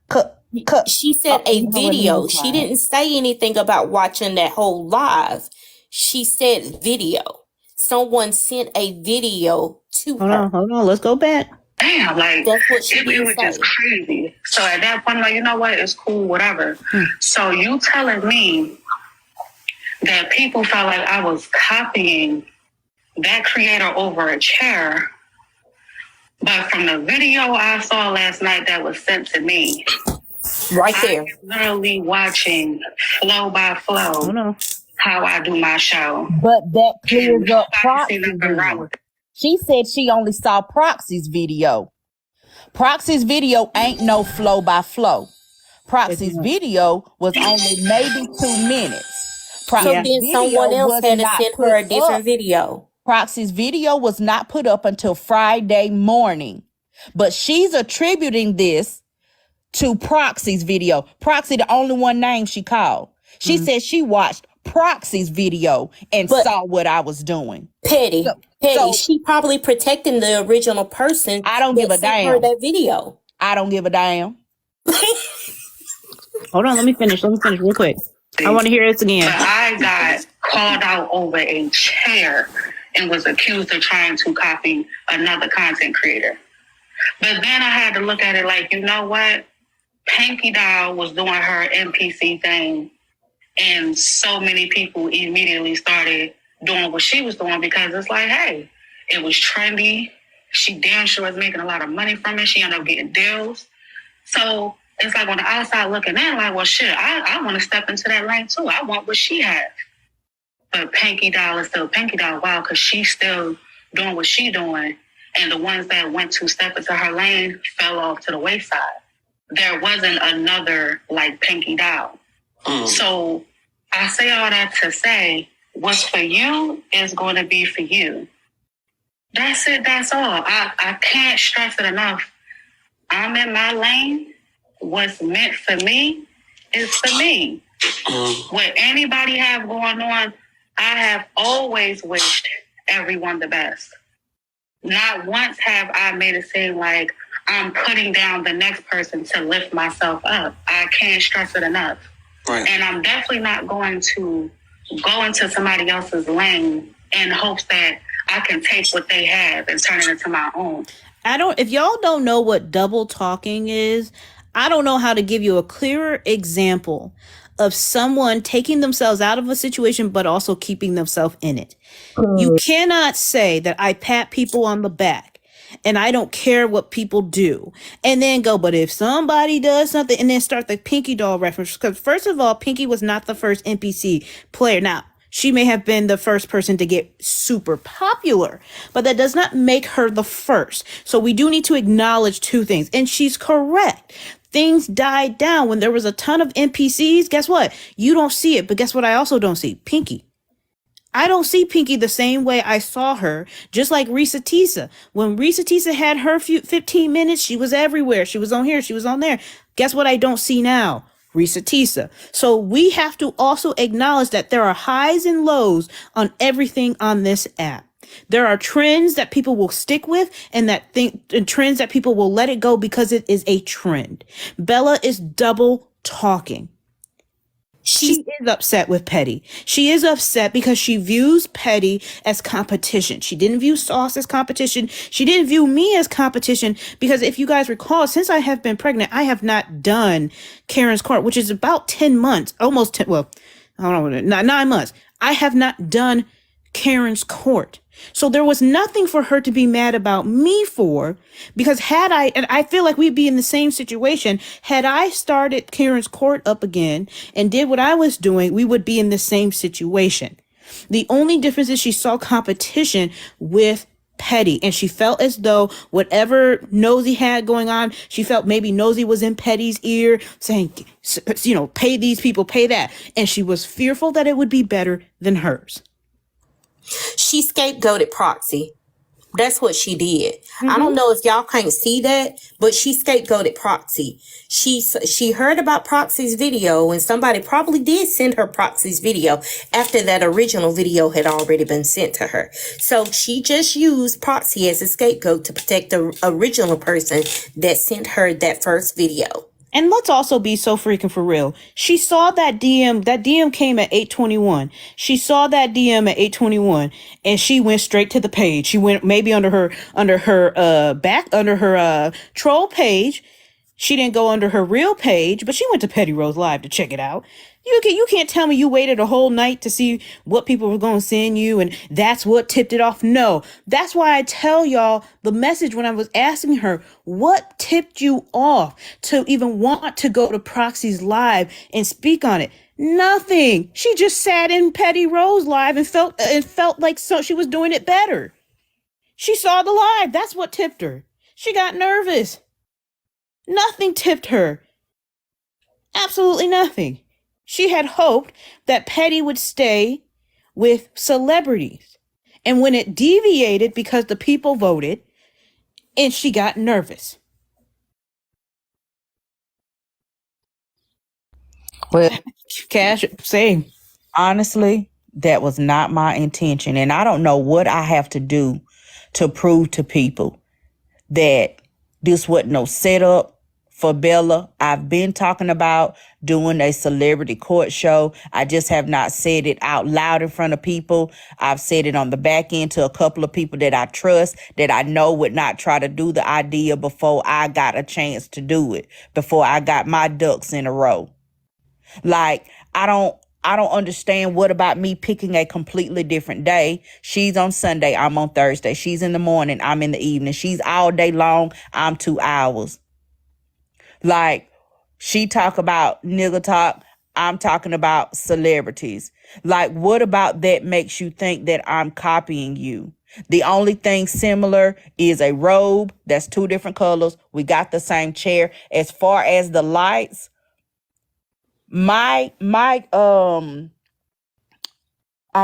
cut. She said a You know what, let me video. be She quiet. didn't say anything about watching that whole live. She said video. Someone sent a video to her. Hold on. Let's go back. Damn, like That's what she it did was say. just crazy. So at that point, I'm like, you know what? It's cool, whatever. So you telling me that people felt like I was copying that creator over a chair, but from the video I saw last night that was sent to me, right there, I was literally watching flow by flow how I do my show. But that clears up Nobody see Proxy nothing wrong video. with it. She said she only saw Proxy's video. Proxy's video ain't no flow by flow. Proxy's video was only maybe 2 minutes. So Proxy's then video someone else was had to not send put her a different up. video. Proxy's video was not put up until Friday morning. But she's attributing this to Proxy's video. Proxy, the only one name she called. She said she watched Proxy's video and saw what I was doing. Petty. She probably protecting the original person. I don't give a sent her damn. that video. I don't give a damn. Hold on. Let me finish real quick. I want to hear this again. But I got called out over a chair and was accused of trying to copy another content creator. But then I had to look at it like, you know what? Pinky Doll was doing her NPC thing, and so many people immediately started doing what she was doing because it's like, hey, it was trendy. She damn sure was making a lot of money from it. She ended up getting deals. So it's like on the outside looking in, like, well, shit, I want to step into that lane too. I want what she has. But Pinky Doll is still Pinky Doll. Wow, because she's still doing what she doing. And the ones that went to step into her lane fell off to the wayside. There wasn't another like Pinky Doll. So I say all that to say, what's for you is going to be for you. That's it. That's all. I can't stress it enough. I'm in my lane. What's meant for me is for me. What anybody have going on, I have always wished everyone the best. Not once have I made it seem like I'm putting down the next person to lift myself up. I can't stress it enough. Right. And I'm definitely not going to go into somebody else's lane in hopes that I can take what they have and turn it into my own. If y'all don't know what double talking is, I don't know how to give you a clearer example of someone taking themselves out of a situation, but also keeping themselves in it. You cannot say that I pat people on the back and I don't care what people do, and then go, but if somebody does something, and then start the Pinky Doll reference. Because first of all, Pinky was not the first NPC player. Now, she may have been the first person to get super popular, but that does not make her the first. So we do need to acknowledge two things. And she's correct. Things died down when there was a ton of NPCs. Guess what? You don't see it, but guess what I also don't see? Pinky. I don't see Pinky the same way I saw her, just like Risa Tisa. When Risa Tisa had her 15 minutes, she was everywhere. She was on here, she was on there. Guess what I don't see now? Risa Tisa. So we have to also acknowledge that there are highs and lows on everything on this app. There are trends that people will stick with and trends that people will let it go because it is a trend. Bella is double talking. She is upset with Petty. She is upset because she views Petty as competition. She didn't view Sauce as competition. She didn't view me as competition because if you guys recall, since I have been pregnant, I have not done Karen's Court, which is about 10 months, almost 10, well, I don't know, 9 months. I have not done Karen's Court. So there was nothing for her to be mad about me for, because had I, and I feel like we'd be in the same situation, had I started Karen's Court up again and did what I was doing, we would be in the same situation. The only difference is she saw competition with Petty, and she felt as though whatever Nosy had going on, she felt maybe Nosy was in Petty's ear saying, you know, pay these people, pay that. And she was fearful that it would be better than hers. She scapegoated Proxy. That's what she did. I don't know if y'all can't see that, but she scapegoated Proxy. She heard about Proxy's video, and somebody probably did send her Proxy's video after that original video had already been sent to her. So she just used Proxy as a scapegoat to protect the original person that sent her that first video. And let's also be so freaking for real. She saw that DM. That DM came at 8:21. She saw that DM at 8:21, and she went straight to the page. She went maybe under her troll page. She didn't go under her real page, but she went to Petty Rose Live to check it out. You can't tell me you waited a whole night to see what people were going to send you, and that's what tipped it off. No, that's why I tell y'all the message when I was asking her, what tipped you off to even want to go to Proxy's Live and speak on it? Nothing. She just sat in Petty Rose Live and felt like she was doing it better. She saw the live. That's what tipped her. She got nervous. Nothing tipped her. Absolutely nothing. She had hoped that Petty would stay with celebrities. And when it deviated because the people voted, and she got nervous. Well, Cash, same. Honestly, that was not my intention. And I don't know what I have to do to prove to people that this wasn't no setup for Bella. I've been talking about doing a celebrity court show. I just have not said it out loud in front of people. I've said it on the back end to a couple of people that I trust, that I know would not try to do the idea before I got a chance to do it, before I got my ducks in a row. Like, I don't understand what about me picking a completely different day. She's on Sunday, I'm on Thursday. She's in the morning, I'm in the evening. She's all day long, I'm 2 hours. Like, she talk about nigga talk, I'm talking about celebrities. Like, what about that makes you think that I'm copying you? The only thing similar is a robe that's 2 different colors. We got the same chair. As far as the lights, my I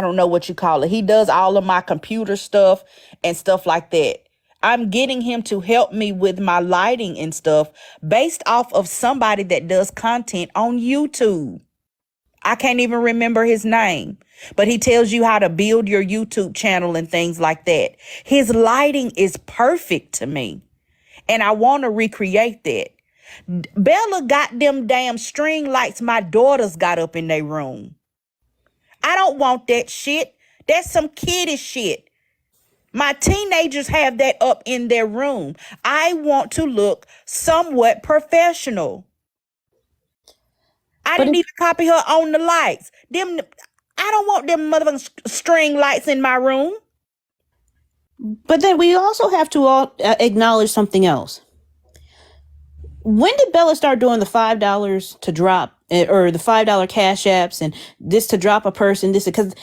don't know what you call it. He does all of my computer stuff and stuff like that. I'm getting him to help me with my lighting and stuff based off of somebody that does content on YouTube. I can't even remember his name, but he tells you how to build your YouTube channel and things like that. His lighting is perfect to me, and I want to recreate that. Bella got them damn string lights my daughters got up in their room. I don't want that shit. That's some kiddish shit. My teenagers have that up in their room. I want to look somewhat professional. I didn't even copy her on the lights. I don't want them motherfucking string lights in my room. But then we also have to acknowledge something else. When did Bella start doing the $5 to drop, or the $5 cash apps, and this to drop a person? This because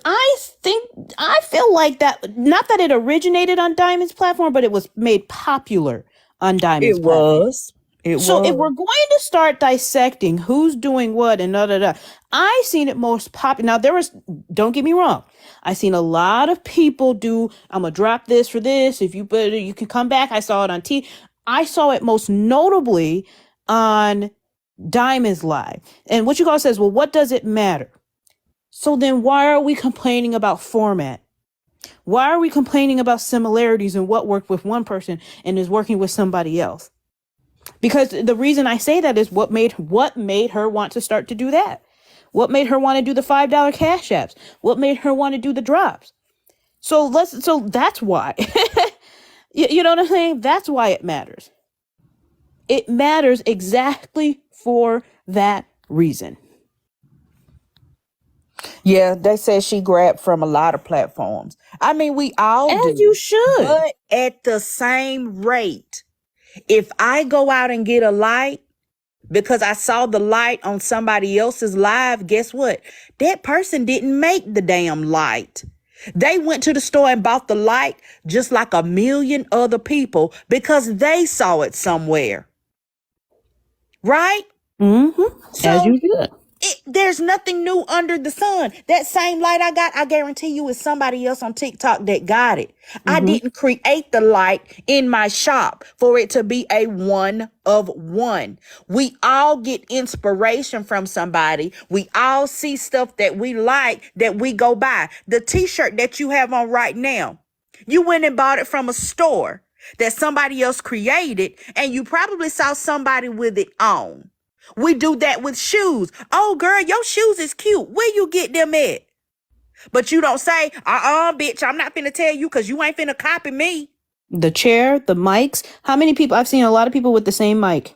I feel like that, not that it originated on Diamond's platform, but it was made popular on Diamond's platform. So if we're going to start dissecting who's doing what and I seen it most popular. Now don't get me wrong, I seen a lot of people do, I'm gonna drop this for this. If you put it, you can come back. I saw it on I saw it most notably on Diamond's Live. And what you guys says, well, what does it matter? So then why are we complaining about format? Why are we complaining about similarities and what worked with one person and is working with somebody else? Because the reason I say that is what made her want to start to do that. What made her want to do the $5 cash apps? What made her want to do the drops? So that's why. You know what I'm saying? That's why it matters. It matters exactly for that reason. Yeah, they said she grabbed from a lot of platforms. I mean, we all As do. you should. But at the same rate, if I go out and get a light because I saw the light on somebody else's live, guess what? That person didn't make the damn light. They went to the store and bought the light just like a million other people because they saw it somewhere. Right? Mm-hmm. So As you should. there's nothing new under the sun. That same light I got, I guarantee you is somebody else on TikTok that got it. I didn't create the light in my shop for it to be a one of one. We all get inspiration from somebody. We all see stuff that we like that we go buy. The t-shirt that you have on right now, you went and bought it from a store that somebody else created, and you probably saw somebody with it on. We do that with shoes. Oh, girl, your shoes is cute. Where you get them at? But you don't say, bitch, I'm not finna tell you because you ain't finna copy me. The chair, the mics. How many people? I've seen a lot of people with the same mic.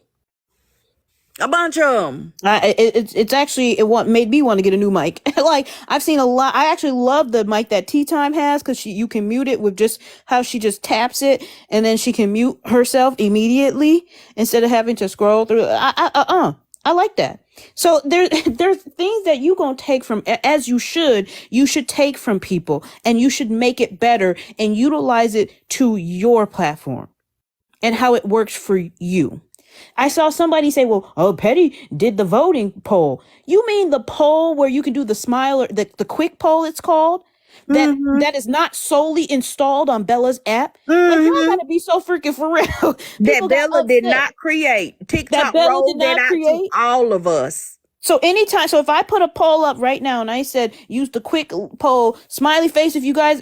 A bunch of them. It's actually what made me want to get a new mic. Like, I've seen a lot. I actually love the mic that Tea Time has because you can mute it with just how she just taps it and then she can mute herself immediately instead of having to scroll through. I like that. So there's things that you gonna take from, as you should take from people, and you should make it better and utilize it to your platform and how it works for you. I saw somebody say, well, Petty did the voting poll. You mean the poll where you can do the smile, or the quick poll it's called? That is not solely installed on Bella's app. Like, y'all gotta be so freaking for real. That Bella did not create. TikTok rolled that out to all of us. So if I put a poll up right now and I said, use the quick poll, smiley face if you guys,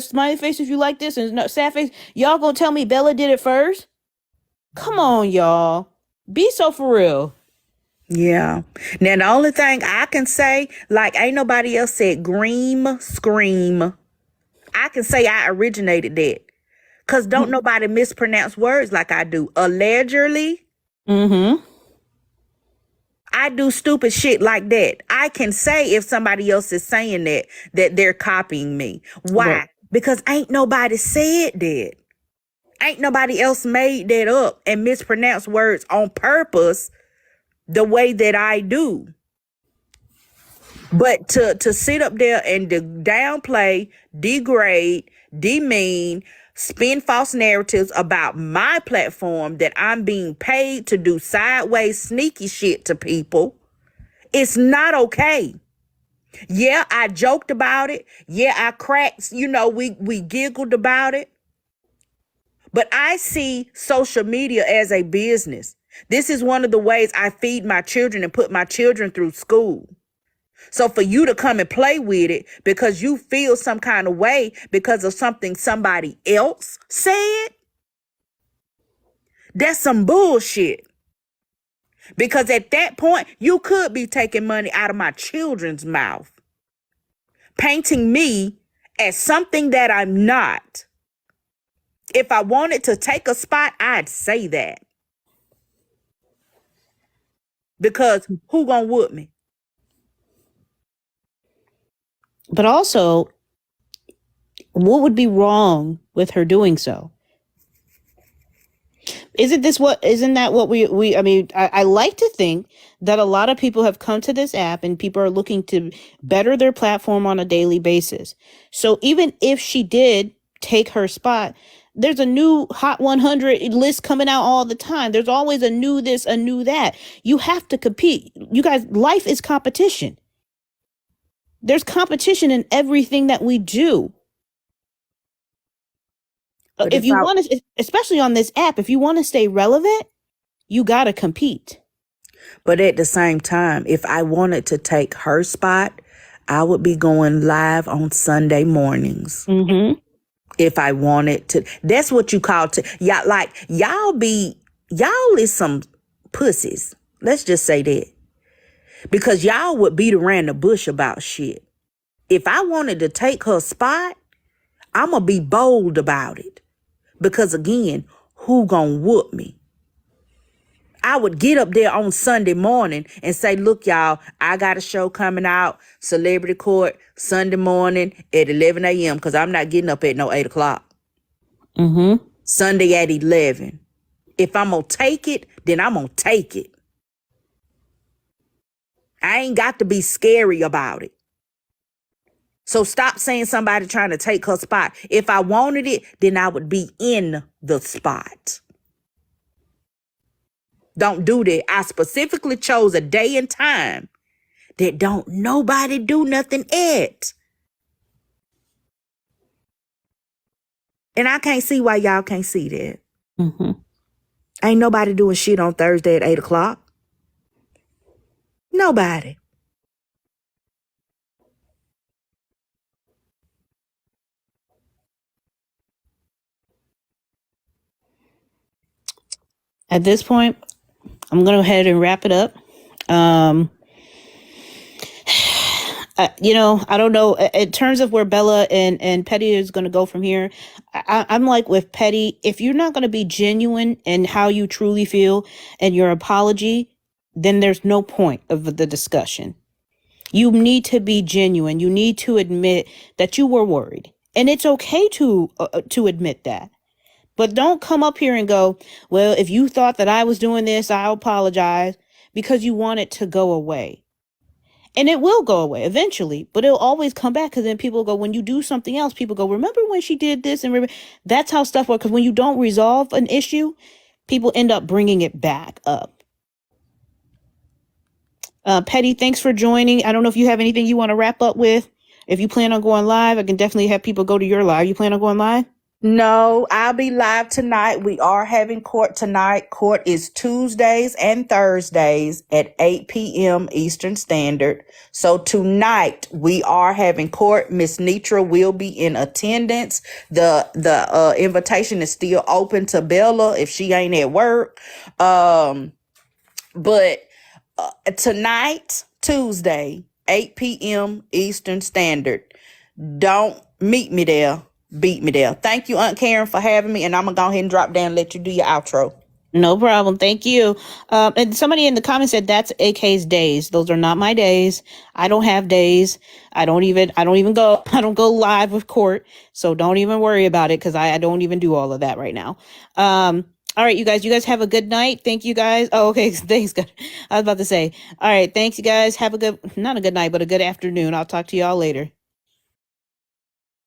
smiley face if you like this, and no sad face, y'all gonna tell me Bella did it first? Come on, y'all. Be so for real. Yeah. Now, the only thing I can say, like ain't nobody else said scream. I can say I originated that. Because don't nobody mispronounce words like I do. Allegedly. I do stupid shit like that. I can say if somebody else is saying that they're copying me. Why? Right. Because ain't nobody said that. Ain't nobody else made that up and mispronounced words on purpose the way that I do. But to sit up there and to downplay, degrade, demean, spin false narratives about my platform that I'm being paid to do sideways sneaky shit to people, it's not okay. Yeah, I joked about it. Yeah, I cracked, we giggled about it. But I see social media as a business. This is one of the ways I feed my children and put my children through school. So for you to come and play with it because you feel some kind of way because of something somebody else said, that's some bullshit. Because at that point, you could be taking money out of my children's mouth, painting me as something that I'm not. If I wanted to take a spot, I'd say that. Because who gonna whoop me? But also, what would be wrong with her doing so? Isn't that what we I mean, I like to think that a lot of people have come to this app and people are looking to better their platform on a daily basis. So even if she did take her spot, there's a new Hot 100 list coming out all the time. There's always a new this, a new that. You have to compete. You guys, life is competition. There's competition in everything that we do. If you want to, especially on this app, if you want to stay relevant, you got to compete. But at the same time, if I wanted to take her spot, I would be going live on Sunday mornings. If I wanted to. That's what you call y'all, like, y'all is some pussies. Let's just say that. because y'all would beat around the bush about shit. If I wanted to take her spot, I'm going to be bold about it. Because again, who gonna whoop me? I would get up there on Sunday morning and say, look, y'all, I got a show coming out, Celebrity Court, Sunday morning at 11 a.m. because I'm not getting up at no 8 o'clock. Mm-hmm. Sunday at 11. If I'm going to take it, then I'm going to take it. I ain't got to be scary about it. So stop saying somebody trying to take her spot. If I wanted it, then I would be in the spot. Don't do that. I specifically chose a day and time that don't nobody do nothing at. And I can't see why y'all can't see that. Mm-hmm. Ain't nobody doing shit on Thursday at 8 o'clock. Nobody. At this point, I'm going to go ahead and wrap it up. I don't know. In terms of where Bella and Petty is going to go from here, I'm like with Petty, if you're not going to be genuine in how you truly feel and your apology, then there's no point of the discussion. You need to be genuine. You need to admit that you were worried. And it's okay to admit that. But don't come up here and go, well, if you thought that I was doing this, I'll apologize, because you want it to go away. And it will go away eventually, but it'll always come back, because then people go, when you do something else, people go, remember when she did this? And that's how stuff works. Because when you don't resolve an issue, people end up bringing it back up. Petty, thanks for joining. I don't know if you have anything you want to wrap up with. If you plan on going live, I can definitely have people go to your live. You plan on going live? No, I'll be live tonight. We are having court tonight. Court is Tuesdays and Thursdays at 8 p.m. Eastern Standard. So tonight we are having court. Miss Nitra will be in attendance. The invitation is still open to Bella if she ain't at work. But tonight, Tuesday, 8 p.m. Eastern Standard. Don't meet me there. Beat me there. Thank you, Aunt Karen, for having me. And I'm going to go ahead and drop down and let you do your outro. No problem. Thank you. And somebody in the comments said that's AK's days. Those are not my days. I don't have days. I don't go live with court. So don't even worry about it, because I don't even do all of that right now. All right, you guys have a good night. Thank you guys. Oh, okay. Thanks. I was about to say, all right. Thanks, you guys. Have not a good night, but a good afternoon. I'll talk to y'all later.